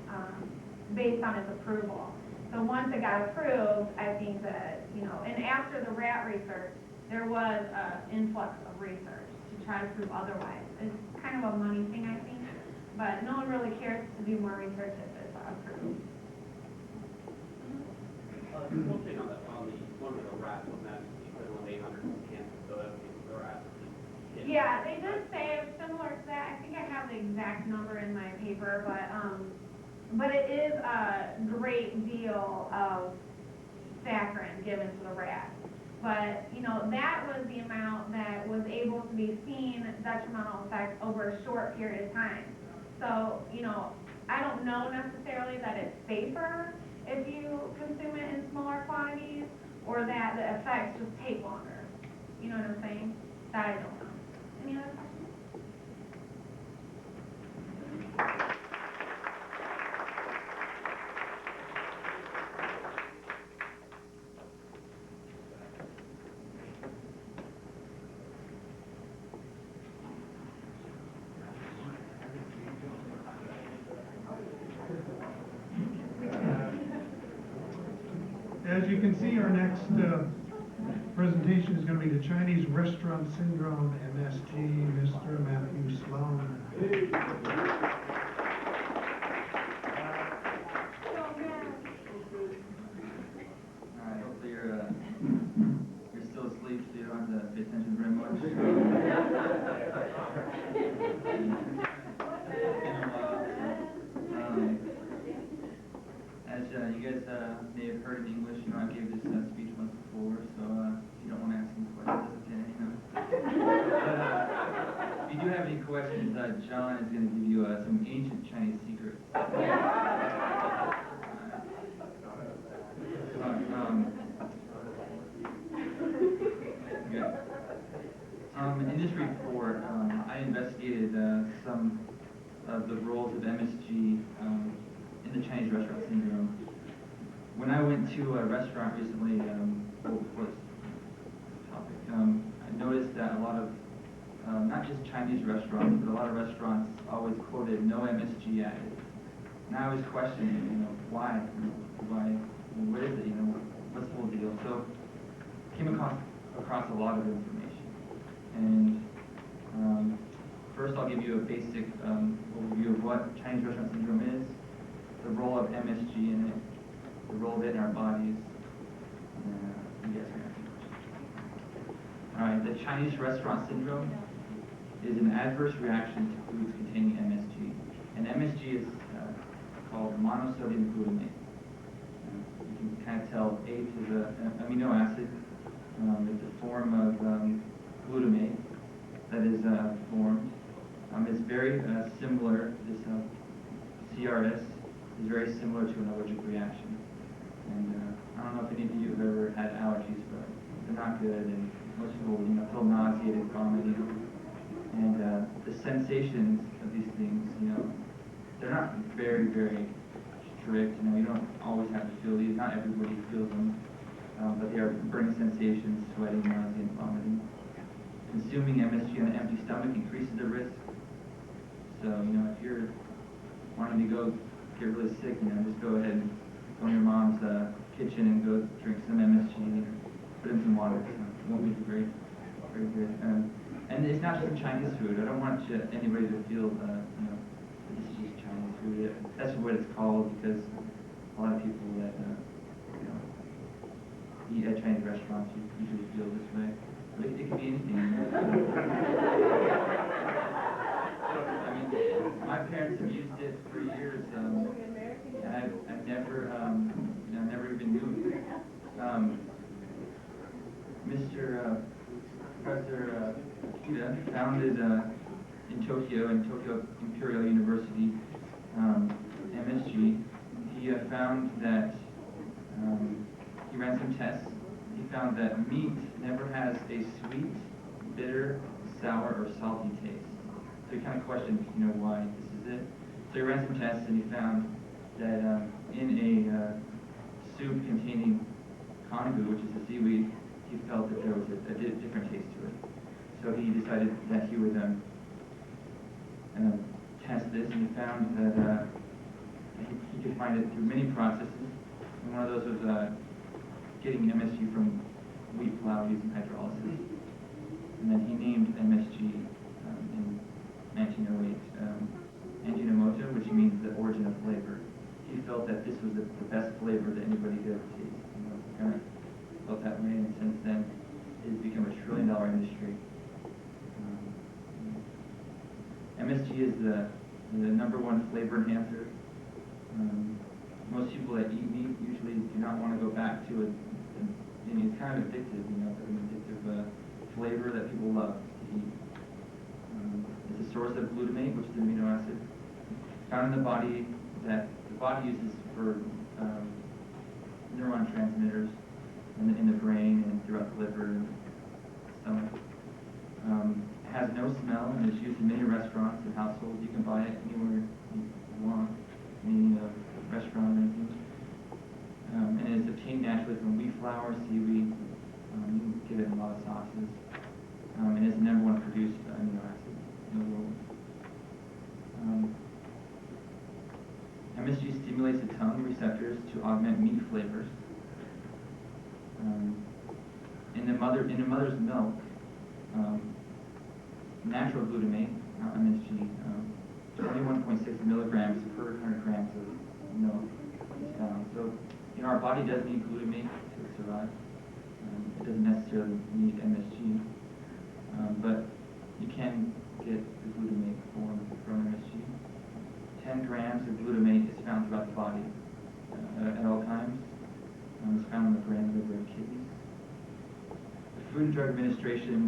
based on its approval. So once it got approved, I think that, and after the rat research, there was an influx of research to try to prove otherwise. It's kind of a money thing, I think, but no one really cares to do more research if it's approved. One thing on the one with the rat was that equivalent 800 cancer Yeah, they did say it was similar to that. I think I have the exact number in my paper, but it is a great deal of saccharin given to the rat. But, you know, that was the amount that was able to be seen detrimental effects over a short period of time. So, you know, I don't know necessarily that it's safer if you consume it in smaller quantities, or that the effects just take longer. You know what I'm saying? That I don't know. Any other questions? As you can see, our next presentation is going to be the Chinese Restaurant Syndrome, MSG, Mr. Matthew Sloan. Alright, hopefully you're still asleep, so you don't have to pay attention very much. As you guys may have heard in English, you know, I gave this speech once before, so if you don't want to ask any questions, that's okay, you know. But if you do have any questions, John is going to give you some ancient Chinese secrets. In this report, I investigated some of the roles of MSG in the Chinese restaurant syndrome. When I went to a restaurant recently, before this topic, I noticed that a lot of, not just Chinese restaurants, but a lot of restaurants always quoted no MSG added. And I was questioning, you know, why? Why? What is it? You know, what's the whole deal? So, came across a lot of information. And first I'll give you a basic overview of what Chinese restaurant syndrome is, the role of MSG in it, the role of it in our bodies. Yes, Alright, the Chinese restaurant syndrome is an adverse reaction to foods containing MSG. And MSG is called monosodium glutamate. You can kind of tell H is an amino acid. It's a form of glutamate that is formed. It's very similar, this CRS is very similar to an allergic reaction. And I don't know if any of you have ever had allergies, but they're not good, and most people, you know, feel nauseated, vomiting. And the sensations of these things, you know, they're not very, very strict. You know, you don't always have to feel these. Not everybody feels them, but they are burning sensations, sweating, nausea, and vomiting. Consuming MSG on an empty stomach increases the risk. So, you know, if you're wanting to go get really sick, you know, just go ahead and go in your mom's kitchen and go drink some MSG and put in some water. So it won't be very good. And it's not just Chinese food. I don't want anybody to feel, you know, this is just Chinese food. That's what it's called because a lot of people that, you know, eat at Chinese restaurants usually feel this way. But it could be anything. I mean, my parents have used it for years, and I've never, you know, never even knew it. Professor Akita founded in Tokyo Imperial University, MSG. He found that he ran some tests. He found that meat never has a sweet, bitter, sour, or salty taste. So he kind of questioned, you know, why this is it. So he ran some tests and he found that in a soup containing kongu, which is a seaweed, he felt that there was a different taste to it. So he decided that he would test this, and he found that he could find it through many processes. And one of those was getting MSG from wheat flour using hydrolysis. And then he named MSG in 1908 Ajinomoto, which means the origin of flavor. He felt that this was the best flavor that anybody could ever taste. You know, kind of felt that way, and since then, it's become a $1 trillion industry. MSG is the #1 flavor enhancer. Most people that eat meat usually do not want to go back to it. I mean, it's kind of addictive, you know, it's an addictive flavor that people love to eat. It's a source of glutamate, which is an amino acid found in the body that the body uses for neuron transmitters in the brain and throughout the liver and stomach. It has no smell and is used in many restaurants and households. You can buy it anywhere you want, any restaurant or anything. And it's obtained naturally from wheat flour, seaweed. You can get it in a lot of sauces. And it's the #1 produced amino acid in the world. MSG stimulates the tongue receptors to augment meat flavors. In the mother's milk, natural glutamate, not MSG, 21.6 milligrams per 100 grams of milk is found. So, you know, our body does need glutamate to survive. It doesn't necessarily need MSG, but you can get the glutamate form from MSG. 10 grams of glutamate is found throughout the body at all times. It's found in the brain, liver, and kidneys. The Food and Drug Administration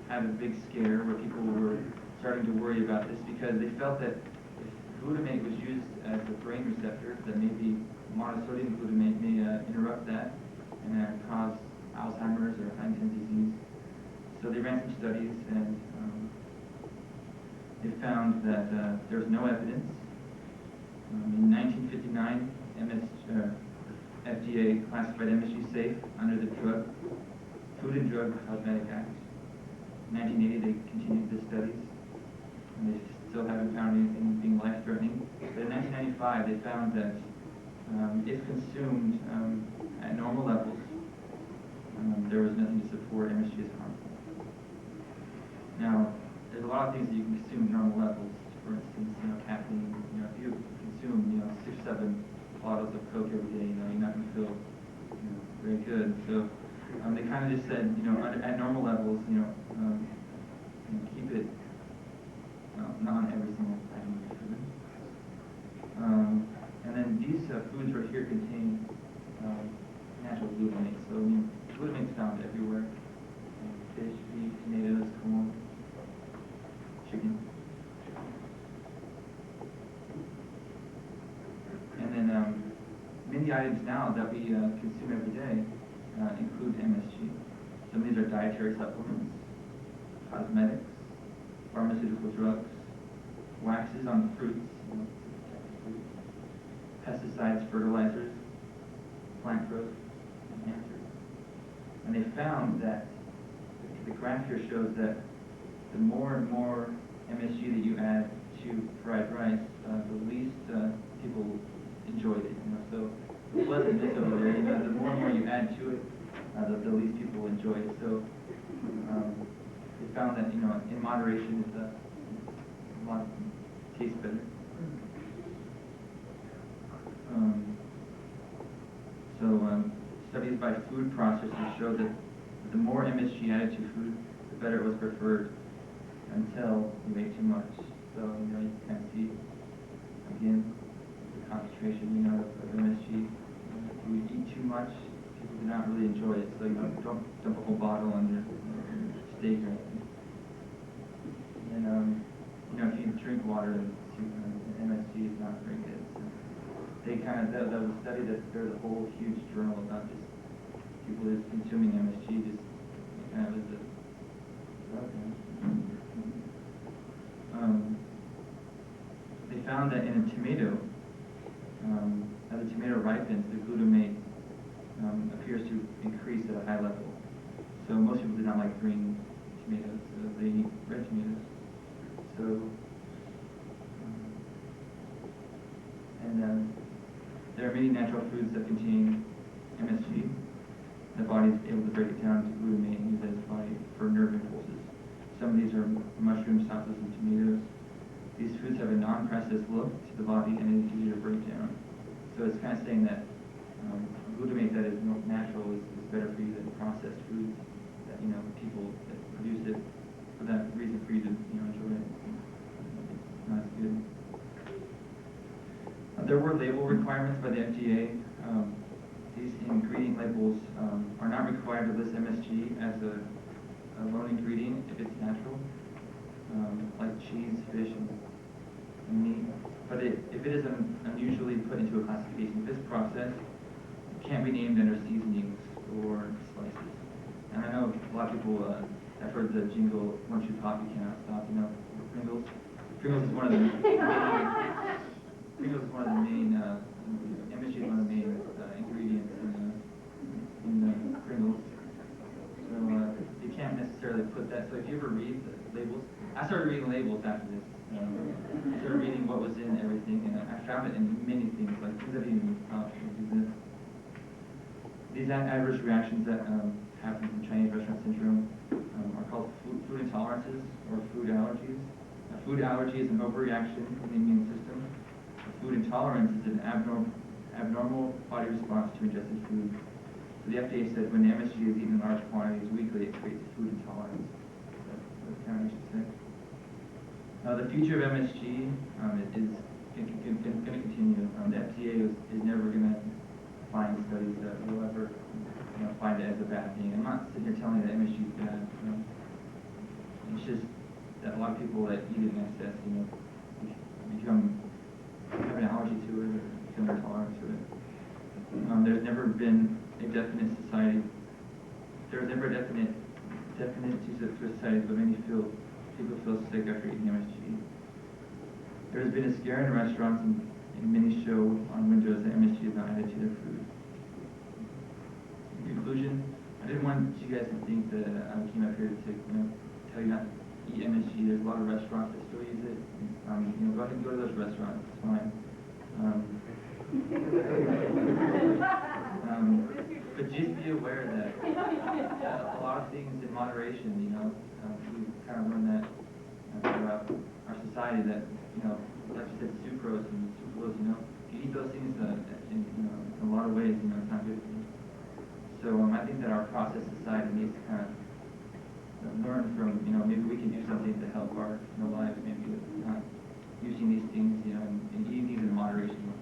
had a big scare where people were starting to worry about this because they felt that if glutamate was used as a brain receptor, that maybe monosodium glutamate may interrupt that and cause Alzheimer's or Huntington's disease. So they ran some studies and they found that there was no evidence. In 1959, FDA classified MSG safe under the Food and Drug Cosmetic Act. In 1980, they continued the studies, and they still haven't found anything being life-threatening. But in 1995, they found that if consumed at normal levels, there was nothing to support MSG as harmful. Now, there's a lot of things that you can consume at normal levels. For instance, you know, caffeine. You know, if you consume, you know, 6 or 7 bottles of Coke every day, you know, you're not going to feel, you know, very good. So they kind of just said, you know, at normal levels, you know, keep it, well, not on every single item of food. And then these foods right here contain natural glutamate. So I mean, glutamate's found everywhere: fish, beef, tomatoes, corn, chicken. And then many items now that we consume every day include MSG. Some of these are dietary supplements, cosmetics, pharmaceutical drugs, waxes on fruits, you know, pesticides, fertilizers, plant growth enhancers. And they found that the graph here shows that the more and more MSG that you add to fried rice, the least people enjoyed it. You know, so it wasn't this over there. You know, the more and more you add to it, the least people enjoy it. So they found that, you know, in moderation, it's a lot tastes better. Studies by food processors show that the more MSG added to food, the better it was preferred until you ate too much. So, you know, you can kind of see, again, the concentration, you know, of MSG. If you eat too much, people do not really enjoy it. So, you know, don't dump a whole bottle on your steak or anything. And, you know, if you drink water, MSG is not very good. So they kind of, that was a study that there's a whole huge journal about just people just consuming MSG just kind of as a drug. They found that in a tomato, as the tomato ripens, the glutamate appears to increase at a high level. So most people do not like green tomatoes, so they eat red tomatoes. So, there are many natural foods that contain MSG. The body is able to break it down to glutamate and use it as body for nerve impulses. Some of these are mushrooms, sauces, and tomatoes. These foods have a non-processed look to the body and it is easier to break down. So it's kind of saying that glutamate that is natural is better for you than processed foods that, you know, people that produce it for that reason for you to, you know, enjoy it. label requirements by the FDA. These ingredient labels are not required to list MSG as a lone ingredient if it's natural, like cheese, fish, and meat. But if it is unusually put into a classification, if it's processed, it can't be named under seasonings or spices. And I know a lot of people have heard the jingle, once you pop, you cannot stop, you know, Pringles. Pringles is one of the Pringles is one of the main, MSG is one of the main ingredients in Pringles. So you can't necessarily put that. So if you ever read the labels, I started reading labels after this. I started reading what was in everything, and I found it in many things, like things that even exist. These adverse reactions that happen from Chinese restaurant syndrome are called food intolerances or food allergies. A food allergy is an overreaction in the immune system. A food intolerance is an abnormal body response to ingested food. So the FDA said when MSG is eaten in large quantities weekly, it creates food intolerance. That's kind of what you should say. The future of MSG is going to continue. The FDA is never going to find studies that will ever find it as a bad thing. I'm not sitting here telling you that MSG is bad. It's just that a lot of people that eat it in excess, have an allergy to it or become intolerant to it. There's never been a definite society. There's never a definite to a society, but many people feel sick after eating MSG. There's been a scare in restaurants and many show on windows that MSG is not added to their food. In conclusion, I didn't want you guys to think that I came up here to tell you not to eat MSG. There's a lot of restaurants that still use it. Go ahead and go to those restaurants. It's fine. But just be aware that a lot of things in moderation, we kind of learned that throughout our society that, like you said, sucrose and sucralose, you eat those things in a lot of ways, it's not good for you. So I think that our processed society needs to kind of learn from, maybe we can do something to help our lives, maybe not using these things, and eating these in moderation.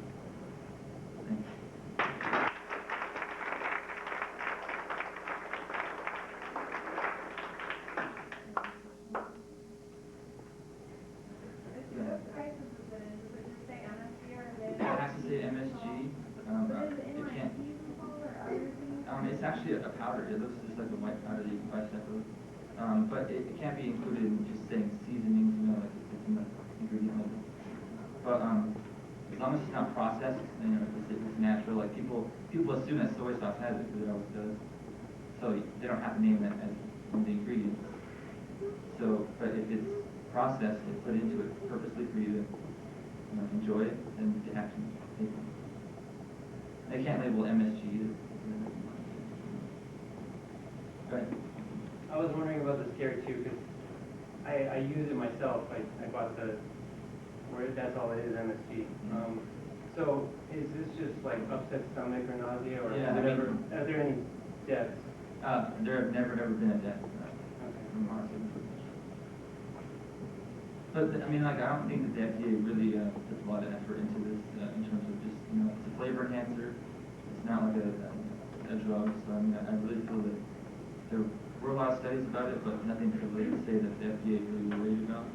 Thanks. It's actually a powder. It looks just like a white powder that you can buy separately. But it can't be included in just saying seasonings, like it's in the ingredient label. But as long as it's not processed, it's natural. Like people assume that soy sauce has it because it always does. So they don't have to name it as one of the ingredients. So, but if it's processed and put into it purposely for you to enjoy it, then they have to take it. They can't label MSG either. Right. I was wondering about the scare too, because I use it myself. I bought where that's all it is, MSG. So is this just like upset stomach or nausea, or are there any deaths? There have never been a death from market. But I don't think that the FDA really puts a lot of effort into this in terms of just it's a flavor enhancer. It's not like a drug. So I really feel that there were a lot of studies about it, but nothing to really say that the FDA is really worried about.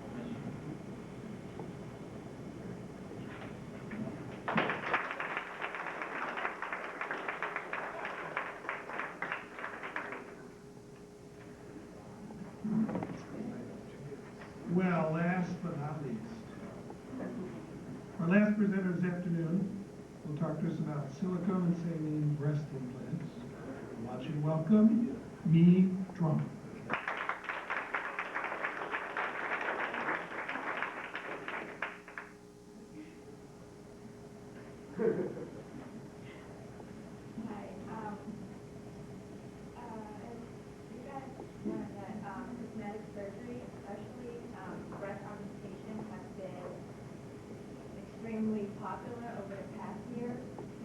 Well, last but not least, our last presenter this afternoon will talk to us about silicone and saline breast implants. Watch and welcome me, Trump. Hi, as you guys know that cosmetic surgery, especially breast augmentation, has been extremely popular over the past year,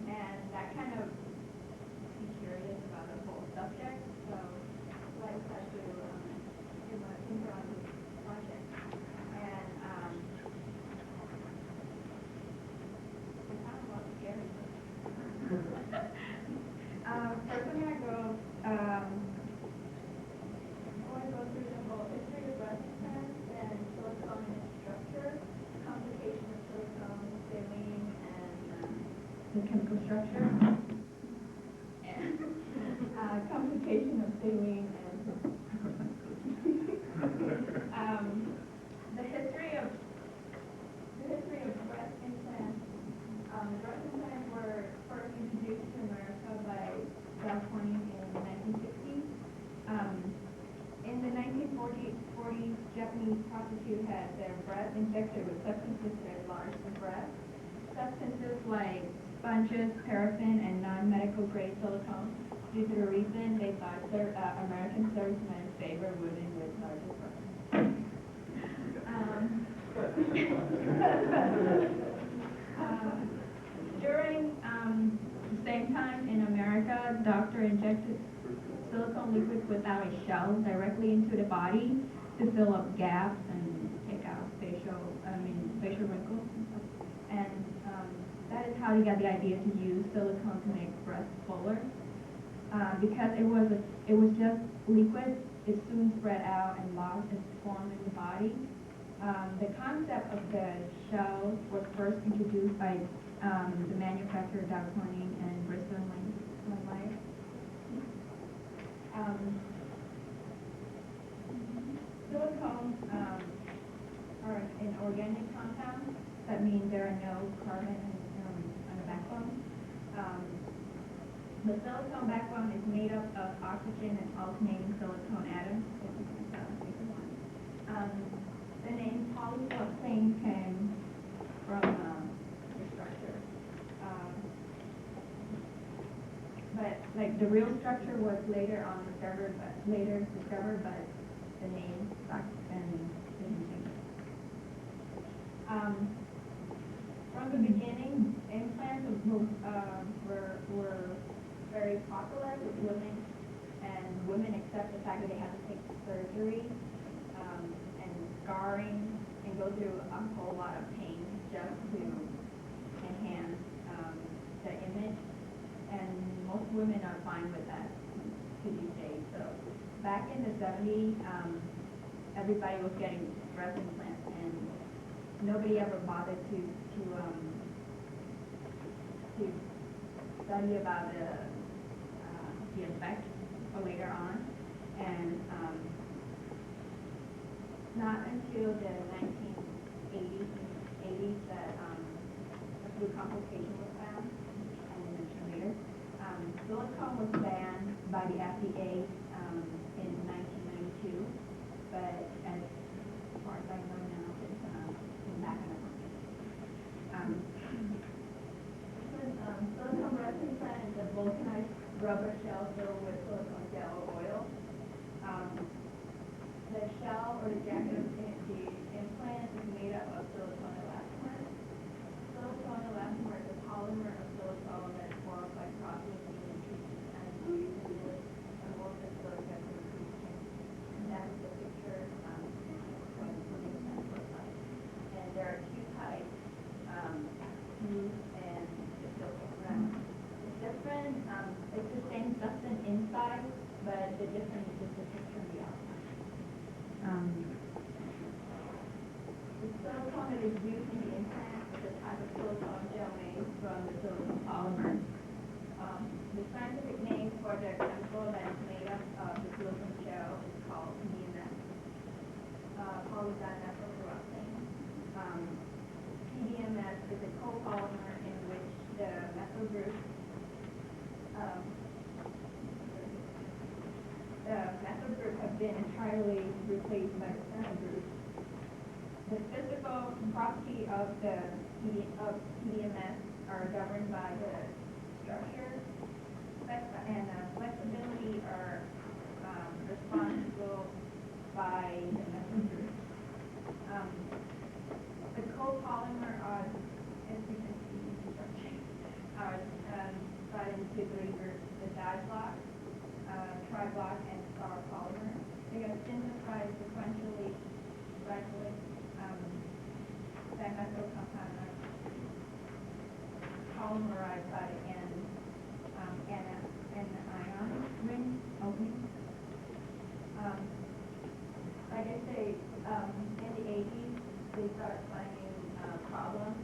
and that kind of makes me curious about the whole subject. So I decided to do my finger on this project, and it's kind of about chemical structure and complication of saline and the history of breast implants. Breast implants were first introduced to America by Doug Corning in the 1960s. In the 1940s, Japanese prostitutes had their breasts infected with substances that enlarged the breast. Substances like sponges, paraffin, and non-medical grade silicone. Due to the reason they thought American servicemen favor women with larger breasts. During the same time in America, doctor injected silicone liquids without a shell directly into the body to fill up gaps and take out facial wrinkles and stuff. And that is how they got the idea to use silicone to make breasts fuller. Because it was just liquid, it soon spread out and lost its form in the body. The concept of the shell was first introduced by the manufacturer Doug Corning and Bristol and Myers. Silicones are an organic compound. That means there are no carbon on the backbone. The silicone backbone is made up of oxygen and alternating silicone atoms. The name polysilicone came from the structure. But like the real structure was later discovered, but the name stuck and didn't change. From the beginning, implants were very popular with women, and women accept the fact that they have to take surgery and scarring and go through a whole lot of pain just to enhance the image. And most women are fine with that to these days. So back in the 70s, everybody was getting breast implants, and nobody ever bothered to study about the effect later on. And not until the 1980s that a flu complication was found, I will mention later. Silicone was banned by the FDA in 1992, but as far as I know now, it's back in the market. Silicone breast implant is a vulcanized rubber shell filled with silicone gel or oil. The shell or the jacket of the implant is made up of silicone elastomer. Silicone elastomer is a polymer of silicone that forms by processing and treatment and used in this amorphous silica to increase strength. And that is the picture what the implant looks like. And there are two types, smooth and the silicone round. It's different, it's the same substance inside, but the difference is the texture on the outside. The silicone that is used in the implant is a type of silicone gel made from the silicone polymer. The scientific name for the chemical that is made up of the silicone gel is called PDMS, polydimethylsiloxane. PDMS is a copolymer in which the methyl group have been entirely replaced by the phenyl group. The physical property of PDMS are governed by the structure, and flexibility are responsible by the methyl group. The copolymer are, as you can see in the structure, are divided into three groups: the diblock, triblock, and star polymer. They are synthesized sequentially, gradually. Dimethyl compound are polymerized by the anion ring opening. Like I say, in the 80s, they started finding problems,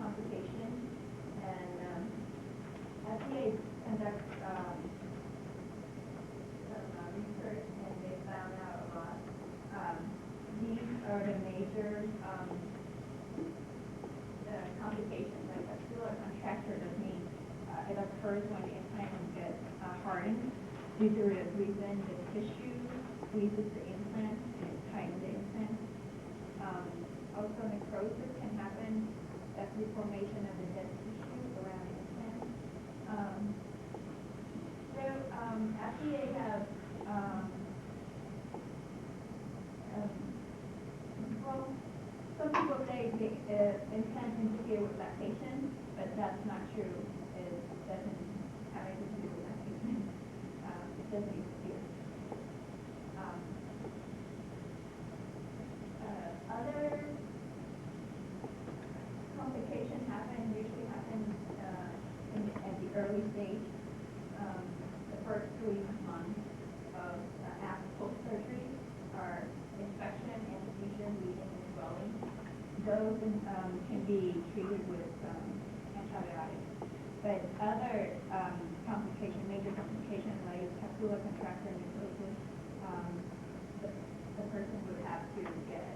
complications, and major complications, like vascular contracture, that means it occurs when the implant gets hardened. Due to this reason, the tissue squeezes the implant and it tightens the implant. Also, necrosis can happen. That's the formation of the dead tissue around the implant. FDA have well, some people say the implant interfere with lactation, but that's not true. It doesn't have anything to do with lactation. It doesn't interfere. Other complications usually happen at the early stage. The first 3 months of after post-surgery are infection, anesthesia, bleeding, and swelling. Those can be treated with antibiotics. But other major complications like capsular contracture necrosis, the person would have to get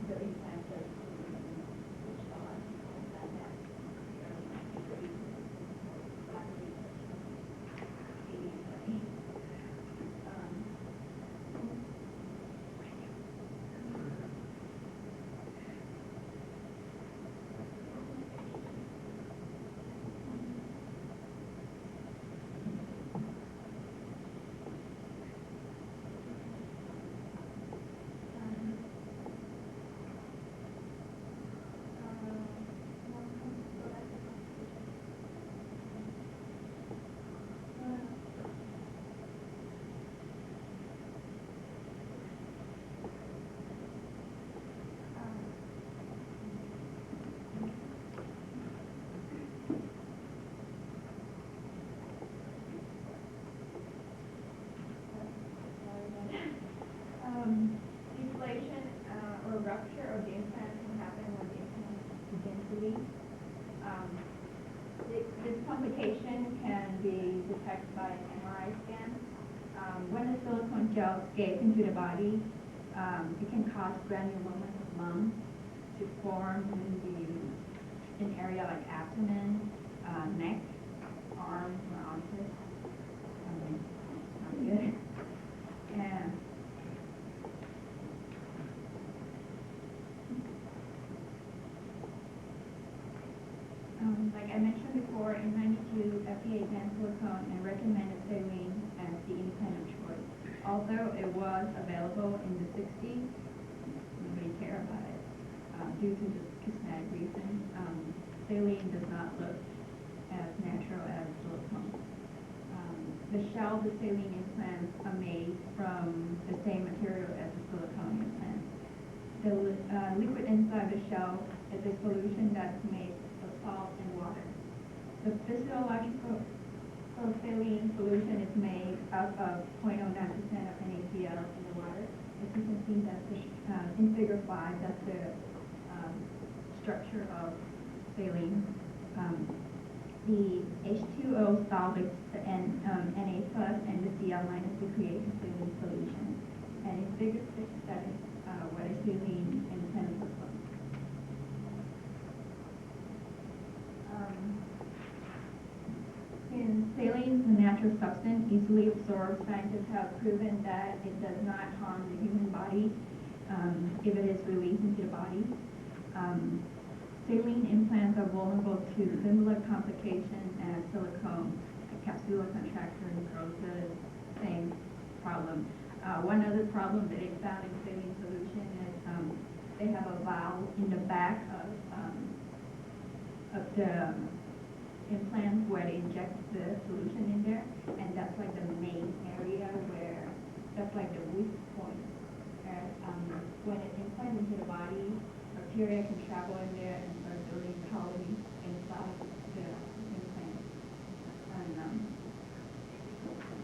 the implant surgery, which a lot of people have that. Deflation or rupture of the implant can happen when the implant begins to leak. This complication can be detected by an MRI scan. When the silicone gel escapes into the body, it can cause granulomas of lumps to form in an area like abdomen, neck, arms, or armpits. Not good. And like I mentioned before, in 92, FDA banned silicone and recommended saline as the implant of choice. Although it was available in the 60s, nobody cared about it due to the cosmetic reason. Saline does not look as natural as silicone. The shell of the saline implants are made from the same material as the silicone implants. The liquid inside the shell is a solution that's made of salt and water. The physiological saline solution is made up of 0.09% of NaCl in the water. As you can see, that's in figure 5, that's the structure of saline. The H2O solvates the Na plus and the Cl minus to create the saline solution. And in figure 6, that is what a saline implant looks like. Since saline is a natural substance, easily absorbed, scientists have proven that it does not harm the human body if it is released into the body. Saline implants are vulnerable to similar complications as silicone, like capsular contracture, necrosis, same problem. One other problem that they found in saline solution is they have a valve in the back of the implant where they inject the solution in there, and that's like the main area where that's like the weak point. When it implants into the body, bacteria can travel in there and start building colonies inside the implant. And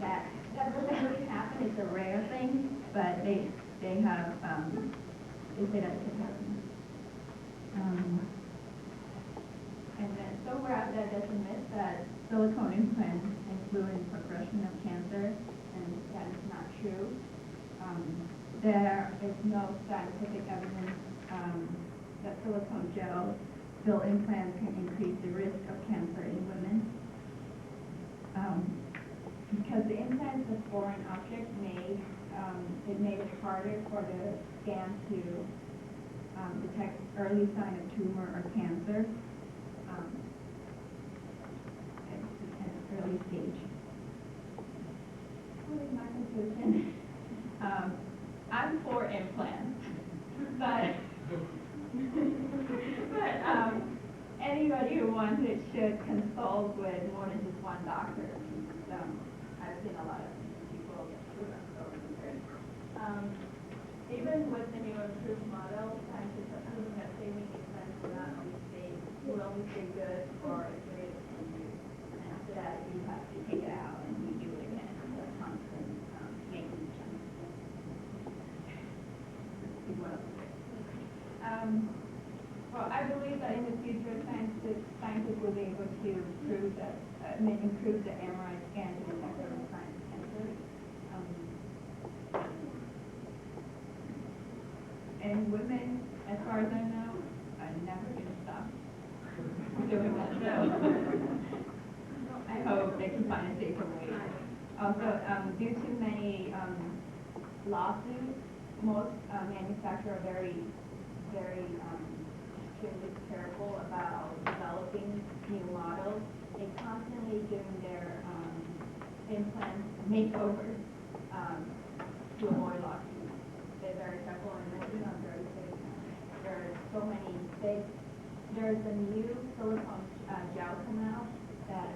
that doesn't really happen. It's a rare thing, but they have they say that it can happen. And then so rare that doesn't myth that silicone implants influence progression of cancer, and that is not true. there is no scientific evidence that silicone gel fill implants can increase the risk of cancer in women. Because the implant is a foreign object made, it made it harder for the scan to detect early sign of tumor or cancer at an early stage. What is my conclusion? I'm for implants, but anybody who wants it should consult with more than just one doctor. I've seen a lot of people who are so concerned. Even with the new improved model, scientists have proven that saving implants will only stay good for as late as 10 years. And after that, you have to take it out and redo it again. So it's constant maintenance. Well, I believe that in the future, scientists will be able to improve the MRI scan to detect early signs of cancer. And women, as far as I know, are never going to stop doing that. So I hope they can find a safer way. Also, due to many lawsuits, most manufacturers are very extremely careful about developing new models. They constantly doing their implant makeovers to avoid lawsuits. They're very careful and very safe. There are so many. There's a new silicone gel come out that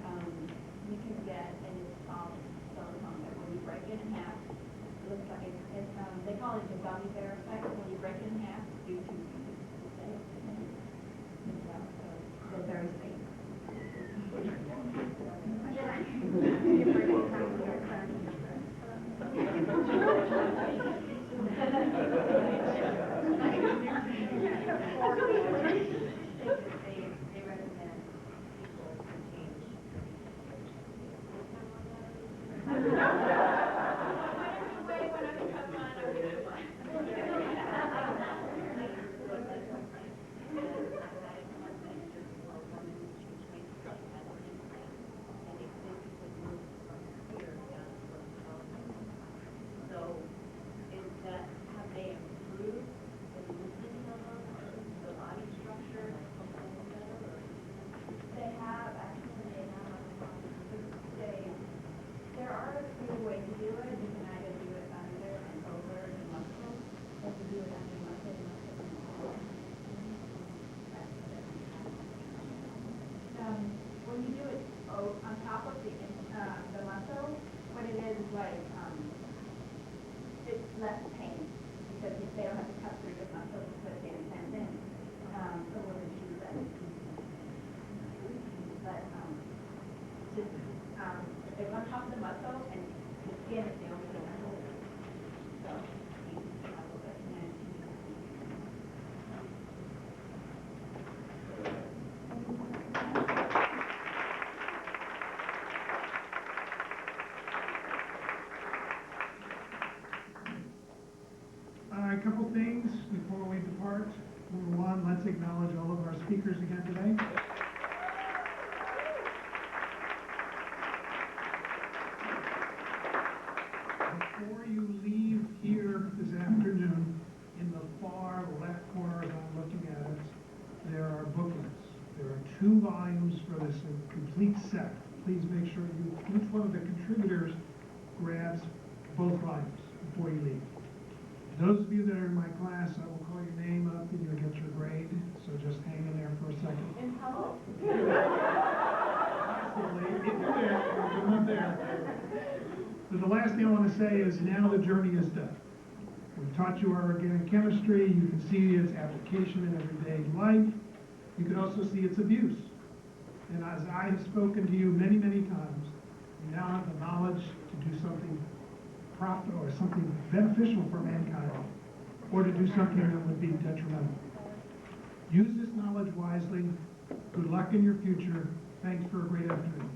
you can get, and it's soft silicone that when you break it in half, it looks like they call it the gummy bear effect. When you break it in half, you can they're very safe. When you do it on top of the muscle, what it is like it's less pain because they don't have to cut through the muscle to put the implant in. So we're going to choose that. But it's on top of the muscle and the skin is the only thing that holds it. So you can have a little bit. A couple things before we depart. Number one, let's acknowledge all of our speakers again today. Before you leave here this afternoon, in the far left corner as I'm looking at it, there are booklets. There are 2 volumes for this complete set. Please make sure each one of the contributors grabs both volumes before you leave. Those of you that are in my class, I will call your name up and you'll get your grade, so just hang in there for a second. In public? You're not there. So the last thing I want to say is now the journey is done. We've taught you our organic chemistry. You can see its application in everyday life. You can also see its abuse. And as I have spoken to you many, many times, you now have the knowledge to do something profitable or something beneficial for mankind, or to do something that would be detrimental. Use this knowledge wisely. Good luck in your future. Thanks for a great afternoon.